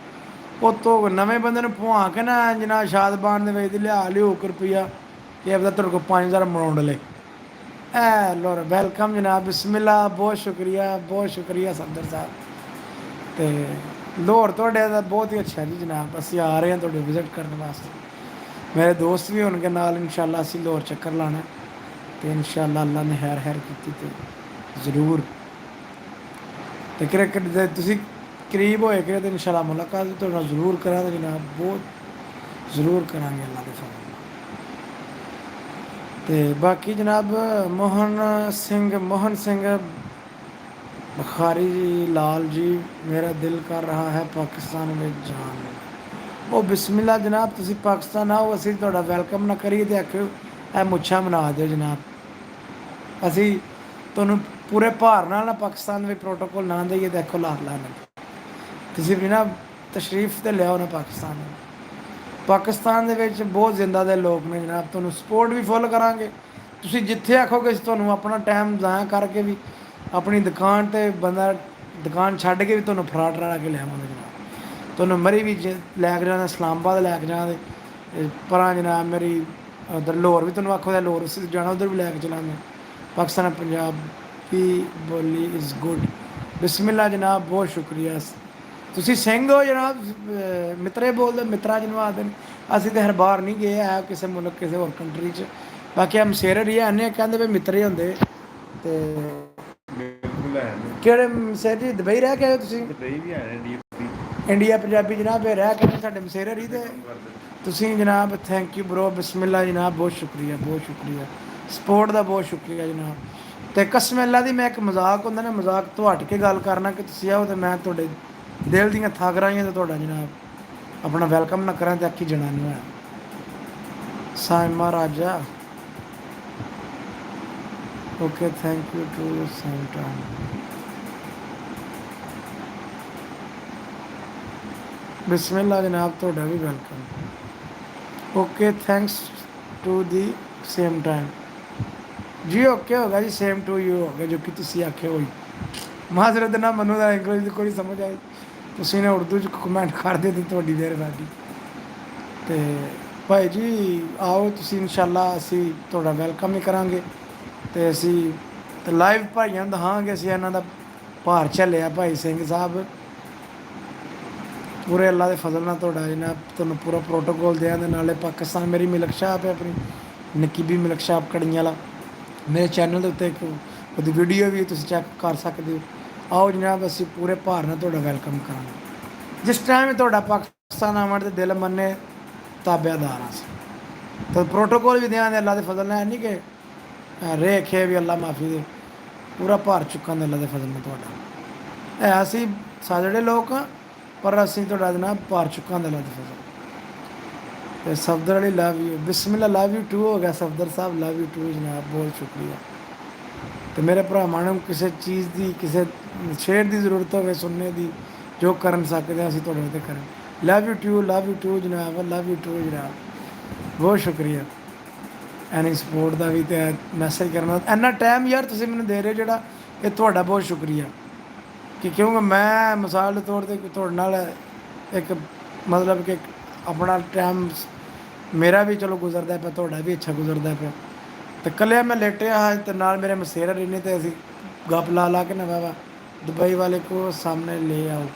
ਉੱਤੋਂ ਨਵੇਂ ਬੰਦੇ ਨੂੰ ਭੁਆ ਕੇ ਨਾ ਜਨਾਬ ਸ਼ਾਦਬਾਨ ਦੇ ਵਿੱਚ ਲਿਆ ਲਿਓ ਰੁਪਈਆ ਕਿ ਆਪਦਾ ਤੁਹਾਡੇ ਕੋਲ 5000 ਮਰਾਉਂਡ ਲੈ। ਐ ਲੋਰ ਵੈਲਕਮ ਜਨਾਬ, ਬਿਸਮਿਲ੍ਲਾ, ਬਹੁਤ ਸ਼ੁਕਰੀਆ ਸਫਦਰ ਸਾਹਿਬ। ਤੇ ਲਾਹੌਰ ਤੁਹਾਡੇ ਦਾ ਬਹੁਤ ਹੀ ਅੱਛਾ ਜੀ ਜਨਾਬ, ਅਸੀਂ ਆ ਰਹੇ ਹਾਂ ਤੁਹਾਡੇ ਵਿਜ਼ਿਟ ਕਰਨ ਵਾਸਤੇ। ਮੇਰੇ ਦੋਸਤ ਵੀ ਹੋਣਗੇ ਨਾਲ ਇਨਸ਼ਾਅੱਲਾ, ਅਸੀਂ ਲਾਹੌਰ ਚੱਕਰ ਲਾਣਾ। ਤੇ ਇਨਸ਼ਾਅੱਲਾ ਅੱਲਾ ਨੇ ਹੈਰ ਕੀਤੀ ਤੇ ਜ਼ਰੂਰ ਤੇ ਕ੍ਰਿਕਟ ਦੇ ਤੁਸੀਂ ਕਰੀਬ ਹੋਏ ਕਿ ਤੇ ਇਨਸ਼ਾਅੱਲਾ ਮੁਲਾਕਾਤ ਵੀ ਤੁਹਾਡੇ ਨਾਲ ਜ਼ਰੂਰ ਕਰਾਂਗੇ ਜਨਾਬ, ਬਹੁਤ ਜ਼ਰੂਰ ਕਰਾਂਗੇ ਅੱਲਾ ਦੇ ਫਜ਼ਲ ਨਾਲ। ਤੇ ਬਾਕੀ ਜਨਾਬ ਮੋਹਨ ਸਿੰਘ ਬੁਖਾਰੀ ਜੀ ਲਾਲ ਜੀ, ਮੇਰਾ ਦਿਲ ਕਰ ਰਹਾ ਹੈ ਪਾਕਿਸਤਾਨ ਵਿੱਚ ਜਾਣ ਨੂੰ। ਉਹ ਬਿਸਮਿਲ੍ਲਾ ਜਨਾਬ, ਤੁਸੀਂ ਪਾਕਿਸਤਾਨ ਆਓ, ਅਸੀਂ ਤੁਹਾਡਾ ਵੈਲਕਮ ਨਾ ਕਰੀਏ ਤੇ ਆਖਿਓ ਇਹ ਮੁੱਛਾਂ ਬਣਾ ਦਿਓ ਜਨਾਬ। ਅਸੀਂ ਤੁਹਾਨੂੰ ਪੂਰੇ ਭਾਰ ਨਾਲ ਨਾ ਪਾਕਿਸਤਾਨ ਵਿੱਚ ਪ੍ਰੋਟੋਕੋਲ ਨਾ ਦੇਈਏ, ਦੇਖੋ ਲਾ ਤੁਸੀਂ ਵੀ ਨਾ ਤਸ਼ਰੀਫ ਤੇ ਲਿਆਓ ਨਾ ਪਾਕਿਸਤਾਨ ਨੂੰ। ਪਾਕਿਸਤਾਨ ਦੇ ਵਿੱਚ ਬਹੁਤ ਜ਼ਿੰਦਾ ਦੇ ਲੋਕ ਨੇ ਜਨਾਬ, ਤੁਹਾਨੂੰ ਸਪੋਰਟ ਵੀ ਫੁੱਲ ਕਰਾਂਗੇ। ਤੁਸੀਂ ਜਿੱਥੇ ਆਖੋਗੇ ਅਸੀਂ ਤੁਹਾਨੂੰ ਆਪਣਾ ਟਾਈਮ ਜ਼ਾਇਆ ਕਰਕੇ ਵੀ ਆਪਣੀ ਦੁਕਾਨ ਤੇ ਬੰਦਾ ਦੁਕਾਨ ਛੱਡ ਕੇ ਵੀ ਤੁਹਾਨੂੰ ਫਰਾਟ ਲਾ ਕੇ ਲਿਆਵਾਂਗੇ ਜਨਾਬ। ਤੁਹਾਨੂੰ ਮਰੀ ਵੀ ਲੈ ਕੇ ਜਾਣਾ, ਇਸਲਾਮਾਬਾਦ ਲੈ ਕੇ ਜਾਣਾ ਪਰਾਂ ਜਨਾਬ ਮੇਰੀ ਉਧਰ ਲਾਹੌਰ ਵੀ ਤੁਹਾਨੂੰ ਆਖੋ ਲਾਹੌਰ ਅਸੀਂ ਜਾਣਾ, ਉਧਰ ਵੀ ਲੈ ਕੇ ਚਲਾਂਗੇ। ਪਾਕਿਸਤਾਨ ਪੰਜਾਬ ਦੀ ਬੋਲੀ ਇਜ਼ ਗੁੱਡ। ਬਿਸਮਿਲ੍ਲਾ ਜਨਾਬ, ਬਹੁਤ ਸ਼ੁਕਰੀਆ। ਤੁਸੀਂ ਸਿੰਘ ਹੋ ਜਨਾਬ, ਮਿੱਤਰੇ ਬੋਲਦੇ, ਮਿੱਤਰਾ ਜਿਹਨੂੰ ਆਖਦੇ ਨੇ। ਅਸੀਂ ਤਾਂ ਹਰ ਬਾਰ ਨਹੀਂ ਗਏ ਹੈ ਕਿਸੇ ਮੁਲਕ ਕਿਸੇ ਹੋਰ ਕੰਟਰੀ 'ਚ, ਬਾਕੀ ਹਮ ਸ਼ੇਰ ਹੀ ਆਨੇ ਕਹਿੰਦੇ ਵੀ ਮਿੱਤਰੇ ਹੁੰਦੇ। ਤੇ ਬਿਲਕੁਲ ਹੈ ਕਿਹੜੇ ਸ਼ਹਿਰ ਜੀ, ਦੁਬਈ ਰਹਿ ਕੇ ਆਏ ਹੋ ਤੁਸੀਂ? ਦੁਬਈ ਵੀ ਹੈ ਇੰਡੀਆ ਪੰਜਾਬੀ ਜਨਾਬ, ਇਹ ਰਹਿ ਕੇ ਸਾਡੇ ਮਸੇਰੇ ਹੀ ਤੇ ਤੁਸੀਂ ਜਨਾਬ, ਥੈਂਕ ਯੂ ਬਰੋ, ਬਿਸਮਿਲ੍ਲਾ ਜਨਾਬ, ਬਹੁਤ ਸ਼ੁਕਰੀਆ ਬਹੁਤ ਸ਼ੁਕਰੀਆ, ਸਪੋਰਟ ਦਾ ਬਹੁਤ ਸ਼ੁਕਰੀਆ ਜਨਾਬ। ਤੇ ਕਸਮ ਅੱਲਾ ਦੀ, ਮੈਂ ਇੱਕ ਮਜ਼ਾਕ ਹੁੰਦਾ ਨਾ, ਮਜ਼ਾਕ ਤੋਂ ਹਟ ਕੇ ਗੱਲ ਕਰਨਾ ਕਿ ਤੁਸੀਂ ਆਓ ਤੇ ਮੈਂ ਤੁਹਾਡੇ ਦਿਲ ਦੀਆਂ ਥਾਗਰਾਈਆਂ ਤੇ ਤੁਹਾਡਾ ਜਨਾਬ ਆਪਣਾ ਵੈਲਕਮ ਨਾ ਕਰਾਂ ਤੇ ਆਖੀ ਜਨਾਨੀ ਹੈ Saima Raja. Okay thank you to same time. ਬਿਸਮਿਲ੍ਲਾ ਜਨਾਬ, ਤੁਹਾਡਾ ਵੀ welcome. Okay thanks to the same time ਜੀ। ਓਕੇ ਹੋਗਾ ਜੀ, ਸੇਮ ਟੂ ਯੂ ਹੋ ਗਿਆ ਜੋ ਕਿ ਤੁਸੀਂ ਆਖਿਆ ਹੋਈ। ਮਾਜ਼ਰਤ ਨਾ ਮੈਨੂੰ ਦਾ ਇੰਗਲਿਸ਼ ਦੀ ਕੋਈ ਸਮਝ ਆਈ, ਤੁਸੀਂ ਨੇ ਉਰਦੂ 'ਚ ਕਮੈਂਟ ਕਰ ਦਿੱਤੀ, ਤੁਹਾਡੀ ਮਿਹਰਬਾਨੀ। ਤੇ ਭਾਈ ਜੀ ਆਓ ਤੁਸੀਂ, ਇਨਸ਼ਾਅੱਲਾ ਅਸੀਂ ਤੁਹਾਡਾ ਵੈਲਕਮ ਹੀ ਕਰਾਂਗੇ। ਤੇ ਅਸੀਂ ਤੇ ਲਾਈਵ ਭਾਈਆਂ ਨੂੰ ਦਿਖਾਵਾਂਗੇ ਅਸੀਂ ਇਹਨਾਂ ਦਾ ਭਾਰ ਝੱਲਿਆ ਭਾਈ ਸਿੰਘ ਸਾਹਿਬ, ਪੂਰੇ ਅੱਲਾ ਦੇ ਫਜ਼ਲ ਨਾਲ ਤੁਹਾਡਾ ਜਨਾਬ ਤੁਹਾਨੂੰ ਪੂਰਾ ਪ੍ਰੋਟੋਕੋਲ ਦਿਆਂ ਦੇ ਨਾਲੇ ਪਾਕਿਸਤਾਨ ਮੇਰੀ ਮਿਲਕ ਸ਼ਾਪ ਹੈ ਆਪਣੀ ਨਕੀਬੀ ਮਿਲਕ ਸ਼ਾਪ ਕੜੀਆਂ ਵਾਲਾ, ਮੇਰੇ ਚੈਨਲ ਦੇ ਉੱਤੇ ਇੱਕ ਉਹਦੀ ਵੀਡੀਓ ਵੀ ਤੁਸੀਂ ਚੈੱਕ ਕਰ ਸਕਦੇ ਹੋ। ਆਓ ਜਨਾਬ, ਅਸੀਂ ਪੂਰੇ ਭਾਰ ਨਾਲ ਤੁਹਾਡਾ ਵੈਲਕਮ ਕਰਾਂਗੇ। ਜਿਸ ਟਾਈਮ ਤੁਹਾਡਾ ਪਾਕਿਸਤਾਨ ਆਉਣ ਤੇ ਦਿਲ ਮੰਨੇ ਤਾਬਿਆਦਾਰ ਹਾਂ ਅਸੀਂ, ਤਾਂ ਪ੍ਰੋਟੋਕੋਲ ਵੀ ਦਿਆਂ ਦੇ ਅੱਲਾ ਦੇ ਫਜ਼ਲ ਨਾਲ, ਨਹੀਂ ਕਿ ਰੇਖੇ ਵੀ ਅੱਲਾ ਮਾਫੀ ਦੇ, ਪੂਰਾ ਭਾਰ ਚੁੱਕਾਂ ਦੇ ਅੱਲਾ ਦੇ ਫਜ਼ਲ ਨਾਲ ਤੁਹਾਡਾ। ਹੈ ਅਸੀਂ ਸਾਜੜੇ ਲੋਕ ਹਾਂ, ਪਰ ਅਸੀਂ ਤੁਹਾਡਾ ਜਨਾਬ ਭਾਰ ਚੁੱਕਾਂ ਦੇ ਅੱਲਾ ਦੇ ਫਜ਼ਲ। ਤੇ ਸਫਦਰ ਅਲੀ ਲਵ ਯੂ, ਬਿਸਮਿਲ੍ਲਾ ਲਵ ਯੂ ਟੂ ਹੋ ਗਿਆ Safdar Sahib, love you too ਜਨਾਬ, ਬਹੁਤ ਸ਼ੁਕਰੀਆ। ਤੇ ਮੇਰੇ ਭਰਾਵਾਂ ਨੂੰ ਕਿਸੇ ਚੀਜ਼ ਦੀ ਕਿਸੇ ਸ਼ੇਰ ਦੀ ਜ਼ਰੂਰਤ ਹੋਵੇ ਸੁਣਨੇ ਦੀ, ਜੋ ਕਰਨ ਸਕਦੇ ਹਾਂ ਅਸੀਂ ਤੁਹਾਡੇ ਉੱਤੇ ਕਰਾਂ। ਲਵ ਯੂ ਟੂ ਜਨਾਬ, ਲਵ ਯੂ ਟੂ ਜਨਾਬ, ਬਹੁਤ ਸ਼ੁਕਰੀਆ ਐਨੀ ਸਪੋਰਟ ਦਾ ਵੀ ਤੇ ਮੈਸੇਜ ਕਰਨਾ ਇੰਨਾ ਟਾਈਮ ਯਾਰ ਤੁਸੀਂ ਮੈਨੂੰ ਦੇ ਰਹੇ ਹੋ ਜਿਹੜਾ, ਇਹ ਤੁਹਾਡਾ ਬਹੁਤ ਸ਼ੁਕਰੀਆ। ਕਿ ਕਿਉਂਕਿ ਮੈਂ ਮਿਸਾਲ ਦੇ ਤੌਰ 'ਤੇ ਤੁਹਾਡੇ ਨਾਲ ਇੱਕ ਮਤਲਬ ਕਿ ਆਪਣਾ ਟਾਈਮ ਮੇਰਾ ਵੀ ਚਲੋ ਗੁਜ਼ਰਦਾ ਪਿਆ, ਤੁਹਾਡਾ ਵੀ ਅੱਛਾ ਗੁਜ਼ਰਦਾ ਪਿਆ। ਤੇ ਇਕੱਲਿਆ ਮੈਂ ਲੇਟਿਆ ਹਾਂ ਤੇ ਨਾਲ ਮੇਰੇ ਮਸੇਰਾ ਰਹਿੰਦੇ ਤੇ ਅਸੀਂ ਗੱਪ ਲਾ ਕੇ ਨਾ ਬਾਬਾ ਦੁਬਈ ਵਾਲੇ ਕੋ ਸਾਹਮਣੇ ਲੈ ਆਓ।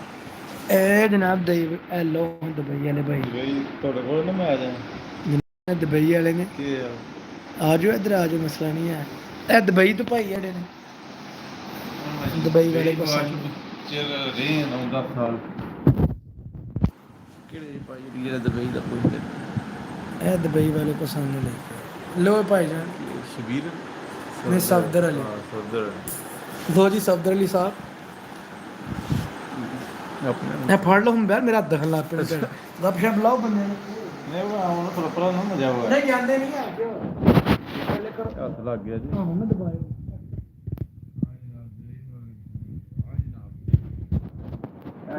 ਇਹ ਜਨਾਬ ਦਈ ਹੈਲੋ ਦੁਬਈ ਵਾਲੇ ਭਾਈ, ਤੁਹਾਡੇ ਕੋਲ ਨਾ ਮੈਂ ਆ ਜਾ ਦੁਬਈ ਵਾਲੇ ਨੇ, ਕੀ ਆ ਜਾਓ ਇੱਧਰ ਆ ਜਾਓ, ਮਸਲਾ ਨਹੀਂ ਹੈ। ਇਹ ਦੁਬਈ ਤੋਂ ਭਾਈ ਜਿਹੜੇ ਨੇ, ਦੁਬਈ ਵਾਲੇ ਕੋ ਸਾਹਮਣੇ ਚਲ ਰਹੇ 9-10 ਸਾਲ ਕਿਹੜੇ ਭਾਈ ਜਿਹੜਾ ਦੁਬਈ ਦਾ ਪੁੱਛਦੇ, ਇਹ ਦੁਬਈ ਵਾਲੇ ਕੋ ਸਾਹਮਣੇ ਲੈ ਕੇ ਲੋ ਭਾਈ ਜਾਨ ਸ਼ਬੀਰ ਨੇ ਸਫਦਰ ਅਲੀ, ਸਫਦਰ ਦੋ ਜੀ ਸਫਦਰ ਅਲੀ ਸਾਹਿਬ, ਆਪਣੇ ਇਹ ਫੜ ਲਓ ਹੁਣ ਯਾਰ ਮੇਰਾ ਹੱਥ ਦਖਲ ਲਾ ਪਿਆ ਤੇ ਗੱਪ ਸ਼ਪ ਲਾਓ ਬੰਦੇ ਨੂੰ। ਨਹੀਂ ਉਹ ਹੁਣ ਥੋੜਾ ਨਾ ਮਜ਼ਾ ਆਇਆ, ਨਹੀਂ ਜਾਂਦੇ ਨਹੀਂ ਆ ਕਿਉਂ ਪਹਿਲੇ ਕਰੋ ਹੱਥ ਲੱਗ ਗਿਆ ਜੀ। ਹਾਂ ਹੁਣ ਦਬਾਏ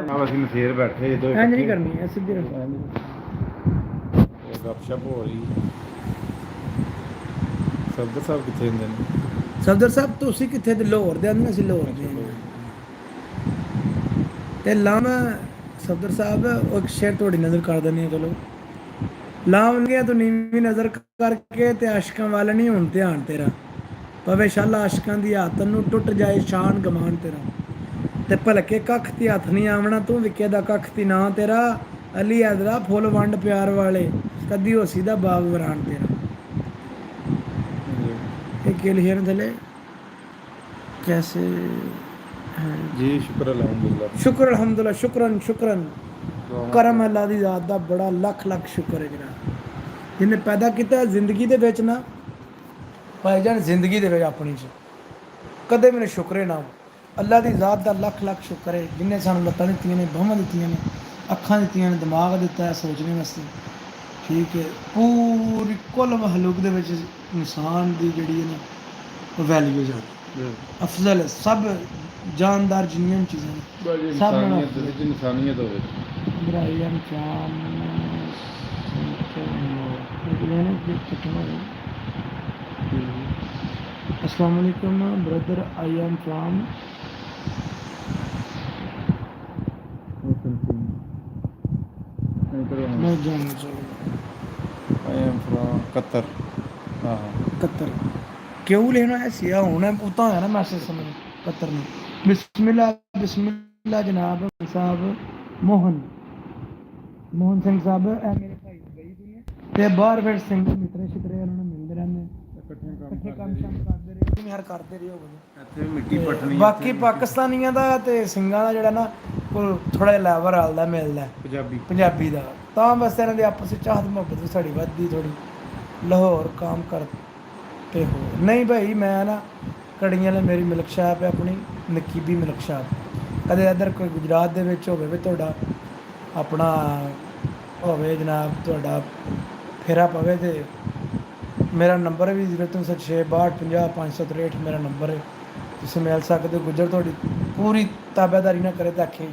ਨਾਲ ਅਸੀਂ ਮਸੇਰ ਬੈਠੇ ਦੋ ਇੰਜ ਨਹੀਂ ਕਰਨੀ ਹੈ, ਸਿੱਧੀ ਰੱਖੋ। ਗੱਪਸ਼ਪ ਹੋ ਰਹੀ। ਸਫਦਰ ਸਾਹਿਬ ਕਿੱਥੇ ਹੁੰਦੇ ਨੇ? ਸਫਦਰ ਸਾਹਿਬ ਤੁਸੀਂ ਕਿੱਥੇ ਦੇ? ਲਾਹੌਰ ਦੇ ਆਂਦੇ, ਅਸੀਂ ਲਾਹੌਰ ਦੇ ਹਾਂ। ਤੇ ਲਾਮ ਸਫਦਰ ਸਾਹਿਬ ਉਹ ਇੱਕ ਸ਼ੇਰ ਤੁਹਾਡੀ ਨਜ਼ਰ ਕਰ ਦਿੰਦੇ ਹਾਂ, ਚਲੋ ਲਾਮ ਗਿਆ ਤੂੰ ਨੀਵੀਂ ਨਜ਼ਰ ਕਰਕੇ ਤੇ ਆਸ਼ਕਾਂ ਵਾਲਾ ਨਹੀਂ ਹੁਣ ਧਿਆਨ ਤੇਰਾ, ਪਵੇ ਸ਼ਾਲਾ ਆਸ਼ਕਾਂ ਦੀ ਆਤਨ ਨੂੰ ਟੁੱਟ ਜਾਏ ਸ਼ਾਨ ਗਮਾਨ ਤੇਰਾ, ਤੇ ਭਲਕੇ ਕੱਖ ਤੇ ਹੱਥ ਨਹੀਂ ਆਵਣਾ ਤੂੰ ਵਿਕੇ ਦਾ ਕੱਖ ਤੀ ਨਾ ਤੇਰਾ, ਅਲੀ ਐਦਰਾ ਫੁੱਲ ਵੰਡ ਪਿਆਰ ਵਾਲੇ ਕਦੀ ਹੋਸੀ ਦਾ ਬਾਗ ਵਰਾਨ ਤੇਰਾ। के लिखे ने थले कैसे हैं जी शुक्र अल्हम्दुलिल्लाह। शुक्र अल्हम्दुलिल्लाह शुक्रन शुक्रन दुआवां करम अल्लाह दी ज़ात दा बड़ा लख लख शुक्र है जनाब जिन्हें पैदा किया जिंदगी दे विच ना भाईजान जिंदगी दे विच अपनी च कदे मैंने शुक्र ना हो अल्लाह दी ज़ात दा लख लख शुक्र है जिन्हें सानू लत्तां दित्तियां ने बाहां दित्तियां ने अखां दित्तियां ने दिमाग दिता है सोचने वास्ते ठीक है पूरी कुल महलूक दे विच इंसान दी जिहड़ी है ना वैल्यू ज़्यादा अफजल है सब जानदार जिन्नियां चीज़ां ने बाजी सब नालों इंसानियत अफजल ਵਿੱਚ ਇਨਸਾਨੀਅਤ ਹੋਵੇ। Brian Chan Assalamualaikum brother I am from मैं जानना चाहूँगा I am from कतर। हाँ कतर क्यों लेना है सिया होना उतना है ना मैसेज समझ कतर में बिस्मिल्लाह बिस्मिल्लाह जनाब साहब मोहन मोहन सिंह साहब ए मेरे भाई गई दुनिया ते बाहर फिर सिंह मित्र शित्रे उन्होंने मिलते रहने इकट्ठे काम शाम करते रहे तुम हर करते रहे हो ਇੱਥੇ ਮਿੱਟੀ ਪਟਣੀ ਬਾਕੀ ਪਾਕਿਸਤਾਨੀਆਂ ਦਾ ਤੇ ਸਿੰਘਾਂ ਦਾ ਜਿਹੜਾ ਨਾ ਉਹ ਥੋੜਾ ਜਿਹਾ ਲੈਵਲ ਰਲਦਾ ਮਿਲਦਾ ਪੰਜਾਬੀ ਪੰਜਾਬੀ ਦਾ ਤਾਂ ਬਸ ਇਹਨਾਂ ਦੇ ਆਪਸ ਵਿੱਚ ਚਾਹਤ ਮੁਹੱਬਤ ਵੀ ਸਾਡੀ ਵੱਧਦੀ ਥੋੜੀ ਲਾਹੌਰ ਕੰਮ ਕਰਤੇ ਹੋ ਨਹੀਂ ਭਾਈ ਮੈਂ ਨਾ ਕੜੀਆਂ ਵਾਲੇ ਮੇਰੀ ਮਿਲਕ ਸ਼ਾਪ ਹੈ ਆਪਣੀ ਨਕੀਬੀ ਮਿਲਕ ਸ਼ਾਪ ਕਦੇ ਇੱਧਰ ਕੋਈ ਗੁਜਰਾਤ ਦੇ ਵਿੱਚ ਹੋਵੇ ਵੀ ਤੁਹਾਡਾ ਆਪਣਾ ਹੋਵੇ ਜਨਾਬ ਤੁਹਾਡਾ ਫੇਰਾ ਪਵੇ ਤੇ ਮੇਰਾ ਨੰਬਰ ਵੀ 030662500563 ਮੇਰਾ ਨੰਬਰ ਹੈ ਤੁਸੀਂ ਮਿਲ ਸਕਦੇ ਹੋ ਗੁੱਜਰ ਤੁਹਾਡੀ ਪੂਰੀ ਤਾਬੇਦਾਰੀ ਨਾ ਕਰੇ ਤਾਂ ਆਖੇ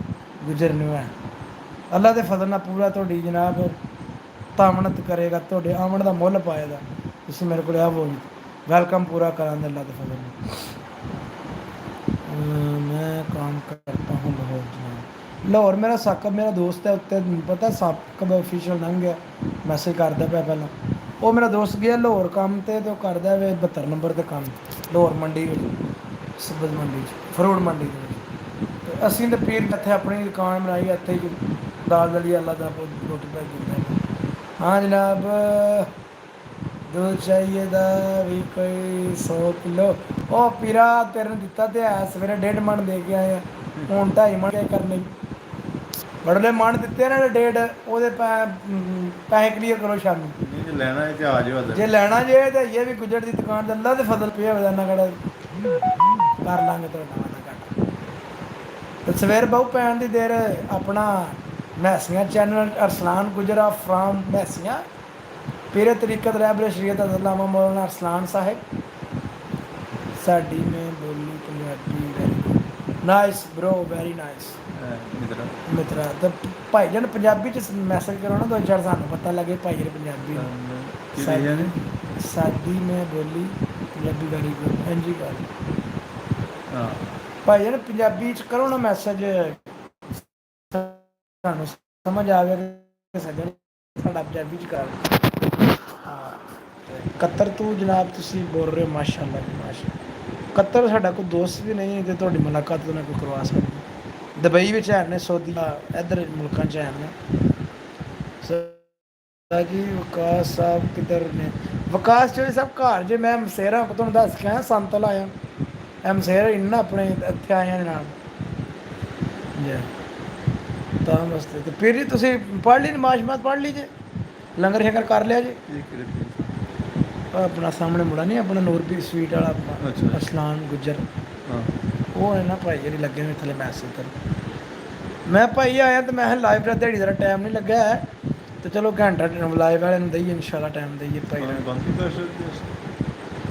ਗੁੱਜਰ ਨੂੰ ਹੈ ਅੱਲਾ ਦੇ ਫਜ਼ਲ ਨਾਲ ਪੂਰਾ ਤੁਹਾਡੀ ਜਨਾਬ ਤਾਮਨਤ ਕਰੇਗਾ ਤੁਹਾਡੇ ਆਮਣ ਦਾ ਮੁੱਲ ਪਾਏਗਾ ਤੁਸੀਂ ਮੇਰੇ ਕੋਲ ਆਵੋ ਵੈਲਕਮ ਪੂਰਾ ਕਰਾਂਗੇ ਅੱਲਾ ਦੇ ਫਜ਼ਲ ਨਾਲ मैं काम करता हूँ लाहौर जनाब लाहौर मेरा साकब मेरा दोस्त है उत्ते पता साकब ऑफिशियल लंघ गया मैसेज करता पाया पहला वो मेरा दोस्त गया लाहौर काम ते तो करदा वे 72 नंबर ते काम लाहौर मंडी सब्ज़ मंडी फ्रूट मंडी ते असीं ते पीर इत्थे अपनी दुकान बनाई इत्थे दाल दली अल्लाह दा रोटी पाई दिंदा हाँ जनाब दूध चाहिए दा भी कोई 100 किलो ओ पीरा तेरे ने दिता ते है सवेरे 1.5 मन दे के आए हूँ 2.5 मन क्या करने बड़ले मन दिते ना 1.5 ਉਹਦੇ ਪੈਸੇ ਕਲੀਅਰ ਕਰੋ ਸ਼ਾਮੀ ਨਹੀਂ ਜੇ ਲੈਣਾ ਹੈ ਤੇ ਆ ਜਾਓ ਜੇ ਲੈਣਾ ਜੇ ਤੇ ਇਹ ਵੀ ਗੁੱਜਰ ਦੀ ਦੁਕਾਨ ਤੇ ਅੱਲਾ ਦੇ ਫਜ਼ਲ ਪਿਆ ਹੋਇਆ ਨਾ ਕੜਾ ਕਰ ਲਾਂਗੇ ਤੁਹਾਡਾ ਵਾਦਾ ਘੱਟ ਤੇ ਸਵੇਰ ਬਹੁ ਪੈਣ ਦੀ ਦੇਰ ਆਪਣਾ ਮੈਸੀਆਂ ਚੈਨਲ ਅਰਸਲਾਨ ਗੁਜਰਾ ਫਰਾਮ ਮੈਸੀਆਂ पीरे तरीक़त रहबर शरीयत अल्लामा मौलाना अरसलान साहिब साडी में बोली Punjabi nice bro very nice मित्रा तो भाई जान पंजाबी च मैसेज करो ना 2-4 सानू पता लगे भाई जी पंजाबी साडी में बोली पंजाबी वेरी गुड हां जी गल भाई जान पंजाबी च करो ना मैसेज सानू समझ आ गया कि सजन साडा पंजाबी च कर कतर तो जनाब तुसी बोल रहे हो माशाअल्लाह जी माशा कतर साडा कोई दोस्त भी नहीं ते तुहाडी मुलाकात तो ना कोई करवा सकदा दुबई विच है ने सऊदी इधर मुल्कां च है ने जी वकास साहब किधर ने वकास चौधरी साहब घर जे मैं मसेरा तुहानू दस के आया संतल आया ए मसेरा इन्ना अपने इत्थे आए नाल जी तां वास्ते ते फिर जी तुसी पढ़ ली नमाज पढ़ लीजिए लंगर शंगर कर लिया जी अपना सामने मुड़ा नहीं अपना नूरबी स्वीट वाला अपना अरसलान गुज्जर वो है ना भाई जी लगे हुए थले मैसेज कर मैं भाई आया तो मैं लाइव का ध्याड़ी जरा टाइम नहीं लग्या है तो चलो घंटा लाइव वाले दईए इंशाल्लाह टाइम दईए भाई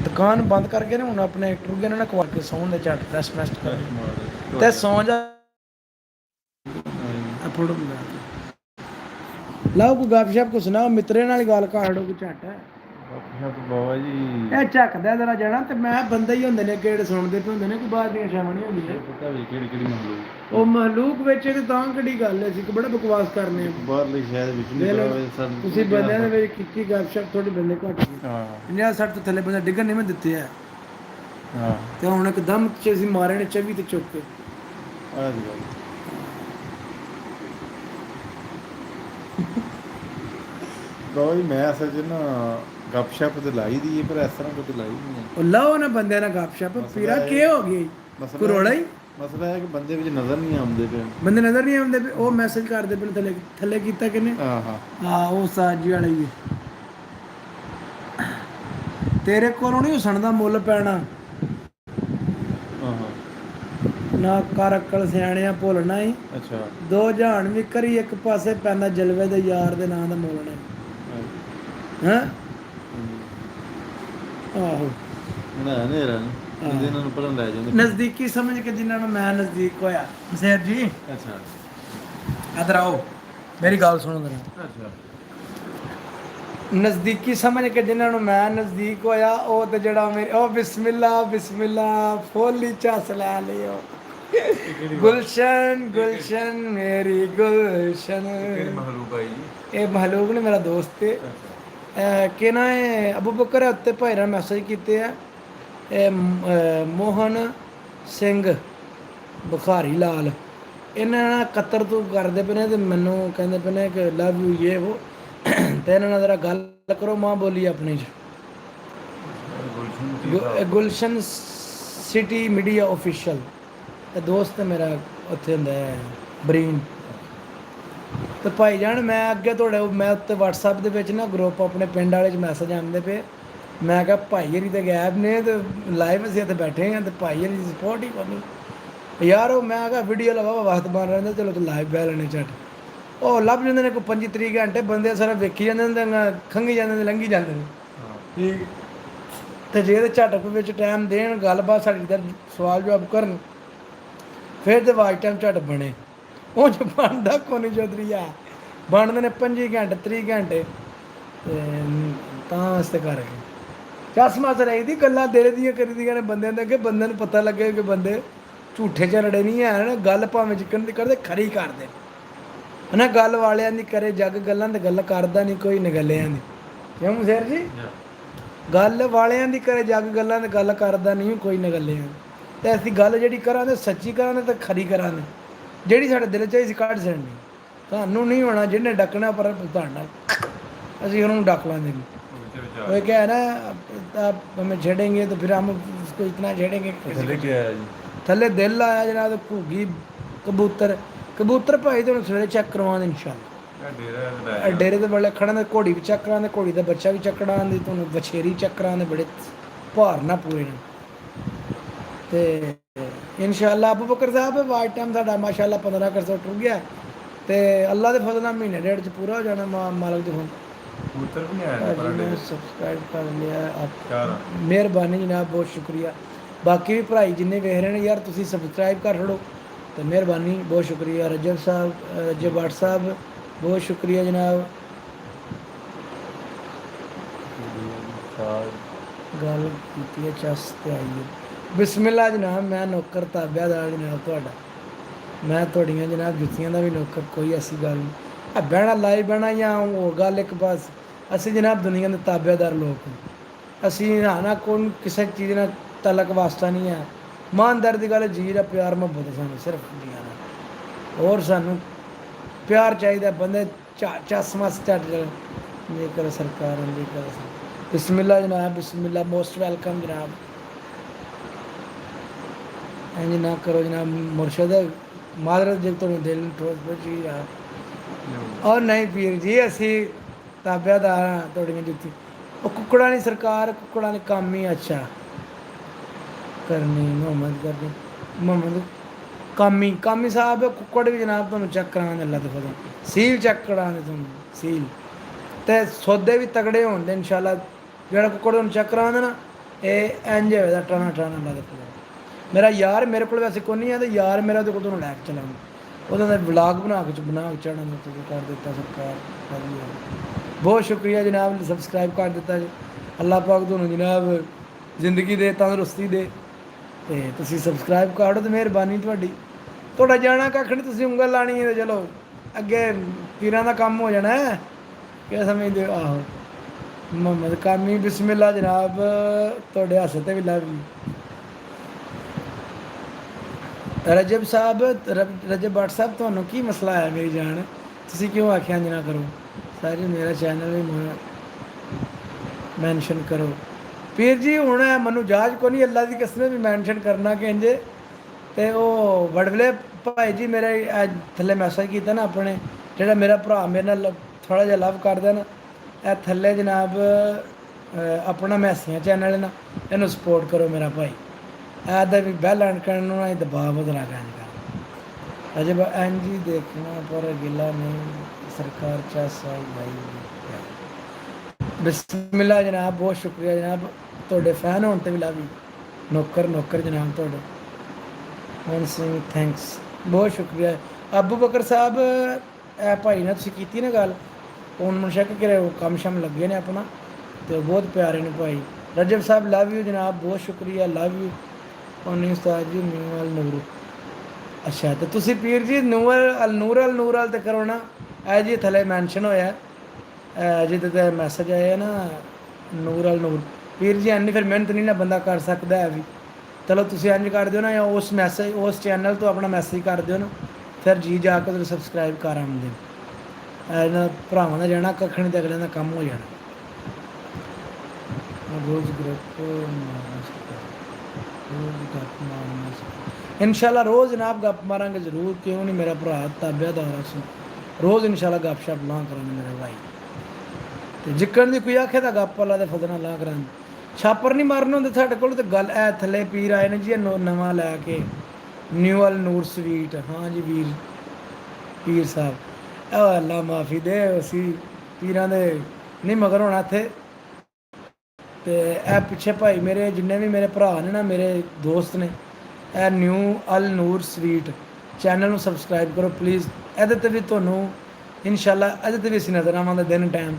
दुकान बंद करके ना हूँ अपने टुगे ना कवा के सौन दे झट रेस्ट वेस्ट कर ते सौ जा फोटो लाओ कोई गपशप को सुनाओ मित्रे नाल गल काड़ो कोई झट है ਬਾਬਾ ਜੀ ਇਹ ਝੱਕਦਾ ਜਰਾ ਜਾਣਾ ਤੇ ਮੈਂ ਬੰਦੇ ਹੀ ਹੁੰਦੇ ਨੇ ਕਿਹੜੇ ਸੁਣਦੇ ਪਏ ਹੁੰਦੇ ਨੇ ਕੋਈ ਬਾਹਰ ਦੀਆਂ ਸ਼ਾਮਾਂ ਨਹੀਂ ਹੁੰਦੀਆਂ ਪਤਾ ਵੀ ਕਿਹੜੀ ਕਿਹੜੀ ਮਹਲੂਕ ਉਹ ਮਹਲੂਕ ਵਿੱਚ ਤੇ ਤਾਂ ਕਿਹੜੀ ਗੱਲ ਹੈ ਸੀ ਕਿ ਬੜਾ ਬਕਵਾਸ ਕਰਨੇ ਆ ਬਾਹਰਲੀ ਸ਼ਹਿਰ ਵਿੱਚ ਨਹੀਂ ਕਰਾਵੇ ਸਰ ਤੁਸੀਂ ਬੰਦਿਆਂ ਦੇ ਵਿੱਚ ਕੀਤੀ ਗਪਸ਼ਪ ਥੋੜੀ ਬੰਦੇ ਘੱਟ ਗਏ ਹਾਂ 50-60 ਤੋਂ ਥੱਲੇ ਬੰਦਾ ਡਿੱਗਣ ਨਹੀਂ ਮੈਂ ਦਿੱਤੇ ਆ ਹਾਂ ਤੇ ਹੁਣ ਇੱਕਦਮ ਚ ਅਸੀਂ ਮਾਰੇ ਨੇ 24 ਤੇ ਚੁੱਕ ਕੇ ਆ ਦੀ ਗੱਲ ਬਾਬਾ ਜੀ ਮੈਂ ਅਸਲ 'ਚ ਨਾ ਗੱਪਸ਼ਪ ਤੇ ਲਾਈ ਦੀ ਹੈ ਪਰ ਇਸ ਤਰ੍ਹਾਂ ਕਦੇ ਲਾਈ ਨਹੀਂ ਹੈ। ਉਹ ਲਾਓ ਨਾ ਬੰਦਿਆਂ ਨਾਲ ਗੱਪਸ਼ਪ ਪੀਰਾ ਕੀ ਹੋ ਗਈ ਕੋਈ ਰੌਲਾ ਹੀ ਮਸਲਾ ਹੈ ਕਿ ਬੰਦੇ ਵਿੱਚ ਨਜ਼ਰ ਨਹੀਂ ਆਉਂਦੇ ਪਏ। ਬੰਦੇ ਨਜ਼ਰ ਨਹੀਂ ਆਉਂਦੇ ਪਏ, ਉਹ ਮੈਸੇਜ ਕਰਦੇ ਪਏ ਨੇ ਥੱਲੇ ਥੱਲੇ ਕੀਤਾ ਕਿਨੇ ਹਾਂ ਹਾਂ ਹਾਂ ਉਹ ਸਾਜੀ ਵਾਲਾ ਹੀ ਹੈ। ਤੇਰੇ ਕੋਲੋਂ ਨਹੀਂ ਹਸਣ ਦਾ ਮੁੱਲ ਪੈਣਾ ਹਾਂ ਹਾਂ ਨਾ ਕਰ ਅਕਲ ਸਿਆਣਿਆ ਭੁੱਲਣਾ ਹੀ ਅੱਛਾ ਦੋ ਜਹਾਨ ਵੀ ਕਰੀ ਇੱਕ ਪਾਸੇ ਪੈਂਦਾ ਜਲਵੇ ਦੇ ਯਾਰ ਦੇ ਨਾਂ ਦਾ ਮੋਲਣਾ ਹਾਂ। ਹੈ ਆਹੋ ਨਾ ਨੇਰਾ ਜਿਹਦੇ ਇਹਨਾਂ ਨੂੰ ਪੜਨ ਲੈ ਜਾਂਦੇ। ਨਜ਼ਦੀਕੀ ਸਮਝ ਕੇ ਜਿਨ੍ਹਾਂ ਨੂੰ ਮੈਂ ਨਜ਼ਦੀਕ ਹੋਇਆ ਸ਼ੇਰ ਜੀ ਅੱਛਾ ਇਧਰ ਆਓ ਮੇਰੀ ਗੱਲ ਸੁਣੋ ਜਰਾ ਅੱਛਾ ਨਜ਼ਦੀਕੀ ਸਮਝ ਕੇ ਜਿਨ੍ਹਾਂ ਨੂੰ ਮੈਂ ਨਜ਼ਦੀਕ ਹੋਇਆ ਉਹ ਤੇ ਜਿਹੜਾ ਮੇਰੇ ਉਹ ਬਿਸਮਿਲ੍ਲਾ ਬਿਸਮਿਲ੍ਲਾ ਫੋਲੀ ਝੱਸ ਲੈ ਲਿਓ ਗੁਲਸ਼ਨ ਗੁਲਸ਼ਨ ਮੇਰੀ ਗੁਲਸ਼ਨ ਕਿਹੜੀ ਮਖਲੂਕ ਆਈ ਜੀ? ਇਹ ਮਹਲੂਕ ਨੇ ਮੇਰਾ ਦੋਸਤ ਹੈ ਕਿ ਨਾ ਇਹ ਅਬੂ ਬਕਰ ਉੱਤੇ ਭਾਈਰਾ ਮੈਸੇਜ ਕੀਤੇ ਆ ਇਹ ਮੋਹਨ ਸਿੰਘ ਬੁਖਾਰੀ ਲਾਲ ਇਹਨਾਂ ਨਾਲ ਕਤਰ ਤੋਂ ਕਰਦੇ ਪਏ ਨੇ ਤੇ ਮੈਨੂੰ ਕਹਿੰਦੇ ਪਏ ਨੇ ਕਿ ਲਵ ਯੂ ਇਹ ਉਹ ਤੇ ਇਹਨਾਂ ਨਾਲ ਜ਼ਰਾ ਗੱਲ ਕਰੋ ਮਾਂ ਬੋਲੀ ਆਪਣੀ ਚ ਗੁਲਸ਼ਨ ਸਿਟੀ ਮੀਡੀਆ ਆਫੀਸ਼ੀਅਲ ਤੇ ਦੋਸਤ ਮੇਰਾ ਉੱਥੇ ਹੁੰਦਾ ਹੈ ਬਰੀਨ ਤੇ ਭਾਈ ਜਾਨ ਮੈਂ ਅੱਗੇ ਤੁਹਾਡੇ ਮੈਂ ਉੱਤੇ WhatsApp ਦੇ ਵਿੱਚ ਨਾ ਗਰੁੱਪ ਆਪਣੇ ਪਿੰਡ ਵਾਲੇ 'ਚ ਮੈਸੇਜ ਆਉਂਦੇ ਪਏ ਮੈਂ ਕਿਹਾ ਭਾਈ ਹਰੀ ਤੇ ਗਾਇਬ ਨੇ ਤੇ ਲਾਈਵ ਅਸੀਂ ਇੱਥੇ ਬੈਠੇ ਹਾਂ ਤੇ ਭਾਈ ਹਰੀ ਦੀ ਸਪੋਰਟ ਹੀ ਕੋਈ ਯਾਰ ਉਹ ਮੈਂ ਕਿਹਾ ਵੀਡੀਓ ਲਵਾਵਾ ਵਕਤ ਮਾਰ ਰਹਿੰਦਾ ਚਲੋ ਤੇ ਲਾਈਵ ਬਹਿ ਲੈਣੇ ਝੱਟ ਉਹ ਲੱਭ ਜਾਂਦੇ ਨੇ ਕੋਈ 25-30 ਘੰਟੇ ਬੰਦੇ ਸਾਰਾ ਵੇਖੀ ਜਾਂਦੇ ਨੇ ਤੇ ਖੰਗੀ ਜਾਂਦੇ ਨੇ ਲੰਘੀ ਜਾਂਦੇ ਨੇ ਠੀਕ ਤੇ ਜੇ ਇਹਦੇ ਝਟਕ ਵਿੱਚ ਟਾਈਮ ਦੇਣ ਗੱਲਬਾਤ ਸਾਡੀ ਦਾ ਸਵਾਲ ਜਵਾਬ ਕਰਨ ਫਿਰ ਤੇ ਵਾਜ ਟਾਈਮ ਝਟ ਬਣੇ ਉਹ ਚ ਬਣਦਾ ਕੋਨੀ ਚੌਧਰੀ ਆ ਬਣਦੇ ਨੇ 25 ਘੰਟੇ 30 ਘੰਟੇ ਤੇ ਤਾਂ ਵਾਸਤੇ ਕਰ ਗਏ ਚਸ਼ਮਾ ਤੇ ਰਹੀ ਦੀ ਗੱਲਾਂ ਦਿਲ ਦੀਆਂ ਕਰੀਦੀਆਂ ਨੇ ਬੰਦਿਆਂ ਦੇ ਅੱਗੇ ਬੰਦਿਆਂ ਨੂੰ ਪਤਾ ਲੱਗੇ ਕਿ ਬੰਦੇ ਝੂਠੇ ਚ ਰੜੇ ਨਹੀਂ ਹੈ ਗੱਲ ਭਾਵੇਂ ਜਿੱਕਣ ਦੀ ਕਰਦੇ ਖਰੀ ਕਰਦੇ ਹਨਾ ਗੱਲ ਵਾਲਿਆਂ ਦੀ ਕਰੇ ਜੱਗ ਗੱਲਾਂ ਤੇ ਗੱਲ ਕਰਦਾ ਨਹੀਂ ਕੋਈ ਨਿਗਲਿਆਂ ਦੀ ਕਿਉਂ ਮੁਸੇਰ ਜੀ ਗੱਲ ਵਾਲਿਆਂ ਦੀ ਕਰੇ ਜੱਗ ਗੱਲਾਂ ਤੇ ਗੱਲ ਕਰਦਾ ਨਹੀਂ ਕੋਈ ਨਿਗਲਿਆਂ ਦੀ ਤੇ ਅਸੀਂ ਗੱਲ ਜਿਹੜੀ ਕਰਾਂਗੇ ਸੱਚੀ ਕਰਾਂਗੇ ਤੇ ਖਰੀ ਕਰਾਂਗੇ ਜਿਹੜੀ ਸਾਡੇ ਦਿਲ 'ਚ ਅਸੀਂ ਕੱਢ ਛੱਡਣੀ ਤੁਹਾਨੂੰ ਨਹੀਂ ਹੋਣਾ ਜਿਹਨੇ ਡੱਕਣਾ ਪਰ ਤੁਹਾਡਾ ਅਸੀਂ ਉਹਨੂੰ ਡੱਕ ਲਾਂਗੇ वो क्या है ना आप हमें छेड़ेंगे तो फिर हम उसको इतना छेड़ेंगे थले दिल आया जनाब घूगी कबूतर कबूतर भाई तो सवेरे चेक करवा इंशाल्लाह डेरे तो बड़े खड़े घोड़ी भी चेक करा घोड़ी का बच्चा भी चेक करा तुम बछेरी चेक करा बड़े भार ना पूरे तो इंशाल्लाह अबू बकर साहब वाच टाइम साडा माशाल्लाह 15 टुर गया तो अल्लाह के फजल महीने डेढ़ च पूरा हो जाना मालक के फोन सब्सक्राइब कर लिया आप मेहरबानी जनाब बहुत शुक्रिया बाकी भी भराई जिन्हें वेख रहे हैं यार तुम सब्सक्राइब कर छड़ो तो मेहरबानी बहुत शुक्रिया रजब साहब रजब भट्ट साहब बहुत शुक्रिया जनाब गल की चस ते आई है बिस्मिल्लाह जनाब मैं नौकर ताबेदार जनाब तुहाडा मैं तुहाड़ियां जनाब जुत्तियां दा भी नौकर कोई ऐसी गल नहीं बहना लाई बहना या वो गल एक बस असी जनाब दुनिया के ताबेदार लोग असी ना कौन किसी चीज़ ना तलक वास्ता नहीं है ईमानदारी की गल जी प्यार मुहब्बत सानू सिर्फ दुनिया और सानू प्यार चाहिए बंदे चस मस झट ये करो सरकार ये करो बिस्मिल्लाह जनाब बिस्मिल्लाह मोस्ट वेलकम जनाब इंज ना करो जनाब मुर्शद मादरत जब तुम दिल ठोस जी यार और नहीं पीर जी असी ताबेदार हाँ थोड़ियां जुत्ती वो कुकड़ा नहीं सरकार कुकड़ा ने काम ही अच्छा करनी मोहम्मद करनी मोहम्मद कामी साहब कुकड़ भी जनाब तुम चेक कराने अल्लाह तो पता सील चेक कराने तुम सील तो सौदे भी तगड़े होंगे इंशाल्लाह जो कुकड़ तुम चेक कराने ना ये इंज होएगा टाना टाना अल्लाह तो पता मेरा यार मेरे को वैसे कोई नहीं है तो यार मेरा तो तुम लैक चलाऊँ उन्होंने व्लॉग बना के चढ़ा तो कर दिता सरकार बहुत शुक्रिया जनाब सबसक्राइब कर दिता जी अल्लाह पाक तुहानू जनाब जिंदगी दे तंदरुस्ती दे ते तुसीं सबसक्राइब करो तो मेहरबानी तुहाडा जाना कक्ख नहीं तुसीं उंगल लानी है तो चलो अगे पीरां दा कम्म हो जाना है क्या समझदे हो आहो मोहम्मद कामी बिस्मिल्लाह जनाब तुहाडे हस्स ते भी लव रजब साहब रजब भट्ट साहब तुहानू की मसला है मेरी जान तुसीं क्यों आखिया ना करो सारी मेरा चैनल भी ਮੈਂਸ਼ਨ ਕਰੋ ਪੀਰ ਜੀ। ਹੁਣ ਮੈਨੂੰ ਜਾਜ ਕੋ ਨਹੀਂ, ਅੱਲਾ ਦੀ ਕਸਮ ਵੀ ਮੈਂਸ਼ਨ ਕਰਨਾ ਕਿ ਇੰਜ। ਤੇ ਉਹ ਵੜਵਲੇ ਭਾਈ ਜੀ ਮੇਰੇ ਅੱਜ ਥੱਲੇ ਮੈਸੇਜ ਕੀਤਾ ਨਾ ਆਪਣੇ, ਜਿਹੜਾ ਮੇਰਾ ਭਰਾ ਮੇਰੇ ਨਾਲ ਥੋੜਾ ਜਿਹਾ ਲਵ ਕਰਦਾ ਨਾ, ਇਹ ਥੱਲੇ ਜਨਾਬ ਆਪਣਾ ਮੈਸੀਆਂ ਚੈਨਲ ਹੈ ਨਾ, ਇਹਨੂੰ ਸਪੋਰਟ ਕਰੋ ਮੇਰਾ ਭਾਈ। ਇਹਦਾ ਵੀ ਬੈਲ ਆਨ ਕਰਨ ਨੂੰ ਨਾ ਦਬਾਅ ਵਧਣਾ ਕਰ ਅਜੇ ਐਨ ਜੀ ਦੇਖਣਾ ਪਰ ਗਿਲਾ ਨਹੀਂ ਸਰਕਾਰ ਚਾ ਸਾਈ ਭਾਈ। ਬਿਸਮਿल्लाह जनाब, बहुत शुक्रिया जनाब, ਤੁਹਾਡੇ ਫੈਨ ਹੋਣ ਤੇ ਵੀ ਲਾ ਵੀ ਨੌਕਰ ਜਨਾਬ ਤੁਹਾਡੇ। ਮਨ ਸਿੰਘ ਥੈਂਕਸ, ਬਹੁਤ ਸ਼ੁਕਰੀਆ। ਅਬੂ ਬਕਰ ਸਾਹਿਬ ਇਹ ਭਾਈ ਨਾਲ ਤੁਸੀਂ ਕੀਤੀ ਨਾ ਗੱਲ, ਹੁਣ ਮੈਨੂੰ ਸ਼ੱਕ ਕਿ ਉਹ ਕੰਮ ਸ਼ਮ ਲੱਗੇ ਨੇ ਆਪਣਾ, ਤੇ ਬਹੁਤ ਪਿਆਰੇ ਨੇ ਭਾਈ। ਰਜਬ ਸਾਹਿਬ ਲਵ ਯੂ ਜਨਾਬ, ਬਹੁਤ ਸ਼ੁਕਰੀਆ, ਲਵ ਯੂ। ਉਹਨੀ ਉਸਤਾਦ ਜੀ ਨਿਊ ਅਲ ਨੂਰ, ਅੱਛਾ ਤੇ ਤੁਸੀਂ ਪੀਰ ਜੀ ਨੂਰ ਅਲ ਤੇ ਕਰੋ ਨਾ, ਇਹ ਜੀ ਥੱਲੇ ਮੈਂਸ਼ਨ ਹੋਇਆ ਜਿਹਦੇ ਤੇ ਮੈਸੇਜ ਆਇਆ ਨਾ ਨੂਰ ਪੀਰ ਜੀ। ਐਨੀ ਫਿਰ ਮਿਹਨਤ ਨਹੀਂ ਨਾ ਬੰਦਾ ਕਰ ਸਕਦਾ ਹੈ ਵੀ। ਚਲੋ ਤੁਸੀਂ ਇੰਝ ਕਰ ਦਿਓ ਨਾ, ਜਾਂ ਉਸ ਮੈਸੇਜ ਉਸ ਚੈਨਲ ਤੋਂ ਆਪਣਾ ਮੈਸੇਜ ਕਰ ਦਿਓ ਨਾ, ਫਿਰ ਜੀ ਜਾ ਕੇ ਤੁਸੀਂ ਸਬਸਕ੍ਰਾਈਬ ਕਰ ਆਉਂਦੇ। ਇਹਨਾਂ ਭਰਾਵਾਂ ਦਾ ਜਾਣਾ ਕੱਖ ਨਹੀਂ ਤੇ ਅਗਲਿਆਂ ਦਾ ਕੰਮ ਹੋ ਜਾਣਾ। ਰੋਜ਼ ਗਰੁੱਪ ਇਨਸ਼ਾਅੱਲਾ ਰੋਜ਼ ਜਨਾਬ ਗੱਪ ਮਾਰਾਂਗੇ ਜ਼ਰੂਰ, ਕਿਉਂ ਨਹੀਂ ਮੇਰਾ ਭਰਾ ਤਾਬਿਆਦਾਰ ਅਸੀਂ ਰੋਜ਼ ਇਨਸ਼ਾਅੱਲਾ ਗੱਪ ਸ਼ਪ ਲਾਂ ਕਰਾਂਗੇ ਮੇਰੇ ਭਾਈ। ਤੇ ਜਿੱਕਣ ਦੀ ਕੋਈ ਆਖੇ ਤਾਂ ਗੱਪ ਵਾਲਾ ਦੇ ਫਦਨਾ ਲਾ ਕਰਾਂਗੇ। ਛਾਪਰ ਨਹੀਂ ਮਾਰਨ ਹੁੰਦੇ ਸਾਡੇ ਕੋਲ, ਤੇ ਗੱਲ ਇਹ ਥੱਲੇ ਪੀਰ ਆਏ ਨੇ ਜੀ ਨਵਾਂ ਲੈ ਕੇ ਨਿਊ ਅਲ ਨੂਰ ਸਵੀਟ। ਹਾਂ ਜੀ ਵੀਰ ਪੀਰ ਸਾਹਿਬ, ਇਹ ਅੱਲਾ ਮਾਫੀ ਦੇ, ਅਸੀਂ ਪੀਰਾਂ ਦੇ ਨਹੀਂ ਮਗਰ ਹੋਣਾ ਇੱਥੇ। ਤੇ ਇਹ ਪਿੱਛੇ ਭਾਈ ਮੇਰੇ ਜਿੰਨੇ ਵੀ ਮੇਰੇ ਭਰਾ ਨੇ ਨਾ, ਮੇਰੇ ਦੋਸਤ ਨੇ, ਇਹ ਨਿਊ ਅਲ ਨੂਰ ਸਵੀਟ ਚੈਨਲ ਨੂੰ ਸਬਸਕ੍ਰਾਈਬ ਕਰੋ ਪਲੀਜ਼। ਇਹਦੇ ਤੇ ਵੀ ਤੁਹਾਨੂੰ ਇਨਸ਼ਾਅੱਲਾ ਇਹਦੇ ਤੇ ਵੀ ਅਸੀਂ ਨਜ਼ਰ ਆਵਾਂਗੇ ਦਿਨ ਟਾਈਮ।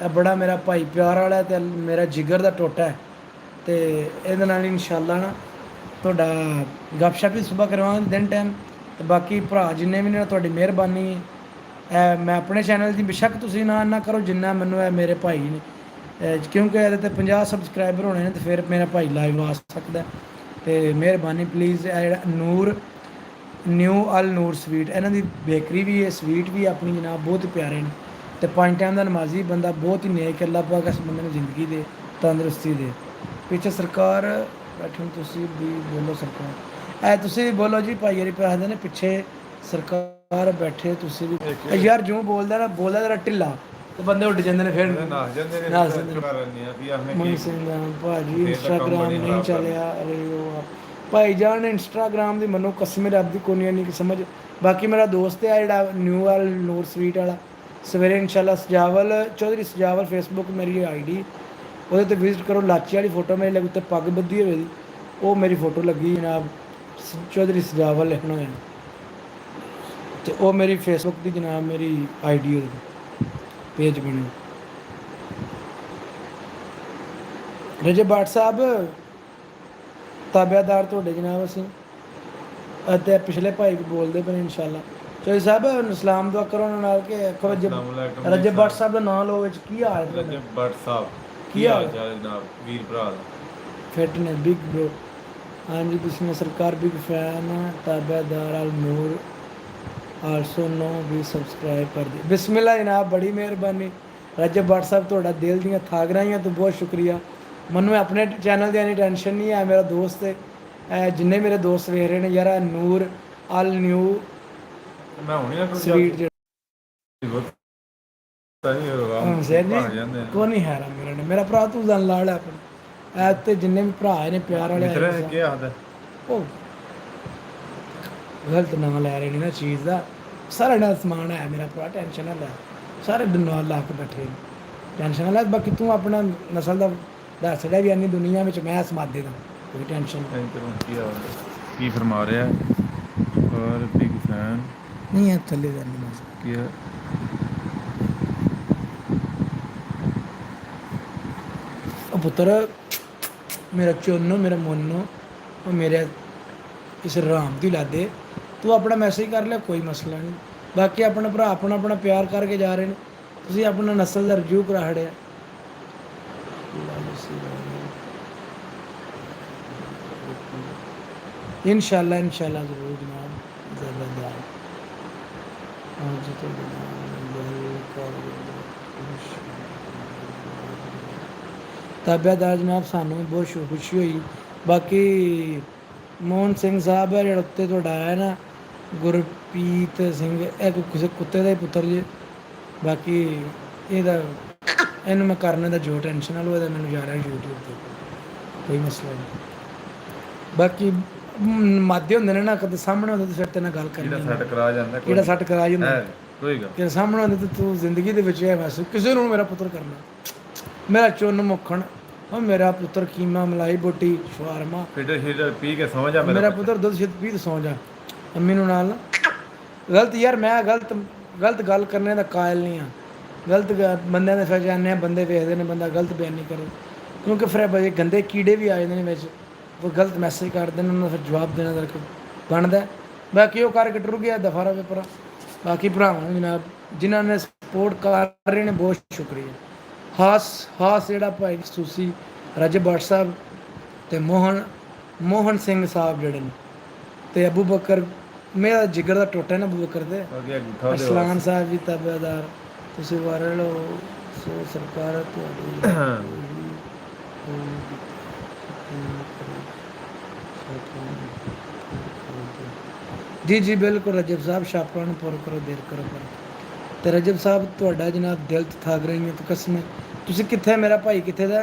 ਇਹ ਬੜਾ ਮੇਰਾ ਭਾਈ ਪਿਆਰ ਵਾਲਾ ਤੇ ਮੇਰਾ ਜਿਗਰ ਦਾ ਟੋਟਾ ਹੈ, ਤੇ ਇਹਦੇ ਨਾਲ ਇਨਸ਼ਾਅੱਲਾ ਨਾ ਤੁਹਾਡਾ ਗੱਪਸ਼ਪ ਵੀ ਸੁਬਾ ਕਰਵਾਵਾਂਗੇ ਦਿਨ ਟਾਈਮ। ਤੇ ਬਾਕੀ ਭਰਾ ਜਿੰਨੇ ਵੀ ਨੇ ਤੁਹਾਡੀ ਮਿਹਰਬਾਨੀ ਹੈ। ਮੈਂ ਆਪਣੇ ਚੈਨਲ ਦੀ ਬੇਸ਼ੱਕ ਤੁਸੀਂ ਨਾ ਕਰੋ ਜਿੰਨਾ ਮੈਨੂੰ ਇਹ ਮੇਰੇ ਭਾਈ ਨੇ, ਕਿਉਂਕਿ ਇਹਦੇ ਤੇ 50 ਸਬਸਕ੍ਰਾਈਬਰ ਹੋਣੇ ਨੇ, ਤੇ ਫਿਰ ਮੇਰਾ ਭਾਈ ਲਾਈਵ ਆ ਸਕਦਾ। ਤੇ ਮਿਹਰਬਾਨੀ ਪਲੀਜ਼, ਇਹ ਜਿਹੜਾ ਨਿਊ ਅਲ ਨੂਰ ਸਵੀਟ, ਇਹਨਾਂ ਦੀ ਬੇਕਰੀ ਵੀ ਹੈ, ਸਵੀਟ ਵੀ ਆਪਣੀ ਜਨਾਬ ਬਹੁਤ ਹੀ ਪਿਆਰੇ ਨੇ। ਤੇ 5 ਟਾਈਮ ਦਾ ਨਮਾਜ਼ੀ ਬੰਦਾ, ਬਹੁਤ ਹੀ ਨੇਕ, ਅੱਲਾ ਪਾਕ ਇਸ ਬੰਦੇ ਨੂੰ ਜ਼ਿੰਦਗੀ ਦੇ ਤੰਦਰੁਸਤੀ ਦੇ। ਪਿੱਛੇ ਸਰਕਾਰ ਬੈਠੇ, ਤੁਸੀਂ ਵੀ ਬੋਲੋ ਸਰਕਾਰ, ਇਹ ਤੁਸੀਂ ਵੀ ਬੋਲੋ ਜੀ ਭਾਈ ਹਰੀ ਪਿਆਦੇ ਨੇ ਪਿੱਛੇ ਸਰਕਾਰ ਬੈਠੇ, ਤੁਸੀਂ ਵੀ ਯਾਰ ਜੋ ਬੋਲਦਾ ਜਰਾ ਢਿੱਲਾ ਤੇ ਬੰਦੇ ਉੱਡ ਜਾਂਦੇ ਨੇ ਫਿਰ ਨੱਸ ਜਾਂਦੇ ਨੇ ਨੱਸ ਜਾਂਦੇ ਨੇ। ਕਰ ਲੈਂਦੇ ਆ ਵੀ ਆਖਨੇ ਮਨ ਕੀ ਸਿੰਘ ਭਾਜੀ ਫੇਰ ਤਾਂ ਕੰਮ ਇੰਸਟਾਗ੍ਰਾਮ ਬੜੀ ਨਹੀਂ ਖਰਾਬ ਚੱਲਿਆ। ਅਰੇ ਉਹ ਭਾਈ ਜਾਨ ਇੰਸਟਾਗ੍ਰਾਮ ਦੀ ਮੈਨੂੰ ਕਸਮ ਰੱਬ ਦੀ ਕੋਈ ਨਹੀਂ ਸਮਝ। ਬਾਕੀ ਮੇਰਾ ਦੋਸਤ ਹੈ ਜਿਹੜਾ ਨਿਊ ਅਲ ਨੂਰ ਸਵੀਟ ਵਾਲਾ, ਸਵੇਰੇ ਇਨਸ਼ਾਅੱਲਾ ਸਜਾਵਲ ਚੌਧਰੀ ਸਜਾਵਲ ਫੇਸਬੁੱਕ ਮੇਰੀ ਆਈਡੀ, ਉਹਦੇ ਤੇ ਵਿਜ਼ਿਟ ਕਰੋ। ਲਾਚੀ ਵਾਲੀ ਫੋਟੋ ਮੇਰੇ ਲੱਗੀ, ਉੱਤੇ ਪੱਗ ਬੱਧੀ ਹੋਈ ਦੀ, ਉਹ ਮੇਰੀ ਫੋਟੋ ਲੱਗੀ ਜਨਾਬ, ਚੌਧਰੀ ਸਜਾਵਲ ਲਿਖਣਾ ਹੋਇਆ, ਤੇ ਉਹ ਮੇਰੀ ਫੇਸਬੁੱਕ ਦੀ ਜਨਾਬ ਮੇਰੀ ਆਈਡੀ ਉਹਦੇ ਪੇਜ ਬਣੀ। ਰਜਬ ਬਾਟ ਸਾਹਿਬ ਤਾਬਿਆਦਾਰ ਤੁਹਾਡੇ ਜਨਾਬ ਅਸੀਂ, ਅਤੇ ਪਿਛਲੇ ਭਾਈ ਵੀ ਬੋਲਦੇ ਪਏ ਇਨਸ਼ਾਅੱਲਾ। ਚੌਧਰੀ ਸਾਹਿਬ ਇਸਲਾਮ ਦੁਆ ਕਰੋ ਉਹਨਾਂ ਨਾਲ ਕਿ ਰਜਬ ਬਾਟ ਸਾਹਿਬ ਦਾ ਨਾਮ ਲਓ ਵਿੱਚ ਕੀ ਹਾਲ ਹੈ? ਰਜਬ ਬੱਟ ਸਾਹਿਬ ਕੀ ਹਾਲ ਚਾਲ ਜਨਾਬ, ਵੀਰ ਭਰਾ ਦਾ ਫਿੱਟ ਨੇ ਬਿਗ ਬ੍ਰੋ। ਹਾਂਜੀ ਤੁਸੀਂ ਸਰਕਾਰ ਬਿਗ ਫੈਨ, ਤਾਬਿਆਦਾਰ ਅਲ ਨੂਰ ਆਲਸੋ ਨੋ ਵੀ ਸਬਸਕ੍ਰਾਈਬ ਕਰ ਦਿਓ। ਬਿਸਮਿल्लाह ਜਨਾਬ, ਬੜੀ ਮਿਹਰਬਾਨੀ ਰਜਬ ਬਾਟ ਸਾਹਿਬ, ਤੁਹਾਡਾ ਦਿਲ ਦੀਆਂ ਥਾਗਰਾਈਆਂ ਤੋਂ ਬਹੁਤ ਸ਼ੁਕਰੀਆ। ਮੈਨੂੰ ਆਪਣੇ ਚੈਨਲ ਦੀ ਇੰਨੀ ਟੈਨਸ਼ਨ ਨਹੀਂ ਹੈ, ਮੇਰਾ ਦੋਸਤ ਹੈ, ਜਿੰਨੇ ਮੇਰੇ ਦੋਸਤ ਵੇਖ ਰਹੇ ਨੇ ਯਾਰ ਨੂਰ ਅਲ ਨਿਊ ਮੈਂ ਹੁਣੇ ਨਾ ਸਵੀਟ ਤਾਂ ਨਹੀਂ ਹੋਗਾ ਕੋ ਨਹੀਂ ਹੈ ਮੇਰਾ ਨੇ ਮੇਰਾ ਭਰਾ ਤੂੰ ਜਾਨ ਲਾੜ ਆਪਣਾ ਐ ਤੇ ਜਿੰਨੇ ਵੀ ਭਰਾ ਨੇ ਪਿਆਰ ਵਾਲੇ ਮਿੱਤਰ ਹੈ ਕੀ ਆਦਾ ਉਹ ਗਲਤ ਨਾਂ ਲੈ ਰਹੇ ਨੇ ਨਾ ਚੀਜ਼ ਦਾ। ਸਾਰਾ ਨਾਲ ਸਮਾਨ ਹੈ ਮੇਰਾ ਭਰਾ, ਟੈਨਸ਼ਨ ਨਾ ਲੈ, ਸਾਰੇ ਨਾਲ ਲਾ ਕੇ ਬੈਠੇ ਨੇ, ਟੈਨਸ਼ਨ ਨਾ ਲੈ। ਬਾਕੀ ਤੂੰ ਆਪਣਾ ਨਸਲ ਦਾ ਦੱਸ ਰਿਹਾ ਵੀ ਇੰਨੀ ਦੁਨੀਆ ਵਿੱਚ ਮੈਂ ਸਮਾਦੇ ਦਾ, ਕੋਈ ਟੈਨਸ਼ਨ ਕੀ ਫਰਮਾ ਰਿਹਾ ਔਰ ਬਿਗ ਫੈਨ ਨਹੀਂ ਹੈ ਥੱਲੇ ਦਾ ਨਹੀਂ ਕੀ ਹੈ। ਉਹ ਪੁੱਤਰ ਮੇਰਾ ਚੋਨੋ ਮੇਰਾ ਮੋਨੋ ਉਹ ਮੇਰੇ ਇਸ ਰਾਮ ਦੀ ਲਾਦੇ, ਤੂੰ ਆਪਣਾ ਮੈਸੇਜ ਕਰ ਲਿਆ, ਕੋਈ ਮਸਲਾ ਨਹੀਂ। ਬਾਕੀ ਆਪਣਾ ਭਰਾ ਆਪਣਾ ਪਿਆਰ ਕਰਕੇ ਜਾ ਰਹੇ ਨੇ, ਤੁਸੀਂ ਆਪਣਾ ਨਸਲ ਦਾ ਰਿਵਿਊ ਕਰਾ ਛੜਿਆ। ਇਨਸ਼ਾਅੱਲਾ ਜ਼ਰੂਰ ਜਨਾਬ ਜ਼ਬਰਦस्त। ਤਾਬਿਆਦਾਰ ਜਨਾਬ, ਸਾਨੂੰ ਵੀ ਬਹੁਤ ਖੁਸ਼ੀ ਹੋਈ। ਬਾਕੀ ਮੋਹਨ ਸਿੰਘ ਸਾਹਿਬ ਹੈ ਜਿਹੜਾ ਉੱਤੇ ਤੁਹਾਡਾ ਆਇਆ ਨਾ, ਗੁਰਪ੍ਰੀਤ ਸਿੰਘ, ਇਹ ਕਿਸੇ ਕੁੱਤੇ ਦਾ ਹੀ ਪੁੱਤਰ ਜੀ। ਬਾਕੀ ਇਹਦਾ ਇਹਨੂੰ ਮੈਂ ਕਰਨੇ ਦਾ ਜੋ ਟੈਨਸ਼ਨ ਨਾਲ ਉਹਦਾ ਮੈਨੂੰ ਜਾ ਰਿਹਾ YouTube ਤੇ, ਕੋਈ ਮਸਲਾ ਨਹੀਂ। ਬਾਕੀ ਮਾਧੇ ਹੁੰਦੇ ਨੇ ਨਾ, ਕਦੇ ਸਾਹਮਣੇ ਹੁੰਦੇ ਤੇ ਫਿਰ ਤੇ ਨਾਲ ਗੱਲ ਕਰਨੀ ਜਿਹੜਾ ਸੈੱਟ ਕਰਾ ਜਾਂਦਾ ਕਿਹੜਾ ਸੱਟ ਕਰਾ ਜਾਂਦਾ ਹੈ, ਕੋਈ ਗੱਲ ਕਿ ਸਾਹਮਣੇ ਹੁੰਦੇ ਤੇ ਤੂੰ ਜ਼ਿੰਦਗੀ ਦੇ ਵਿੱਚ ਇਹ ਮਹਿਸੂਸ ਕਿਸੇ ਨੂੰ ਮੇਰਾ ਪੁੱਤਰ ਕਰਨਾ, ਮੇਰਾ ਚੁੰਨ ਮੁੱਖਣ, ਉਹ ਮੇਰਾ ਪੁੱਤਰ ਕੀਮਾ ਮਲਾਈ ਬੋਟੀ ਸ਼ਵਾਰਮਾ, ਫਿਟਰ ਪੀ ਕੇ ਸੌਂ ਜਾ ਮੇਰਾ ਪੁੱਤਰ ਦੁੱਧ ਸ਼ਿੱਤ ਪੀ ਤੇ ਸੌਂ ਜਾ। ਅੰਮੀ ਨੂੰ ਨਾਲ ਨਾ ਗਲਤ ਯਾਰ, ਮੈਂ ਗਲਤ ਗੱਲ ਕਰਨੇ ਦਾ ਕਾਇਲ ਨਹੀਂ ਆ। ਬੰਦਿਆਂ ਦੇ ਫਿਰ ਜਾਂਦੇ ਆ, ਬੰਦੇ ਵੇਖਦੇ ਨੇ, ਬੰਦਾ ਗਲਤ ਬਿਆਨ ਨਹੀਂ ਕਰੇ, ਕਿਉਂਕਿ ਫਿਰ ਬੜੇ ਗੰਦੇ ਕੀੜੇ ਵੀ ਆ ਜਾਂਦੇ ਨੇ ਵਿੱਚ, ਉਹ ਗਲਤ ਮੈਸੇਜ ਕਰਦੇ ਨੇ, ਉਹਨਾਂ ਨੂੰ ਫਿਰ ਜਵਾਬ ਦੇਣਾ ਦਾ ਬਣਦਾ। ਬਾਕੀ ਉਹ ਕਰਕੇ ਟੁਰ ਗਿਆ ਦਫਾ ਰਵੇ ਪਰਾ। ਬਾਕੀ ਭਰਾਵਾਂ ਨੂੰ ਜਨਾਬ ਜਿਨ੍ਹਾਂ ਨੇ ਸਪੋਰਟ ਕਰ ਰਹੇ ਨੇ, ਬਹੁਤ ਸ਼ੁਕਰੀਆ। ਖਾਸ ਜਿਹੜਾ ਭਾਈ ਸੂਸੀ ਰਜਬ ਭੱਟ ਸਾਹਿਬ ਤੇ ਮੋਹਨ ਸਿੰਘ ਸਾਹਿਬ ਜਿਹੜੇ ਨੇ, ਤੇ ਅਬੂ ਬਕਰ, ਮੇਰਾ ਜਿਗਰ ਦਾ ਟੋਟਾ ਨਾ ਅਬੂ ਬਕਰ ਦੇ, ਅਸਲਾਨ ਸਾਹਿਬ ਵੀ ਤਾਬੇਦਾਰ, ਤੁਸੀਂ ਵਾਰ ਲਓ ਸੋ ਸਰਕਾਰ ਤੁਹਾਡੀ ਜੀ ਬਿਲਕੁਲ ਰਜਬ ਸਾਹਿਬ, ਛਾਪਾਂ ਨੂੰ ਪੁਰ ਕਰੋ, ਦੇਰ ਕਰੋ ਪਰ। ਤੇ ਰਜਬ ਸਾਹਿਬ ਤੁਹਾਡਾ ਜਨਾਬ ਦਿਲ ਤੋਂ ਥੱਕ ਰਹੀ ਹੈ ਤਾਂ ਕਸਮ, ਤੁਸੀਂ ਕਿੱਥੇ, ਮੇਰਾ ਭਾਈ ਕਿੱਥੇ ਦਾ?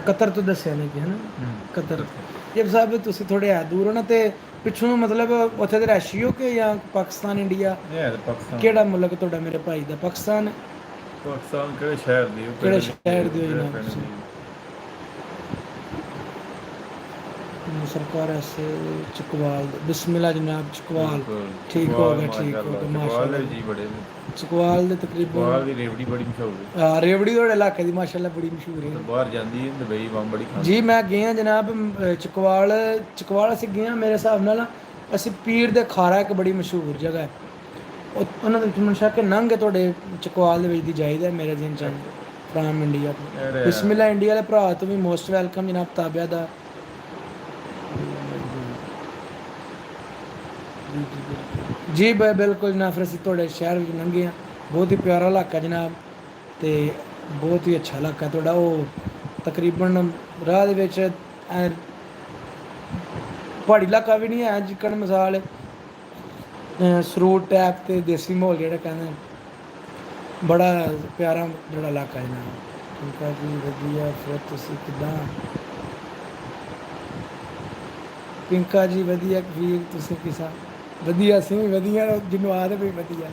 ਕਤਰ ਤੋਂ ਦੱਸਿਆ ਨਹੀਂ ਕਿ ਹੈ ਨਾ, ਕਤਰ। ਰਜਬ ਸਾਹਿਬ ਤੁਸੀਂ ਥੋੜੇ ਆ ਦੂਰ ਹੋ ਨਾ, ਤੇ ਪਿੱਛੋਂ ਮਤਲਬ ਉੱਥੇ ਦੇ ਰਹਿਸ਼ੀ ਹੋ ਕਿ ਜਾਂ ਪਾਕਿਸਤਾਨ ਇੰਡੀਆ? ਕਿਹੜਾ ਮੁਲਕ ਤੁਹਾਡਾ ਮੇਰੇ ਭਾਈ ਦਾ? ਪਾਕਿਸਤਾਨ ਕਿਹੜੇ ਸ਼ਹਿਰ ਦੀ? ਕਿਹੜੇ ਸ਼ਹਿਰ ਦੀ ਹੋ ਜਨਾਬ ਤੁਸੀਂ? ਸਰਕਾਰ ਐਸੇ ਚਕਵਾਲ, ਬਿਸਮਿਲ੍ਲਾ ਜਨਾਬ, ਚਕਵਾਲ ਠੀਕ ਹੋ ਗਿਆ, ਠੀਕ ਹੋ ਗਿਆ ਮਾਸ਼ਾਅੱਲਾ ਜੀ। ਬੜੇ ਚਕਵਾਲ ਦੇ ਤਕਰੀਬਨ ਦੀ ਰੇਵੜੀ ਬੜੀ ਮਸ਼ਹੂਰ ਹੈ। ਹਾਂ, ਰੇਵੜੀ ਤੁਹਾਡੇ ਇਲਾਕੇ ਦੀ ਮਾਸ਼ਾਅੱਲਾ ਬੜੀ ਮਸ਼ਹੂਰ ਹੈ, ਬਾਹਰ ਜਾਂਦੀ ਹੈ ਦੁਬਈ ਵਾਂ ਬੜੀ ਖਾਂਦੀ ਜੀ। ਮੈਂ ਗਿਆ ਜਨਾਬ ਚਕਵਾਲ ਅਸੀਂ ਗਏ ਹਾਂ, ਮੇਰੇ ਹਿਸਾਬ ਨਾਲ ਅਸੀਂ ਪੀਰ ਦੇ ਖਾਰਾ, ਇੱਕ ਬੜੀ ਮਸ਼ਹੂਰ ਜਗ੍ਹਾ ਹੈ, ਉਹਨਾਂ ਦੇ ਵਿੱਚ ਮਨਸ਼ਾ ਕੇ ਨੰਗ ਤੁਹਾਡੇ ਚਕਵਾਲ ਦੇ ਵਿੱਚ ਦੀ ਜਾਈਦਾ ਮੇਰੇ ਦਿਨ ਚ ਫਰਾਮ ਇੰਡੀਆ। ਬਿਸਮਿਲ੍ਲਾ ਇੰਡੀਆ ਵਾਲੇ ਭਰਾ ਤੋਂ ਵੀ ਮੋਸਟ ਵੈਲਕਮ ਜਨਾਬ, ਤਾਬਿਆ ਦਾ ਜੀ ਬਿਲਕੁਲ ਜਨਾਬ। ਫਿਰ ਅਸੀਂ ਤੁਹਾਡੇ ਸ਼ਹਿਰ ਵਿੱਚ ਲੰਘੇ ਹਾਂ, ਬਹੁਤ ਹੀ ਪਿਆਰਾ ਇਲਾਕਾ ਜਨਾਬ, ਤੇ ਬਹੁਤ ਹੀ ਅੱਛਾ ਇਲਾਕਾ ਤੁਹਾਡਾ। ਉਹ ਤਕਰੀਬਨ ਰਾਹ ਦੇ ਵਿੱਚ ਪਹਾੜੀ ਇਲਾਕਾ ਵੀ ਨਹੀਂ ਹੈ, ਜਿੱਕਣ ਮਿਸਾਲ ਸਰੂਟ ਟੈਪ ਤੇ ਦੇਸੀ ਮਾਹੌਲ ਜਿਹੜਾ ਕਹਿੰਦੇ, ਬੜਾ ਪਿਆਰਾ ਜਿਹੜਾ ਇਲਾਕਾ ਜਨਾਬ। ਠੀਕ ਹੈ ਜੀ, ਵਧੀਆ। ਫਿਰ ਤੁਸੀਂ ਕਿੱਦਾਂ? ਪਿੰਕਾ ਜੀ ਵਧੀਆ, ਵੀਰ ਤੁਸੀਂ ਕਿਸਾ? ਵਧੀਆ, ਅਸੀਂ ਵੀ ਵਧੀਆ, ਜਿਹਨੂੰ ਆਦੇ ਵੀ ਵਧੀਆ।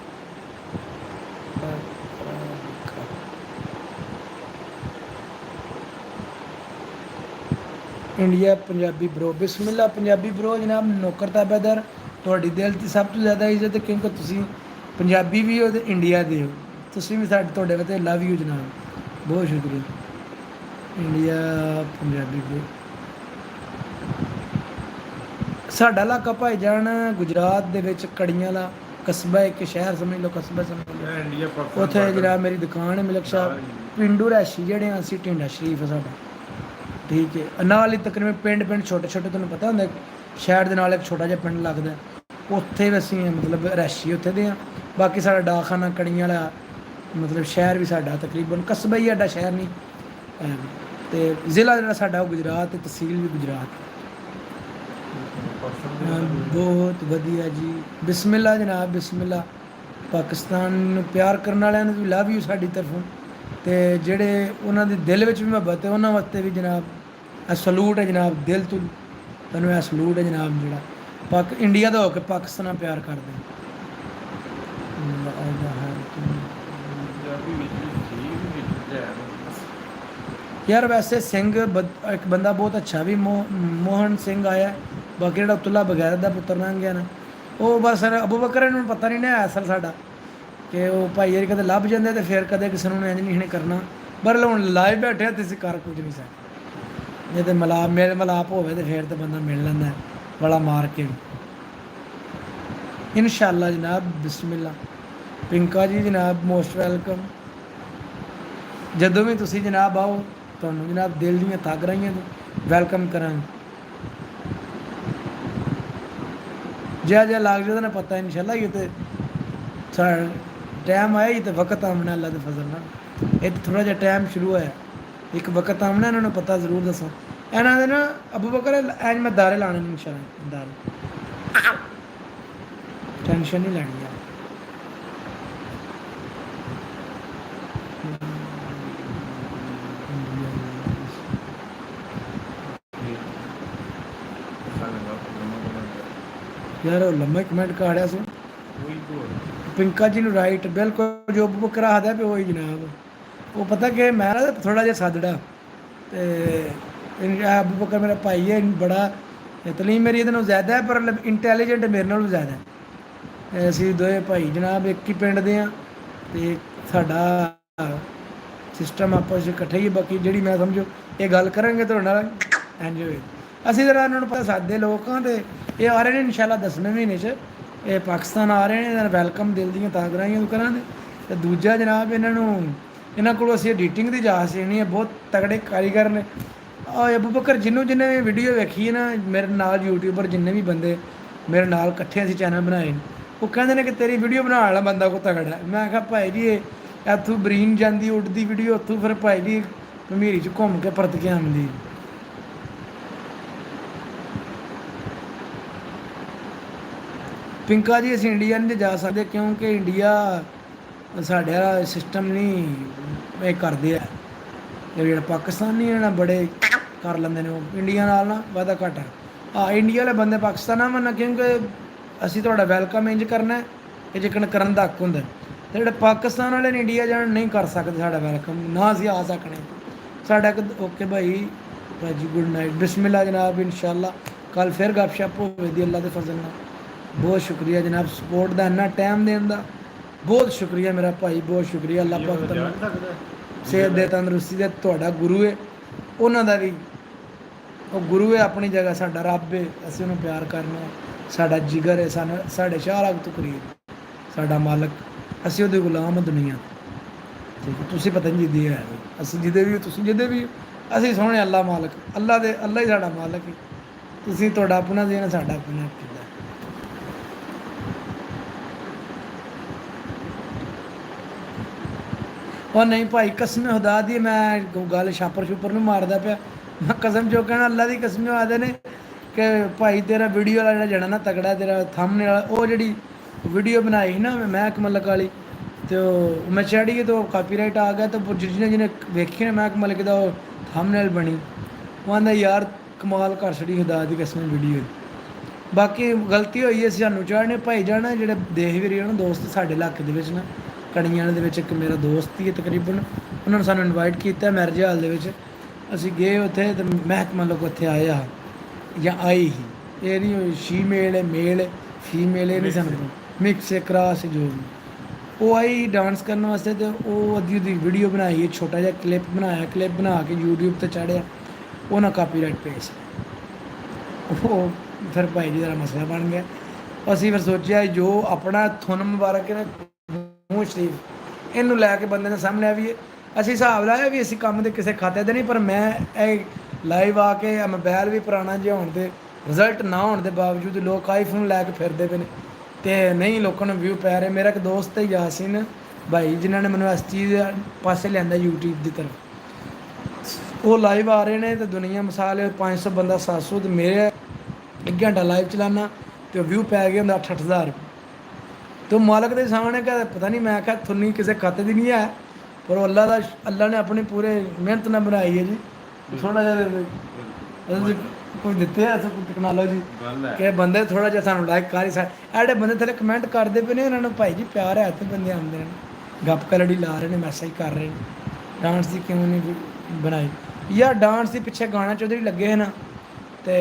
ਇੰਡੀਆ ਪੰਜਾਬੀ ਬਰੋ, ਬਿਸਮਿਲ੍ਲਾ ਪੰਜਾਬੀ ਬਰੋ ਜਨਾਬ, ਨੌਕਰ ਤਾਬੇਦਾਰ, ਤੁਹਾਡੀ ਦਿਲ 'ਤੇ ਸਭ ਤੋਂ ਜ਼ਿਆਦਾ ਇੱਜ਼ਤ, ਕਿਉਂਕਿ ਤੁਸੀਂ ਪੰਜਾਬੀ ਵੀ ਹੋ ਤੇ ਇੰਡੀਆ ਦੇ ਹੋ, ਤੁਸੀਂ ਵੀ ਤੁਹਾਡੇ ਵਾਸਤੇ ਲਵ ਯੂ ਜਨਾਬ, ਬਹੁਤ ਸ਼ੁਕਰੀਆ। ਇੰਡੀਆ ਪੰਜਾਬੀ ਬਰੋ, ਸਾਡਾ ਇਲਾਕਾ ਭਾਈਜਾਨ ਗੁਜਰਾਤ ਦੇ ਵਿੱਚ ਕੜੀਆਂ ਵਾਲਾ ਕਸਬਾ, ਇੱਕ ਸ਼ਹਿਰ ਸਮਝ ਲਓ, ਕਸਬਾ ਸਮਝ ਲਓ। ਉੱਥੇ ਜਨਾਬ ਮੇਰੀ ਦੁਕਾਨ ਹੈ ਮਿਲਕ ਸ਼ਾਪ, ਪਿੰਡੂ ਰੈਸ਼ੀ ਜਿਹੜੇ ਹਾਂ ਅਸੀਂ, ਢਿੰਡਾ ਸ਼ਰੀਫ ਹੈ ਸਾਡਾ, ਠੀਕ ਹੈ। ਨਾਲ ਹੀ ਤਕਰੀਬਨ ਪਿੰਡ ਛੋਟੇ ਛੋਟੇ, ਤੁਹਾਨੂੰ ਪਤਾ ਹੁੰਦਾ ਸ਼ਹਿਰ ਦੇ ਨਾਲ ਇੱਕ ਛੋਟਾ ਜਿਹਾ ਪਿੰਡ ਲੱਗਦਾ, ਉੱਥੇ ਵੀ ਅਸੀਂ ਮਤਲਬ ਰੈਸ਼ੀ ਉੱਥੇ ਦੇ ਹਾਂ। ਬਾਕੀ ਸਾਡਾ ਡਾਕਖਾਨਾ ਕੜੀਆਂ ਵਾਲਾ, ਮਤਲਬ ਸ਼ਹਿਰ ਵੀ ਸਾਡਾ ਤਕਰੀਬਨ ਕਸਬਾ ਹੀ, ਸਾਡਾ ਸ਼ਹਿਰ ਨਹੀਂ, ਅਤੇ ਜ਼ਿਲ੍ਹਾ ਜਿਹੜਾ ਸਾਡਾ ਉਹ ਗੁਜਰਾਤ, ਅਤੇ ਤਹਿਸੀਲ ਵੀ ਗੁਜਰਾਤ। ਬਹੁਤ ਵਧੀਆ ਜੀ, ਬਿਸਮਿਲ੍ਲਾ ਜਨਾਬ, ਬਿਸਮਿਲ੍ਲਾ। ਪਾਕਿਸਤਾਨ ਨੂੰ ਪਿਆਰ ਕਰਨ ਵਾਲਿਆਂ ਨੂੰ ਵੀ ਲਵ ਯੂ ਸਾਡੀ ਤਰਫੋਂ, ਅਤੇ ਜਿਹੜੇ ਉਹਨਾਂ ਦੇ ਦਿਲ ਵਿੱਚ ਵੀ ਮੁਹੱਬਤ ਹੈ ਉਹਨਾਂ ਵਾਸਤੇ ਵੀ ਜਨਾਬ ਇਹ ਸਲੂਟ ਹੈ ਜਨਾਬ, ਦਿਲ ਤੋਂ ਤੁਹਾਨੂੰ ਇਹ ਸਲੂਟ ਹੈ ਜਨਾਬ, ਜਿਹੜਾ ਇੰਡੀਆ ਦਾ ਹੋ ਕੇ ਪਾਕਿਸਤਾਨ ਨਾਲ ਪਿਆਰ ਕਰਦੇ। ਯਾਰ ਵੈਸੇ ਸਿੰਘ ਇੱਕ ਬੰਦਾ ਬਹੁਤ ਅੱਛਾ ਵੀ ਮੋਹਨ ਸਿੰਘ ਆਇਆ, ਬਾਕੀ ਜਿਹੜਾ ਅਬਦੁੱਲਾ ਬਗੈਰ ਦਾ ਪੁੱਤਰ ਲੰਘ ਗਿਆ ਨਾ, ਉਹ ਬਸ ਅਬੂ ਬਕਰ ਇਹਨੂੰ ਪਤਾ ਨਹੀਂ ਨਾ ਅਸਲ ਸਾਡਾ, ਕਿ ਉਹ ਭਾਈ ਯਾਰ ਕਦੇ ਲੱਭ ਜਾਂਦੇ ਤੇ ਫਿਰ ਕਦੇ ਕਿਸੇ ਨੂੰ ਇੰਝ ਨਹੀਂ ਕਰਨਾ, ਪਰ ਹੁਣ ਲਾਈਵ ਬੈਠੇ ਤੇ ਅਸੀਂ ਕਰ ਕੁਝ ਨਹੀਂ ਸਕਦੇ, ਜੇ ਤੇ ਮਲਾਪ ਹੋਵੇ ਤੇ ਫਿਰ ਤਾਂ ਬੰਦਾ ਮਿਲ ਲੈਂਦਾ ਬੜਾ ਮਾਰ ਕੇ। ਇਨਸ਼ਾਅੱਲਾ ਜਨਾਬ, ਬਿਸਮਿਲ੍ਲਾ। ਪਿੰਕਾ ਜੀ ਜਨਾਬ ਮੋਸਟ ਵੈਲਕਮ, ਜਦੋਂ ਵੀ ਤੁਸੀਂ ਜਨਾਬ ਆਓ ਤੁਹਾਨੂੰ ਜਨਾਬ ਦਿਲ ਦੀਆਂ ਥੱਕ ਰਹੀਆਂ ਵੈਲਕਮ ਕਰਾਂਗੇ, ਜਿਹਾ ਲੱਗ ਜਾਦਾ ਨਾ ਪਤਾ ਇਨਸ਼ਾਅੱਲਾ, ਇਹ ਤੇ ਟਾਈਮ ਆਇਆ ਹੀ ਤੇ ਵਕਤ ਆਉਣਾ ਅੱਲਾ ਦੇ ਫਜ਼ਲ ਨਾਲ। ਇਹ ਥੋੜਾ ਜਿਹਾ ਟਾਈਮ ਸ਼ੁਰੂ ਹੋਇਆ, ਇੱਕ ਵਕਤ ਆਉਣਾ ਇਹਨਾਂ ਨੂੰ ਪਤਾ ਜ਼ਰੂਰ ਦੱਸਾਂ। ਇਹਨਾਂ ਦੇ ਨਾ ਅਬੂ ਬਕਰ ਐਂਜ ਮੈਂ ਦਾਰੇ ਲਾਣੇ ਨੇ ਇਨਸ਼ਾਅੱਲਾ, ਦਾਰੇ ਟੈਨਸ਼ਨ ਨਹੀਂ ਲੈਣੀ ਯਾਰ। ਯਾਰ ਉਹ ਲੰਮਾ ਕਮੈਂਟ ਕਾੜਿਆ ਸੀ ਪਿੰਕਾ ਜੀ ਨੂੰ, ਰਾਈਟ ਬਿਲਕੁਲ ਜੋ ਅਬੂ ਬਕਰ ਆਖਦਾ ਪਿਆ ਉਹੀ ਜਨਾਬ। ਉਹ ਪਤਾ ਕਿ ਮੈਂ ਨਾ ਥੋੜਾ ਜਿਹਾ ਸਾਦੜਾ, ਤੇ ਅਬੂ ਬਕਰ ਮੇਰਾ ਭਾਈ ਹੈ, ਬੜਾ ਤਲੀਮ ਮੇਰੀ ਇਹਦੇ ਨਾਲੋਂ ਜ਼ਿਆਦਾ ਹੈ, ਪਰ ਇੰਟੈਲੀਜੈਂਟ ਮੇਰੇ ਨਾਲੋਂ ਜ਼ਿਆਦਾ ਹੈ। ਅਸੀਂ ਦੋਵੇਂ ਭਾਈ ਜਨਾਬ ਇੱਕ ਹੀ ਪਿੰਡ ਦੇ ਹਾਂ, ਤੇ ਸਾਡਾ ਸਿਸਟਮ ਆਪਸ ਵਿੱਚ ਇਕੱਠੇ ਹੀ। ਬਾਕੀ ਜਿਹੜੀ ਮੈਂ ਸਮਝੋ ਇਹ ਗੱਲ ਕਰਾਂਗੇ ਤੁਹਾਡੇ ਨਾਲ ਇੰਜ ਹੋਏ। ਅਸੀਂ ਜਰਾ ਇਹਨਾਂ ਨੂੰ ਪਤਾ ਸਾਦੇ ਲੋਕ ਹਾਂ, ਤੇ ਇਹ ਆ ਰਹੇ ਨੇ ਇਨਸ਼ਾਅੱਲਾ 10ਵੇਂ ਮਹੀਨੇ 'ਚ, ਇਹ ਪਾਕਿਸਤਾਨ ਆ ਰਹੇ ਨੇ, ਇਹਨਾਂ ਦਾ ਵੈਲਕਮ ਦਿਲ ਦੀਆਂ ਤਾਗਰਾਈਆਂ ਕਰਾਂਗੇ। ਤੇ ਦੂਜਾ ਜਨਾਬ ਇਹਨਾਂ ਕੋਲੋਂ ਅਸੀਂ ਐਡੀਟਿੰਗ ਦੀ ਜਾਂਚ ਲੈਣੀ ਹੈ, ਬਹੁਤ ਤਗੜੇ ਕਾਰੀਗਰ ਨੇ। ਅਬੂ ਬਕਰ ਜਿਹਨੂੰ ਜਿੰਨੇ ਵੀ ਵੀਡੀਓ ਵੇਖੀ ਹੈ ਨਾ, ਮੇਰੇ ਨਾਲ ਯੂਟਿਊਬਰ ਜਿੰਨੇ ਵੀ ਬੰਦੇ ਮੇਰੇ ਨਾਲ ਇਕੱਠੇ ਅਸੀਂ ਚੈਨਲ ਬਣਾਏ ਨੇ, ਉਹ ਕਹਿੰਦੇ ਨੇ ਕਿ ਤੇਰੀ ਵੀਡੀਓ ਬਣਾਉਣ ਵਾਲਾ ਬੰਦਾ ਕੋ ਤਗੜਾ ਹੈ। ਮੈਂ ਕਿਹਾ ਭਾਈ ਜੀ ਇਹ ਇੱਥੋਂ ਬਰੀਨ ਜਾਂਦੀ ਉੱਡਦੀ ਵੀਡੀਓ, ਉੱਥੋਂ ਫਿਰ ਭਾਈ ਜੀ ਭਮੀਰੀ 'ਚ ਘੁੰਮ ਕੇ ਪਰਤ ਕੇ ਆਉਂਦੀ। ਪਿੰਕਾ ਜੀ ਅਸੀਂ ਇੰਡੀਆ ਨਹੀਂ ਜਾ ਸਕਦੇ, ਕਿਉਂਕਿ ਇੰਡੀਆ ਸਾਡੇ ਵਾਲਾ ਸਿਸਟਮ ਨਹੀਂ ਇਹ ਕਰਦੇ ਆ। ਜਿਹੜਾ ਪਾਕਿਸਤਾਨੀ ਇਹਨਾਂ ਬੜੇ ਕਰ ਲੈਂਦੇ ਨੇ, ਉਹ ਇੰਡੀਆ ਨਾਲ ਨਾ ਵਾਧਾ ਘੱਟ ਹੈ। ਇੰਡੀਆ ਵਾਲੇ ਬੰਦੇ ਪਾਕਿਸਤਾਨ ਨਾ ਮੰਨਣਾ, ਕਿਉਂਕਿ ਅਸੀਂ ਤੁਹਾਡਾ ਵੈਲਕਮ ਇੰਜ ਕਰਨਾ, ਇਹ ਜਿਕਣ ਕਰਨ ਦਾ ਹੱਕ ਹੁੰਦਾ। ਤੇ ਜਿਹੜੇ ਪਾਕਿਸਤਾਨ ਵਾਲੇ ਨੇ ਇੰਡੀਆ ਜਾਣ ਨਹੀਂ ਕਰ ਸਕਦੇ ਸਾਡਾ ਵੈਲਕਮ, ਨਾ ਅਸੀਂ ਆ ਸਕਣੇ ਸਾਡਾ। ਓਕੇ ਭਾਈ ਜੀ, ਗੁੱਡ ਨਾਈਟ, ਬਿਸਮਿਲ੍ਲਾ ਜਨਾਬ, ਇਨਸ਼ਾਅੱਲਾ ਕੱਲ ਫਿਰ ਗੱਪਸ਼ਪ ਹੋਵੇਗੀ ਅੱਲਾ ਦੇ ਫਜ਼ਲ ਨਾਲ। ਬਹੁਤ ਸ਼ੁਕਰੀਆ ਜਨਾਬ ਸਪੋਰਟ ਦਾ, ਇੰਨਾ ਟਾਈਮ ਦੇਣ ਦਾ ਬਹੁਤ ਸ਼ੁਕਰੀਆ ਮੇਰਾ ਭਾਈ, ਬਹੁਤ ਸ਼ੁਕਰੀਆ। ਅੱਲਾ ਪਾਕ ਤੁਹਾਨੂੰ ਸਿਹਤ ਦੇ, ਤੰਦਰੁਸਤੀ ਦੇ। ਤੁਹਾਡਾ ਗੁਰੂ ਹੈ, ਉਹਨਾਂ ਦਾ ਵੀ ਉਹ ਗੁਰੂ ਹੈ ਆਪਣੀ ਜਗ੍ਹਾ, ਸਾਡਾ ਰੱਬ ਹੈ, ਅਸੀਂ ਉਹਨੂੰ ਪਿਆਰ ਕਰਨਾ, ਸਾਡਾ ਜਿਗਰ ਹੈ, ਸਾਨੂੰ ਸਾਡੇ ਸ਼ਾਹ ਤੋਂ ਕਰੀਬ ਸਾਡਾ ਮਾਲਕ, ਅਸੀਂ ਉਹਦੇ ਗੁਲਾਮ ਹਾਂ ਦੁਨੀਆ। ਠੀਕ ਹੈ, ਤੁਸੀਂ ਪਤਾ ਨਹੀਂ ਜਿੱਦੀ ਹੈ, ਅਸੀਂ ਜਿਹਦੇ ਵੀ ਤੁਸੀਂ ਜਿਹਦੇ ਵੀ, ਅਸੀਂ ਸੋਹਣੇ ਅੱਲਾ ਮਾਲਕ, ਅੱਲਾ ਹੀ ਸਾਡਾ ਮਾਲਕ ਹੈ। ਤੁਸੀਂ ਤੁਹਾਡਾ ਆਪਣਾ ਦੇਣਾ, ਸਾਡਾ ਆਪਣਾ ਕਿੱਦਾਂ। ਉਹ ਨਹੀਂ ਭਾਈ ਕਸਮ ਖੁਦਾ ਦੀ, ਮੈਂ ਗੱਲ ਛਾਪਰ ਛੁਪਰ ਨੂੰ ਮਾਰਦਾ ਪਿਆ, ਮੈਂ ਕਸਮ ਜੋ ਕਹਿਣਾ ਅੱਲਾ ਦੀ ਕਸਮ ਆਦੇ ਨੇ ਕਿ ਭਾਈ ਤੇਰਾ ਵੀਡੀਓ ਵਾਲਾ ਜਿਹੜਾ ਜਣਾ ਨਾ ਤਗੜਾ, ਤੇਰਾ ਥੰਬਨੇਲ ਵਾਲਾ, ਉਹ ਜਿਹੜੀ ਵੀਡੀਓ ਬਣਾਈ ਸੀ ਨਾ ਮਹਿਕ ਮਲਕ ਵਾਲੀ, ਤੇ ਉਹ ਮੈਂ ਚੜੀ ਤਾਂ ਕਾਪੀਰਾਈਟ ਆ ਗਿਆ, ਤਾਂ ਜਿਹਨੇ ਵੇਖੀ ਨਾ ਮਹਿਕ ਮਲਕ ਦਾ ਉਹ ਥੰਬਨੇਲ ਬਣੀ, ਉਹ ਆਂਦਾ ਯਾਰ ਕਮਾਲ ਕਰ ਛੜੀ ਖੁਦਾ ਦੀ ਕਸਮ ਵੀਡੀਓ। ਬਾਕੀ ਗਲਤੀ ਹੋਈ ਹੈ, ਸਾਨੂੰ ਚਾੜਨੇ ਭਾਈ ਜਾਣਾ ਜਿਹੜੇ ਦੇਖ ਵੀ ਰਹੇ ਨਾ ਦੋਸਤ ਸਾਡੇ ਇਲਾਕੇ ਦੇ ਵਿੱਚ ਨਾ, ਕੜੀਆਂ ਦੇ ਵਿੱਚ ਇੱਕ ਮੇਰਾ ਦੋਸਤ ਹੀ ਤਕਰੀਬਨ, ਉਹਨਾਂ ਨੇ ਸਾਨੂੰ ਇਨਵਾਈਟ ਕੀਤਾ ਮੈਰਿਜ ਹਾਲ ਦੇ ਵਿੱਚ। ਅਸੀਂ ਗਏ ਉੱਥੇ, ਤੇ ਮਹਿਕਮਾ ਲੋਕ ਉੱਥੇ ਆਏ ਆ ਜਾਂ ਆਈ ਹੀ, ਇਹ ਨਹੀਂ ਸ਼ੀਮੇਲ ਹੈ ਮੇਲ ਫੀਮੇਲ, ਇਹ ਨਹੀਂ ਸਾਨੂੰ ਮਿਕਸ ਕਰਾਸ ਜੋ ਵੀ। ਉਹ ਆਈ ਡਾਂਸ ਕਰਨ ਵਾਸਤੇ, ਤੇ ਉਹ ਅੱਧੀ ਵੀਡੀਓ ਬਣਾਈ ਹੈ, ਛੋਟਾ ਜਿਹਾ ਕਲਿੱਪ ਬਣਾਇਆ, ਕਲਿੱਪ ਬਣਾ ਕੇ YouTube 'ਤੇ ਚਾੜਿਆ, ਉਹਨਾਂ ਕਾਪੀਰਾਈਟ ਪੇਸ਼। ਉਹ ਫਿਰ ਭਾਈ ਜੀ ਦਾ ਮਸਲਾ ਬਣ ਗਿਆ। ਅਸੀਂ ਫਿਰ ਸੋਚਿਆ ਜੋ ਆਪਣਾ ਥੁਨ ਮੁਬਾਰਕ ਹੈ ਮੂੰਹ ਸ਼ਰੀਫ, ਇਹਨੂੰ ਲੈ ਕੇ ਬੰਦੇ ਦੇ ਸਾਹਮਣੇ ਆਵੀਏ। ਅਸੀਂ ਹਿਸਾਬ ਲਾਇਆ ਵੀ ਅਸੀਂ ਕੰਮ ਦੇ ਕਿਸੇ ਖਾਤੇ ਦੇ ਨਹੀਂ, ਪਰ ਮੈਂ ਇਹ ਲਾਈਵ ਆ ਕੇ ਮੋਬਾਈਲ ਵੀ ਪੁਰਾਣਾ ਜਿਹਾ ਹੋਣ ਦੇ, ਰਿਜ਼ਲਟ ਨਾ ਹੋਣ ਦੇ ਬਾਵਜੂਦ ਲੋਕ ਆਈਫੋਨ ਲੈ ਕੇ ਫਿਰਦੇ ਪਏ ਨੇ, ਤੇ ਨਹੀਂ ਲੋਕਾਂ ਨੂੰ ਵਿਊ ਪੈ ਰਹੇ। ਮੇਰਾ ਇੱਕ ਦੋਸਤ ਹੈ ਯਾਸੀਨ ਭਾਈ, ਜਿਨ੍ਹਾਂ ਨੇ ਮੈਨੂੰ ਇਸ ਚੀਜ਼ ਪਾਸੇ ਲਿਆਂਦਾ YouTube ਦੀ ਤਰਫ, ਉਹ ਲਾਈਵ ਆ ਰਹੇ ਨੇ, ਤੇ ਦੁਨੀਆ ਮਿਸਾਲ 500 ਬੰਦਾ 700, ਤੇ ਮੇਰੇ 1 ਘੰਟਾ ਲਾਈਵ ਚਲਾਨਾ ਤੇ ਵਿਊ ਪੈ ਗਿਆ ਹੁੰਦਾ 8-8000। तो मालक के सामने क्या पता नहीं, मैं क्या थुन्नी किसी खाते की नहीं है, पर अल्लाह ने अपनी पूरे मेहनत ना बनाई है जी। थोड़ा जहा कुछ दिते है टैक्नोलॉजी के बंदे थोड़ा जहा सू लाइक कर एडे बंदे थले कमेंट करते पे ने, इन्होंने भाई जी प्यार है, तो बंदे आते हैं गप कलड़ी ला रहे हैं, मैसेज कर रहे हैं, डांस की क्यों नहीं बनाई यार, डांस के पिछे गाना चौधरी लगे है ना, तो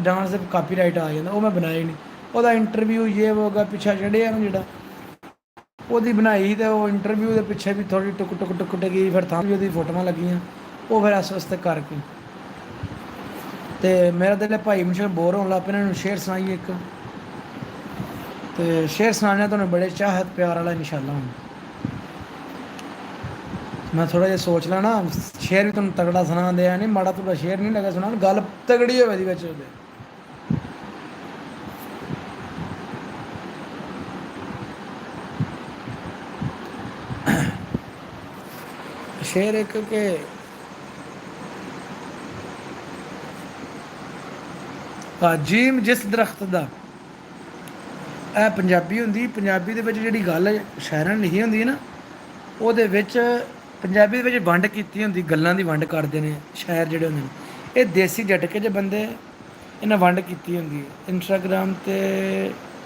डांस से कापीराइट आ जाता, वो मैं बनाया ही नहीं। ਉਹਦਾ ਇੰਟਰਵਿਊ ਇਹ ਹੋਗਾ ਪਿੱਛੇ ਚੜਿਆ ਨਾ ਜਿਹੜਾ ਉਹਦੀ ਬਣਾਈ, ਤੇ ਉਹ ਇੰਟਰਵਿਊ ਦੇ ਪਿੱਛੇ ਵੀ ਥੋੜੀ ਟੁਕ ਟੁਕ ਟੁਕ ਗਈ, ਫਿਰ ਤਾਂ ਵੀ ਉਹਦੀ ਫੋਟੋਆਂ ਲੱਗੀਆਂ, ਉਹ ਫਿਰ ਇਸ ਵਾਸਤੇ ਕਰਕੇ। ਤੇ ਮੇਰਾ ਦਿਲ ਭਾਈ ਮੁਸ਼ਕਿਲ ਬੋਰ ਹੋਣ ਲੱਗ ਪਿਆ, ਇਹਨਾਂ ਨੂੰ ਸ਼ੇਰ ਸੁਣਾਈਏ ਇੱਕ, ਤੇ ਸ਼ੇਰ ਸੁਣਾਉਣਾ ਤੁਹਾਨੂੰ ਬੜੇ ਚਾਹਤ ਪਿਆਰ ਵਾਲਾ ਇਨਸ਼ਾਅੱਲਾ। ਹੁਣ ਮੈਂ ਥੋੜਾ ਜਿਹਾ ਸੋਚ ਲਾ ਨਾ, ਸ਼ੇਰ ਵੀ ਤੁਹਾਨੂੰ ਤਗੜਾ ਸੁਣਾਉਂਦੇ ਆ, ਨਹੀਂ ਮਾੜਾ ਤੁਹਾਡਾ ਸ਼ੇਰ ਨਹੀਂ ਲੱਗਾ ਸੁਣਾਉਣ, ਗੱਲ ਤਗੜੀ ਹੋਵੇ ਇਹਦੇ ਵਿੱਚ ਉਹਦੇ। शेर एक के ਜੀਮ ਜਿਸ ਦਰਖਤ ਦਾ ਇਹ ਪੰਜਾਬੀ ਹੁੰਦੀ। ਪੰਜਾਬੀ ਦੇ ਵਿੱਚ ਜਿਹੜੀ ਗੱਲ ਸ਼ਾਇਰਾਂ ਨੇ ਲਿਖੀ ਹੁੰਦੀ ਹੈ ਨਾ, ਉਹਦੇ ਵਿੱਚ ਪੰਜਾਬੀ ਦੇ ਵਿੱਚ ਵੰਡ ਕੀਤੀ ਹੁੰਦੀ, ਗੱਲਾਂ ਦੀ ਵੰਡ ਕਰਦੇ ਨੇ ਸ਼ਾਇਰ ਜਿਹੜੇ ਹੁੰਦੇ ਨੇ। ਇਹ ਦੇਸੀ ਝਟਕੇ ਜਿਹੇ ਬੰਦੇ, ਇਹਨਾਂ ਵੰਡ ਕੀਤੀ ਹੁੰਦੀ ਹੈ। ਇੰਸਟਾਗ੍ਰਾਮ ਤੇ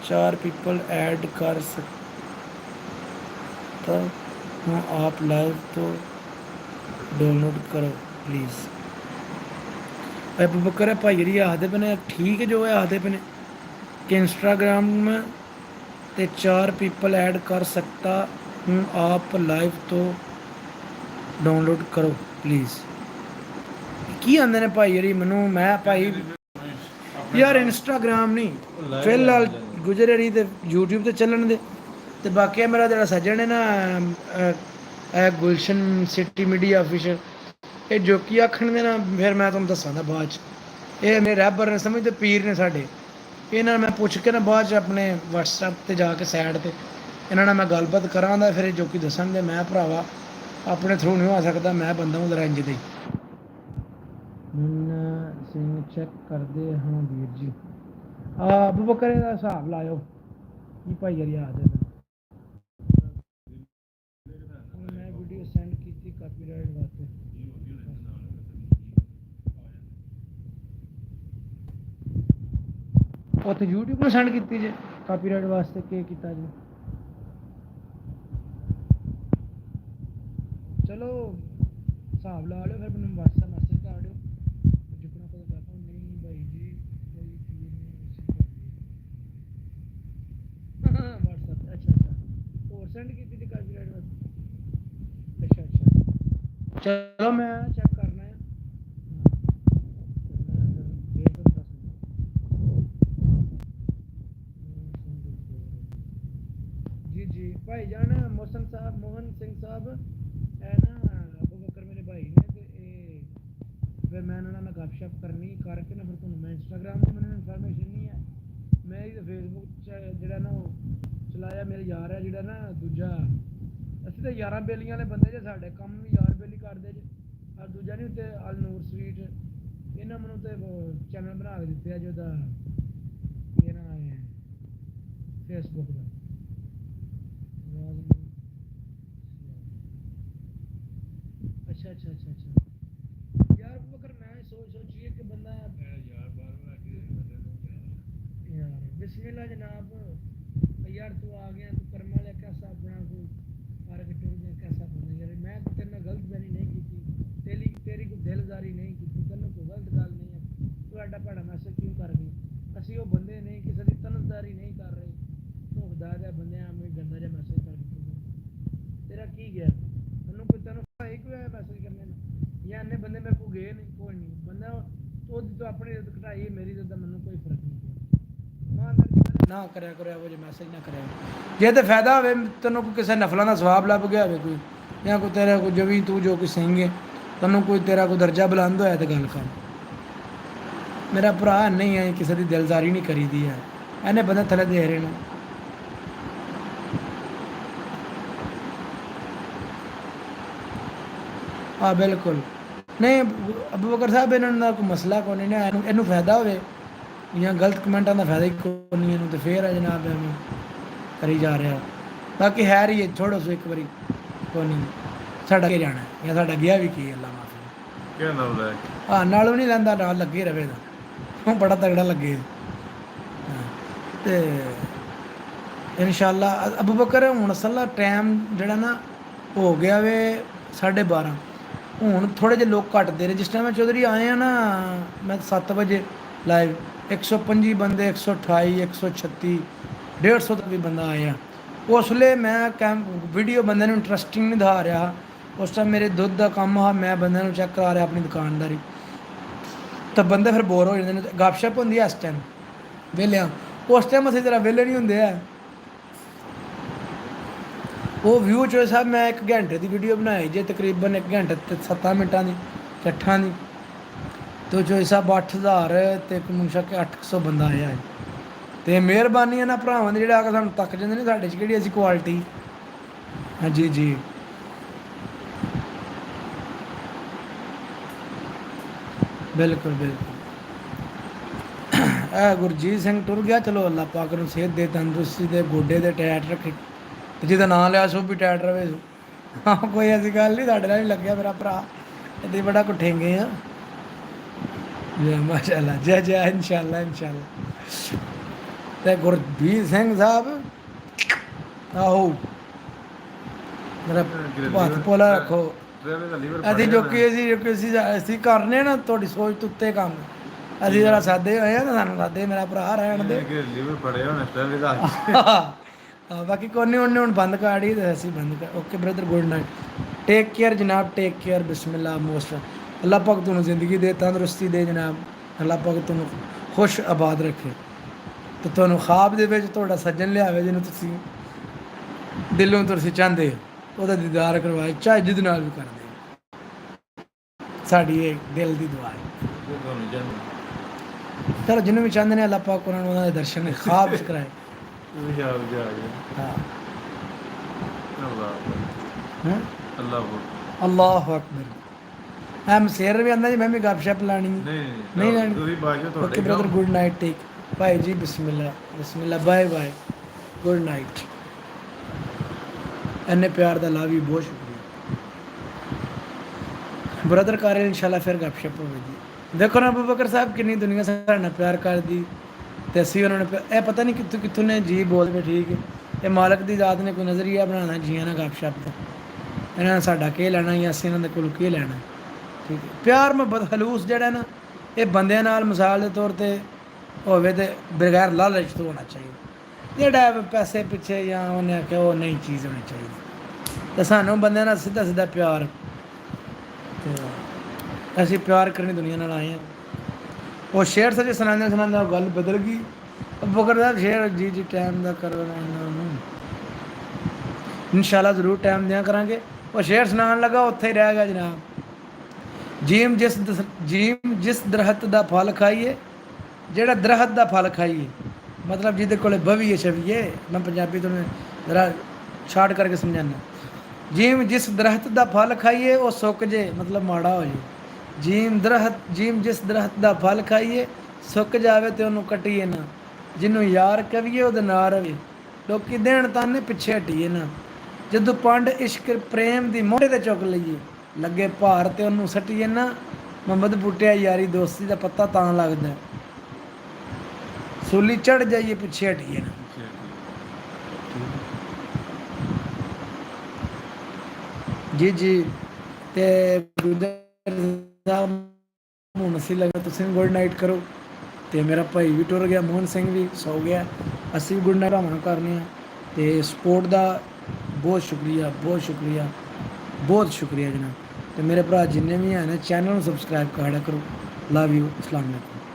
4 ਪੀਪਲ ਐਡ ਕਰ ਸਕਤਾ ਹੂੰ, ਆਪ ਲਾਈਵ ਤੋਂ ਡਾਊਨਲੋਡ ਕਰੋ ਪਲੀਜ਼। अबू बकर भाई जी आखते पे ने ठीक है जो है आखते पे ने कि इंस्टाग्राम ते 4 पीपल ऐड कर सकता हूँ, आप लाइव तो डाउनलोड करो प्लीज़। की आंदे ने भाई जी मैनू, मैं भाई यार इंस्टाग्राम नहीं फिलहाल गुजरे रही तो यूट्यूब ते चलन दे। ते बाकी मेरा जो सज्जन है ना गुलशन सिटी मीडिया ऑफिशियल, ਇਹ ਜੋ ਕੀ ਆਖਣ ਦੇ ਨਾ ਫਿਰ ਮੈਂ ਤੁਹਾਨੂੰ ਦੱਸਾਂਗਾ ਬਾਅਦ 'ਚ। ਇਹ ਮੇਰੇ ਰਹਿਬਰ ਨੇ, ਸਮਝਦੇ ਪੀਰ ਨੇ ਸਾਡੇ। ਇਹਨਾਂ ਨੂੰ ਮੈਂ ਪੁੱਛ ਕੇ ਨਾ ਬਾਅਦ 'ਚ ਆਪਣੇ WhatsApp ਤੇ ਜਾ ਕੇ ਸਾਈਡ ਤੇ ਇਹਨਾਂ ਨਾਲ ਮੈਂ ਗੱਲਬਾਤ ਕਰਾਂਗਾ, ਫਿਰ ਇਹ ਜੋ ਕੀ ਦੱਸਣਗੇ। ਮੈਂ ਭਰਾਵਾ ਆਪਣੇ ਥਰੂ ਨਹੀਂ ਹੋ ਸਕਦਾ, ਮੈਂ ਬੰਦਾ ਹੂੰ ਰੰਜ ਦੇ। ਮੁੰਨਾ ਸਿੰਘ ਚੈੱਕ ਕਰਦੇ ਹਾਂ ਵੀਰ ਜੀ। ਅਬੂ ਬਕਰ ਦਾ ਹਿਸਾਬ ਲਾਇਓ ਕੀ ਭਾਈ ਯਾਰ ਯਾਦ ਹੈ। ਮੈਂ ਵੀਡੀਓ ਸੈਂਡ ਕੀਤੀ ਕਾਪੀਰਾਈਟ ਵਾਸਤੇ। ਉੱਥੇ YouTube ਨੂੰ ਸੈਂਡ ਕੀਤੀ ਜੇ ਕਾਪੀਰਾਈਟ ਵਾਸਤੇ, ਕੀ ਕੀਤਾ ਜੀ? ਚਲੋ ਹਿਸਾਬ ਲਾ ਲਿਓ, ਫਿਰ ਮੈਨੂੰ WhatsApp ਮੈਸੇਜ ਕਰ ਦਿਓ ਜਿੱਕਣਾ ਕੋਈ ਕਰਦਾ। ਨਹੀਂ ਭਾਈ ਜੀ ਕੋਈ ਪੀਰ ਨਹੀਂ ਹਾਂ WhatsApp। ਅੱਛਾ ਹੋਰ ਸੈਂਡ ਕੀਤੀ ਜੀ ਕਾਪੀਰਾਈਟ ਵਾਸਤੇ? ਅੱਛਾ ਚਲੋ ਮੈਂ ਚੈੱਕ ਕਰਨਾ ਹੈ। जी भाईजान मोहसन साहब, मोहन सिंह साहब है ना, अबू बकर मेरे भाई ने ते फिर मैं उन्होंने गपशप करनी करके ना फिर तुहानू मैं इंस्टाग्राम से मैंने इन्फॉर्मेशन नहीं है, मैं ही फेसबुक ਜਿਹੜਾ ਨਾ ਉਹ ਚਲਾਇਆ। ਮੇਰੇ ਯਾਰ ਹੈ ਜਿਹੜਾ ਨਾ ਦੂਜਾ, ਅਸੀਂ ਤਾਂ ਯਾਰਾਂ ਬੇਲੀਆਂ ਵਾਲੇ ਬੰਦੇ ਜੇ, ਸਾਡੇ ਕੰਮ ਵੀ ਯਾਰ ਬੇਲੀ ਕਰਦੇ ਜੇ। ਔਰ ਦੂਜਾ ਨਹੀਂ ਉੱਤੇ ਅਲ ਨੂਰ ਸਵੀਟ, ਇਹਨਾਂ ਮੈਨੂੰ ਤੇ ਚੈਨਲ ਬਣਾ ਕੇ ਦਿੱਤੇ ਆ ਜਿਹਦਾ ਇਹ ਨਾ ਹੈ ਫੇਸਬੁੱਕ ਦਾ। अच्छा यार मगर मैं सोचिए कि बंदा यार बिस्मिल्लाह जनाब, यार तू आ गया, तू कर्म वाला कैसा अपना को पार के टुर गया कैसा बना यार। मैं तो तेरे गलत बयानी नहीं की, तेरी कोई दिलदारी नहीं की, तेन कोई गलत गल नहीं है। तू एडा भैड़ा मैसेज क्यों कर गई? असी वो बंदे नहीं, किसी की तनसदारी नहीं कर रहे। तू खुदा दे बंदे हमें गंदा जहा मैसेज कर दिया, तेरा की गया? मैं कोई तेन एक मैसेज करने में या अन्य बंदे मेरे को गए नहीं, कोई नहीं बंदा तो अपनी इज्जत घटाई, मेरी इज्जत का मैंने कोई फर्क नहीं ना कराया करो वो जो मैसेज ना कराया। जे तो फायदा हो तेनों कोई किसी नफलों का सवाब लभ गया हो कोई, या कोई तेरा कोई जो भी तू जो कोई सिंह है तेनों कोई तेरा कोई दर्जा बुलंद होया तो गल कर। मेरा भरा नहीं है, किसी की दिलदारी नहीं करी दी है, इन्हें बंदे थले दे रहे हैं। हाँ बिल्कुल नहीं अबू बकर साहब, इन्होंने कोई मसला को नहीं ना, इनू फायदा हो या गलत कमेंटा का फायदा ही को नहीं, इनू तो फिर है जनाब एवं करी जा रहा। बाकी है ही है, छोड़ो सो एक बारी को नहीं साडा के जाना या साडा गया भी की अल्लाह माफी। हाँ नालों नहीं लैंदा, नाल लगे रहे बड़ा तगड़ा लगे। तो इंशाअल्लाह अबू बकर हुण असल टाइम जड़ा ना हो गया वे 12:30। हूँ थोड़े जे लोग घट दे रहे। जिस टाइम मैं चौधरी आए हैं ना, मैं 7 बजे लाइव 125 बंदे, 128, 136, 150 तक भी बंदा आया। उसले मैं वीडियो बंदे इंटरस्टिंग नहीं दिखा रहा। उस टाइम मेरे दुध का कम हा, मैं बंदे चेक करा रहा अपनी दुकानदारी। तो बंदे फिर बोर हो जाते, गपशप होंगी इस टाइम वेलिया। उस टाइम असीं जरा वेले नहीं होंगे है। वो व्यू चो साहब मैं 1 घंटे की वीडियो बनाई जे, तकरीबन 1 घंटे ते 7 मिनटा की चट्ठा की। तो चो साहब 8000 ते मुशक 800 बंदा आया है। तो मेहरबानी है ना भरावां दी, जेह्ड़े आके सानूं तक जांदे ने साडे च किहड़ी ऐसी क्वालिटी। हाँ जी जी ਬਿਲਕੁਲ ਬਿਲकुल ਇਹ ਗੁਰਜੀਤ ਸਿੰਘ ਟੁਰ ਗਿਆ, ਚਲੋ ਅੱਲਾਹ ਪਾਕ ਨੂੰ ਸਿਹਤ ਦੇ, ਤੰਦਰੁਸਤੀ ਦੇ, ਗੋਡੇ ਦੇ ਟੈਟ ਰੱਖੇ, ਤੇ ਜਿਹਦਾ ਨਾਂ ਲਿਆ ਸੋ ਵੀ ਟੈਟ ਰਵੇ। ਹਾਂ ਕੋਈ ਐਸੀ ਗੱਲ ਨਹੀਂ, ਸਾਡੇ ਨਾਲ ਹੀ ਲੱਗਿਆ ਮੇਰਾ ਭਰਾ, ਇਹਦੇ ਬੜਾ ਕੁੱਠੇਂਗੇ ਆ। ਜੈ ਮਾਸ਼ਾਅੱਲਾ, ਜੈ ਜੈ, ਇਨਸ਼ਾਅੱਲਾ ਇਨਸ਼ਾਅੱਲਾ। ਤੇ ਗੁਰਜੀਤ ਸਿੰਘ ਸਾਹਿਬ, ਆਹੋ ਮੇਰਾ ਹੱਥ ਪੋਲਾ ਰੱਖੋ। ਟ੍ਰੇਨ ਦਾ ਲੀਵਰ ਅਸੀਂ ਜੋ ਕਿ ਅਸੀਂ ਕਰਨੇ ਨਾ, ਤੁਹਾਡੀ ਸੋਚ ਤੋਂ ਉੱਤੇ ਕੰਮ। ਅਸੀਂ ਜਰਾ ਸਾਦੇ ਹੋਏ ਆ ਨਾ, ਸਾਨੂੰ ਸਾਦੇ ਮੇਰਾ ਭਰਾ ਰਹਿਣ ਦੇ। ਕਿ ਲੀਵਰ ਫੜਿਆ ਹੋਣਾ ਟ੍ਰੇਨ ਦਾ। ਹਾਂ ਬਾਕੀ ਕੋਈ ਨਹੀਂ, ਉਹਨੇ ਹੁਣ ਬੰਦ ਕਰ ਹੀ ਤੇ ਅਸੀਂ ਬੰਦ ਕਰ। Okay brother, good night, take care ਜਨਾਬ, ਟੇਕ ਕੇਅਰ, ਬਿਸਮਿल्लाह ਮੋਸਟ। ਅੱਲਾਹ ਪਾਕ ਤੁਹਾਨੂੰ ਜ਼ਿੰਦਗੀ ਦੇ, ਤੰਦਰੁਸਤੀ ਦੇ ਜਨਾਬ। ਅੱਲਾਹ ਪਾਕ ਤੁਹਾਨੂੰ ਖੁਸ਼ ਆਬਾਦ ਰੱਖੇ, ਤੇ ਤੁਹਾਨੂੰ ਖਾਬ ਦੇ ਵਿੱਚ ਤੁਹਾਡਾ ਸੱਜਣ ਲਿਆਵੇ ਜਿਹਨੂੰ ਤੁਸੀਂ ਦਿਲੋਂ ਤੁਸੀਂ ਚਾਹੁੰਦੇ ਹੋ, ਉਹਦਾ ਦੀਦਾਰ ਕਰਵਾਏ, ਚਾਹੇ ਜਿਹਦੇ ਨਾਲ ਵੀ ਕਰਦੇ ਹੋ। ਸਾਡੀ ਇਹ ਦਿਲ ਦੀ ਦੁਆ ਹੈ। ਤੁਹਾਨੂੰ ਜਾਨ ਚਲੋ ਜਿਹਨੂੰ ਵੀ ਚਾਹੁੰਦੇ ਨੇ, ਅੱਲਾਹ ਪਾਕ ਉਹਨਾਂ ਨੂੰ ਉਹਨਾਂ ਦੇ ਦਰਸ਼ਨ ਖਾਬ ਚ ਕਰਾਏ। ਤੁਸੀਂ ਆਪ ਜਾ ਗਏ। ਹਾਂ ਅੱਲਾਹ ਹੈਂ? ਅੱਲਾਹ ਅੱਲਾਹੁ ਅਕਬਰ। ਐਮ ਸ਼ੇਰ ਵੀ ਆਂਦਾ ਜੀ, ਮੈਂ ਵੀ ਗੱਪਸ਼ਪ ਲਾਣੀ ਹੈ। ਨਹੀਂ ਨਹੀਂ ਲੈਣੀ। ਤੁਸੀਂ ਬਾਜੋ ਤੁਹਾਡੇ ਓਕੇ ਬ੍ਰਦਰ, ਗੁੱਡ ਨਾਈਟ, ਟੇਕ ਭਾਈ ਜੀ, ਬਿਸਮਿल्लाह ਬਿਸਮਿल्लाह, ਬਾਏ ਬਾਏ, ਗੁੱਡ ਨਾਈਟ। ਇੰਨੇ ਪਿਆਰ ਦਾ ਲਾਵੀ, ਬਹੁਤ ਸ਼ੁਕਰੀਆ ਬ੍ਰਦਰ। ਕਰ ਇਨਸ਼ਾਅੱਲਾ ਫਿਰ ਗੱਪਸ਼ਪ ਹੋਵੇਗੀ। ਦੇਖੋ ਨਾ ਅਬੂ ਬਕਰ ਸਾਹਿਬ, ਕਿੰਨੀ ਦੁਨੀਆ ਸਾਡੇ ਨਾਲ ਪਿਆਰ ਕਰਦੀ, ਤੇ ਅਸੀਂ ਉਹਨਾਂ ਨੂੰ ਇਹ ਪਤਾ ਨਹੀਂ ਕਿੱਥੋਂ ਕਿੱਥੋਂ ਨੇ ਜੀ ਬੋਲਦੇ। ਠੀਕ ਹੈ, ਇਹ ਮਾਲਕ ਦੀ ਜ਼ਾਤ ਨੇ ਕੋਈ ਨਜ਼ਰੀਆ ਬਣਾਉਣਾ ਜੀਆਂ ਨਾਲ ਗੱਪਸ਼ਪ ਦਾ। ਇਹਨਾਂ ਨੇ ਸਾਡਾ ਕੀ ਲੈਣਾ, ਜਾਂ ਅਸੀਂ ਇਹਨਾਂ ਦੇ ਕੋਲ ਕੀ ਲੈਣਾ। ਠੀਕ ਹੈ, ਪਿਆਰ ਮੁਹੱਬਤ ਖਲੂਸ ਜਿਹੜਾ ਨਾ, ਇਹ ਬੰਦਿਆਂ ਨਾਲ ਮਿਸਾਲ ਦੇ ਤੌਰ ਤੇ ਹੋਵੇ, ਤੇ ਬਗੈਰ ਲਾਲਚ ਤੋਂ ਹੋਣਾ ਚਾਹੀਦਾ। ਜਿਹੜਾ ਪੈਸੇ ਪਿੱਛੇ ਜਾਂ ਉਹਨੇ ਆਖਿਆ ਉਹ ਨਹੀਂ ਚੀਜ਼ ਹੋਣੀ ਚਾਹੀਦੀ। ਤੇ ਸਾਨੂੰ ਬੰਦਿਆਂ ਨਾਲ ਸਿੱਧਾ ਸਿੱਧਾ ਪਿਆਰ, ਤੇ ਅਸੀਂ ਪਿਆਰ ਕਰਨੀ ਦੁਨੀਆ ਨਾਲ ਆਏ ਹਾਂ। ਉਹ ਸ਼ੇਰ ਸੱਚੇ ਸੁਣਾਉਂਦੇ ਸੁਣਾਉਂਦੇ ਉਹ ਗੱਲ ਬਦਲ ਗਈ। ਬਕਰ ਸਾਹਿਬ ਸ਼ੇਰ ਜੀ ਜੀ ਟਾਈਮ ਦਾ ਕਰਨਾ ਉਹਨੂੰ, ਇਨਸ਼ਾਅੱਲਾ ਜ਼ਰੂਰ ਟਾਈਮ ਦਿਆ ਕਰਾਂਗੇ। ਉਹ ਸ਼ੇਰ ਸੁਣਾਉਣ ਲੱਗਾ, ਉੱਥੇ ਹੀ ਰਹਿ ਗਿਆ ਜਨਾਬ। ਜੀਮ ਜਿਸ ਦਰਖਤ ਦਾ ਫਲ ਖਾਈਏ, ਜਿਹੜਾ ਦਰਖਤ ਦਾ ਫਲ ਖਾਈਏ, ਮਤਲਬ ਜਿਹਦੇ ਕੋਲੇ ਬਵੀਏ ਛਵੀਏ। ਮੈਂ ਪੰਜਾਬੀ ਤੁਹਾਨੂੰ ਜ਼ਰਾ ਸ਼ਾਰਟ ਕਰਕੇ ਸਮਝਾਨਾ। ਜਿਸ ਦਰਖਤ ਦਾ ਫਲ ਖਾਈਏ ਉਹ ਸੁੱਕ ਜੇ, ਮਤਲਬ ਮਾੜਾ ਹੋ ਜੇ। ਜਿਸ ਦਰਖਤ ਦਾ ਫਲ ਖਾਈਏ ਸੁੱਕ ਜਾਵੇ, ਤੇ ਉਹਨੂੰ ਕੱਟੀਏ ਨਾ। ਜਿਹਨੂੰ ਯਾਰ ਕਵੀਏ ਉਹਦੇ ਨਾਲ ਰਵੇ, ਲੋਕੀ ਦੇਣ ਤਾਨੇ ਪਿੱਛੇ ਹਟੀਏ ਨਾ। ਜਦੋਂ ਪੰਡ ਇਸ਼ਕ ਪ੍ਰੇਮ ਦੀ ਮੋਢੇ ਤੇ ਚੁੱਕ ਲਈਏ, ਲੱਗੇ ਭਾਰ ਤੇ ਉਹਨੂੰ ਸੱਟੀਏ ਨਾ। ਮੁਹੰਮਦ ਬੂਟਿਆ ਯਾਰੀ ਦੋਸਤੀ ਦਾ ਪੱਤਾ ਤਾਂ ਲੱਗਦਾ, ਸੂਲੀ ਚੜ ਜਾਈਏ ਪਿੱਛੇ ਹਟੀਏ ਨਾ। ਜੀ ਜੀ। ਤੇ ਹੁਣ ਅਸੀਂ ਲੱਗਾ, ਤੁਸੀਂ ਵੀ ਗੁੱਡ ਨਾਈਟ ਕਰੋ। ਤੇ ਮੇਰਾ ਭਾਈ ਵੀ ਟੁਰ ਗਿਆ, ਮੋਹਨ ਸਿੰਘ ਵੀ ਸੌ ਗਿਆ, ਅਸੀਂ ਵੀ ਗੁੱਡ ਨਾਈਟ ਭਾਵਨਾ ਕਰਨੀ ਆ। ਤੇ ਸਪੋਰਟ ਦਾ ਬਹੁਤ ਸ਼ੁਕਰੀਆ, ਬਹੁਤ ਸ਼ੁਕਰੀਆ, ਬਹੁਤ ਸ਼ੁਕਰੀਆ ਜਨਾਬ। ਤੇ ਮੇਰੇ ਭਰਾ ਜਿੰਨੇ ਵੀ ਹਨ, ਚੈਨਲ ਨੂੰ ਸਬਸਕ੍ਰਾਈਬ ਕਰਿਆ ਕਰੋ। Love you, Islam ਵਾਲੇਕੁਮ।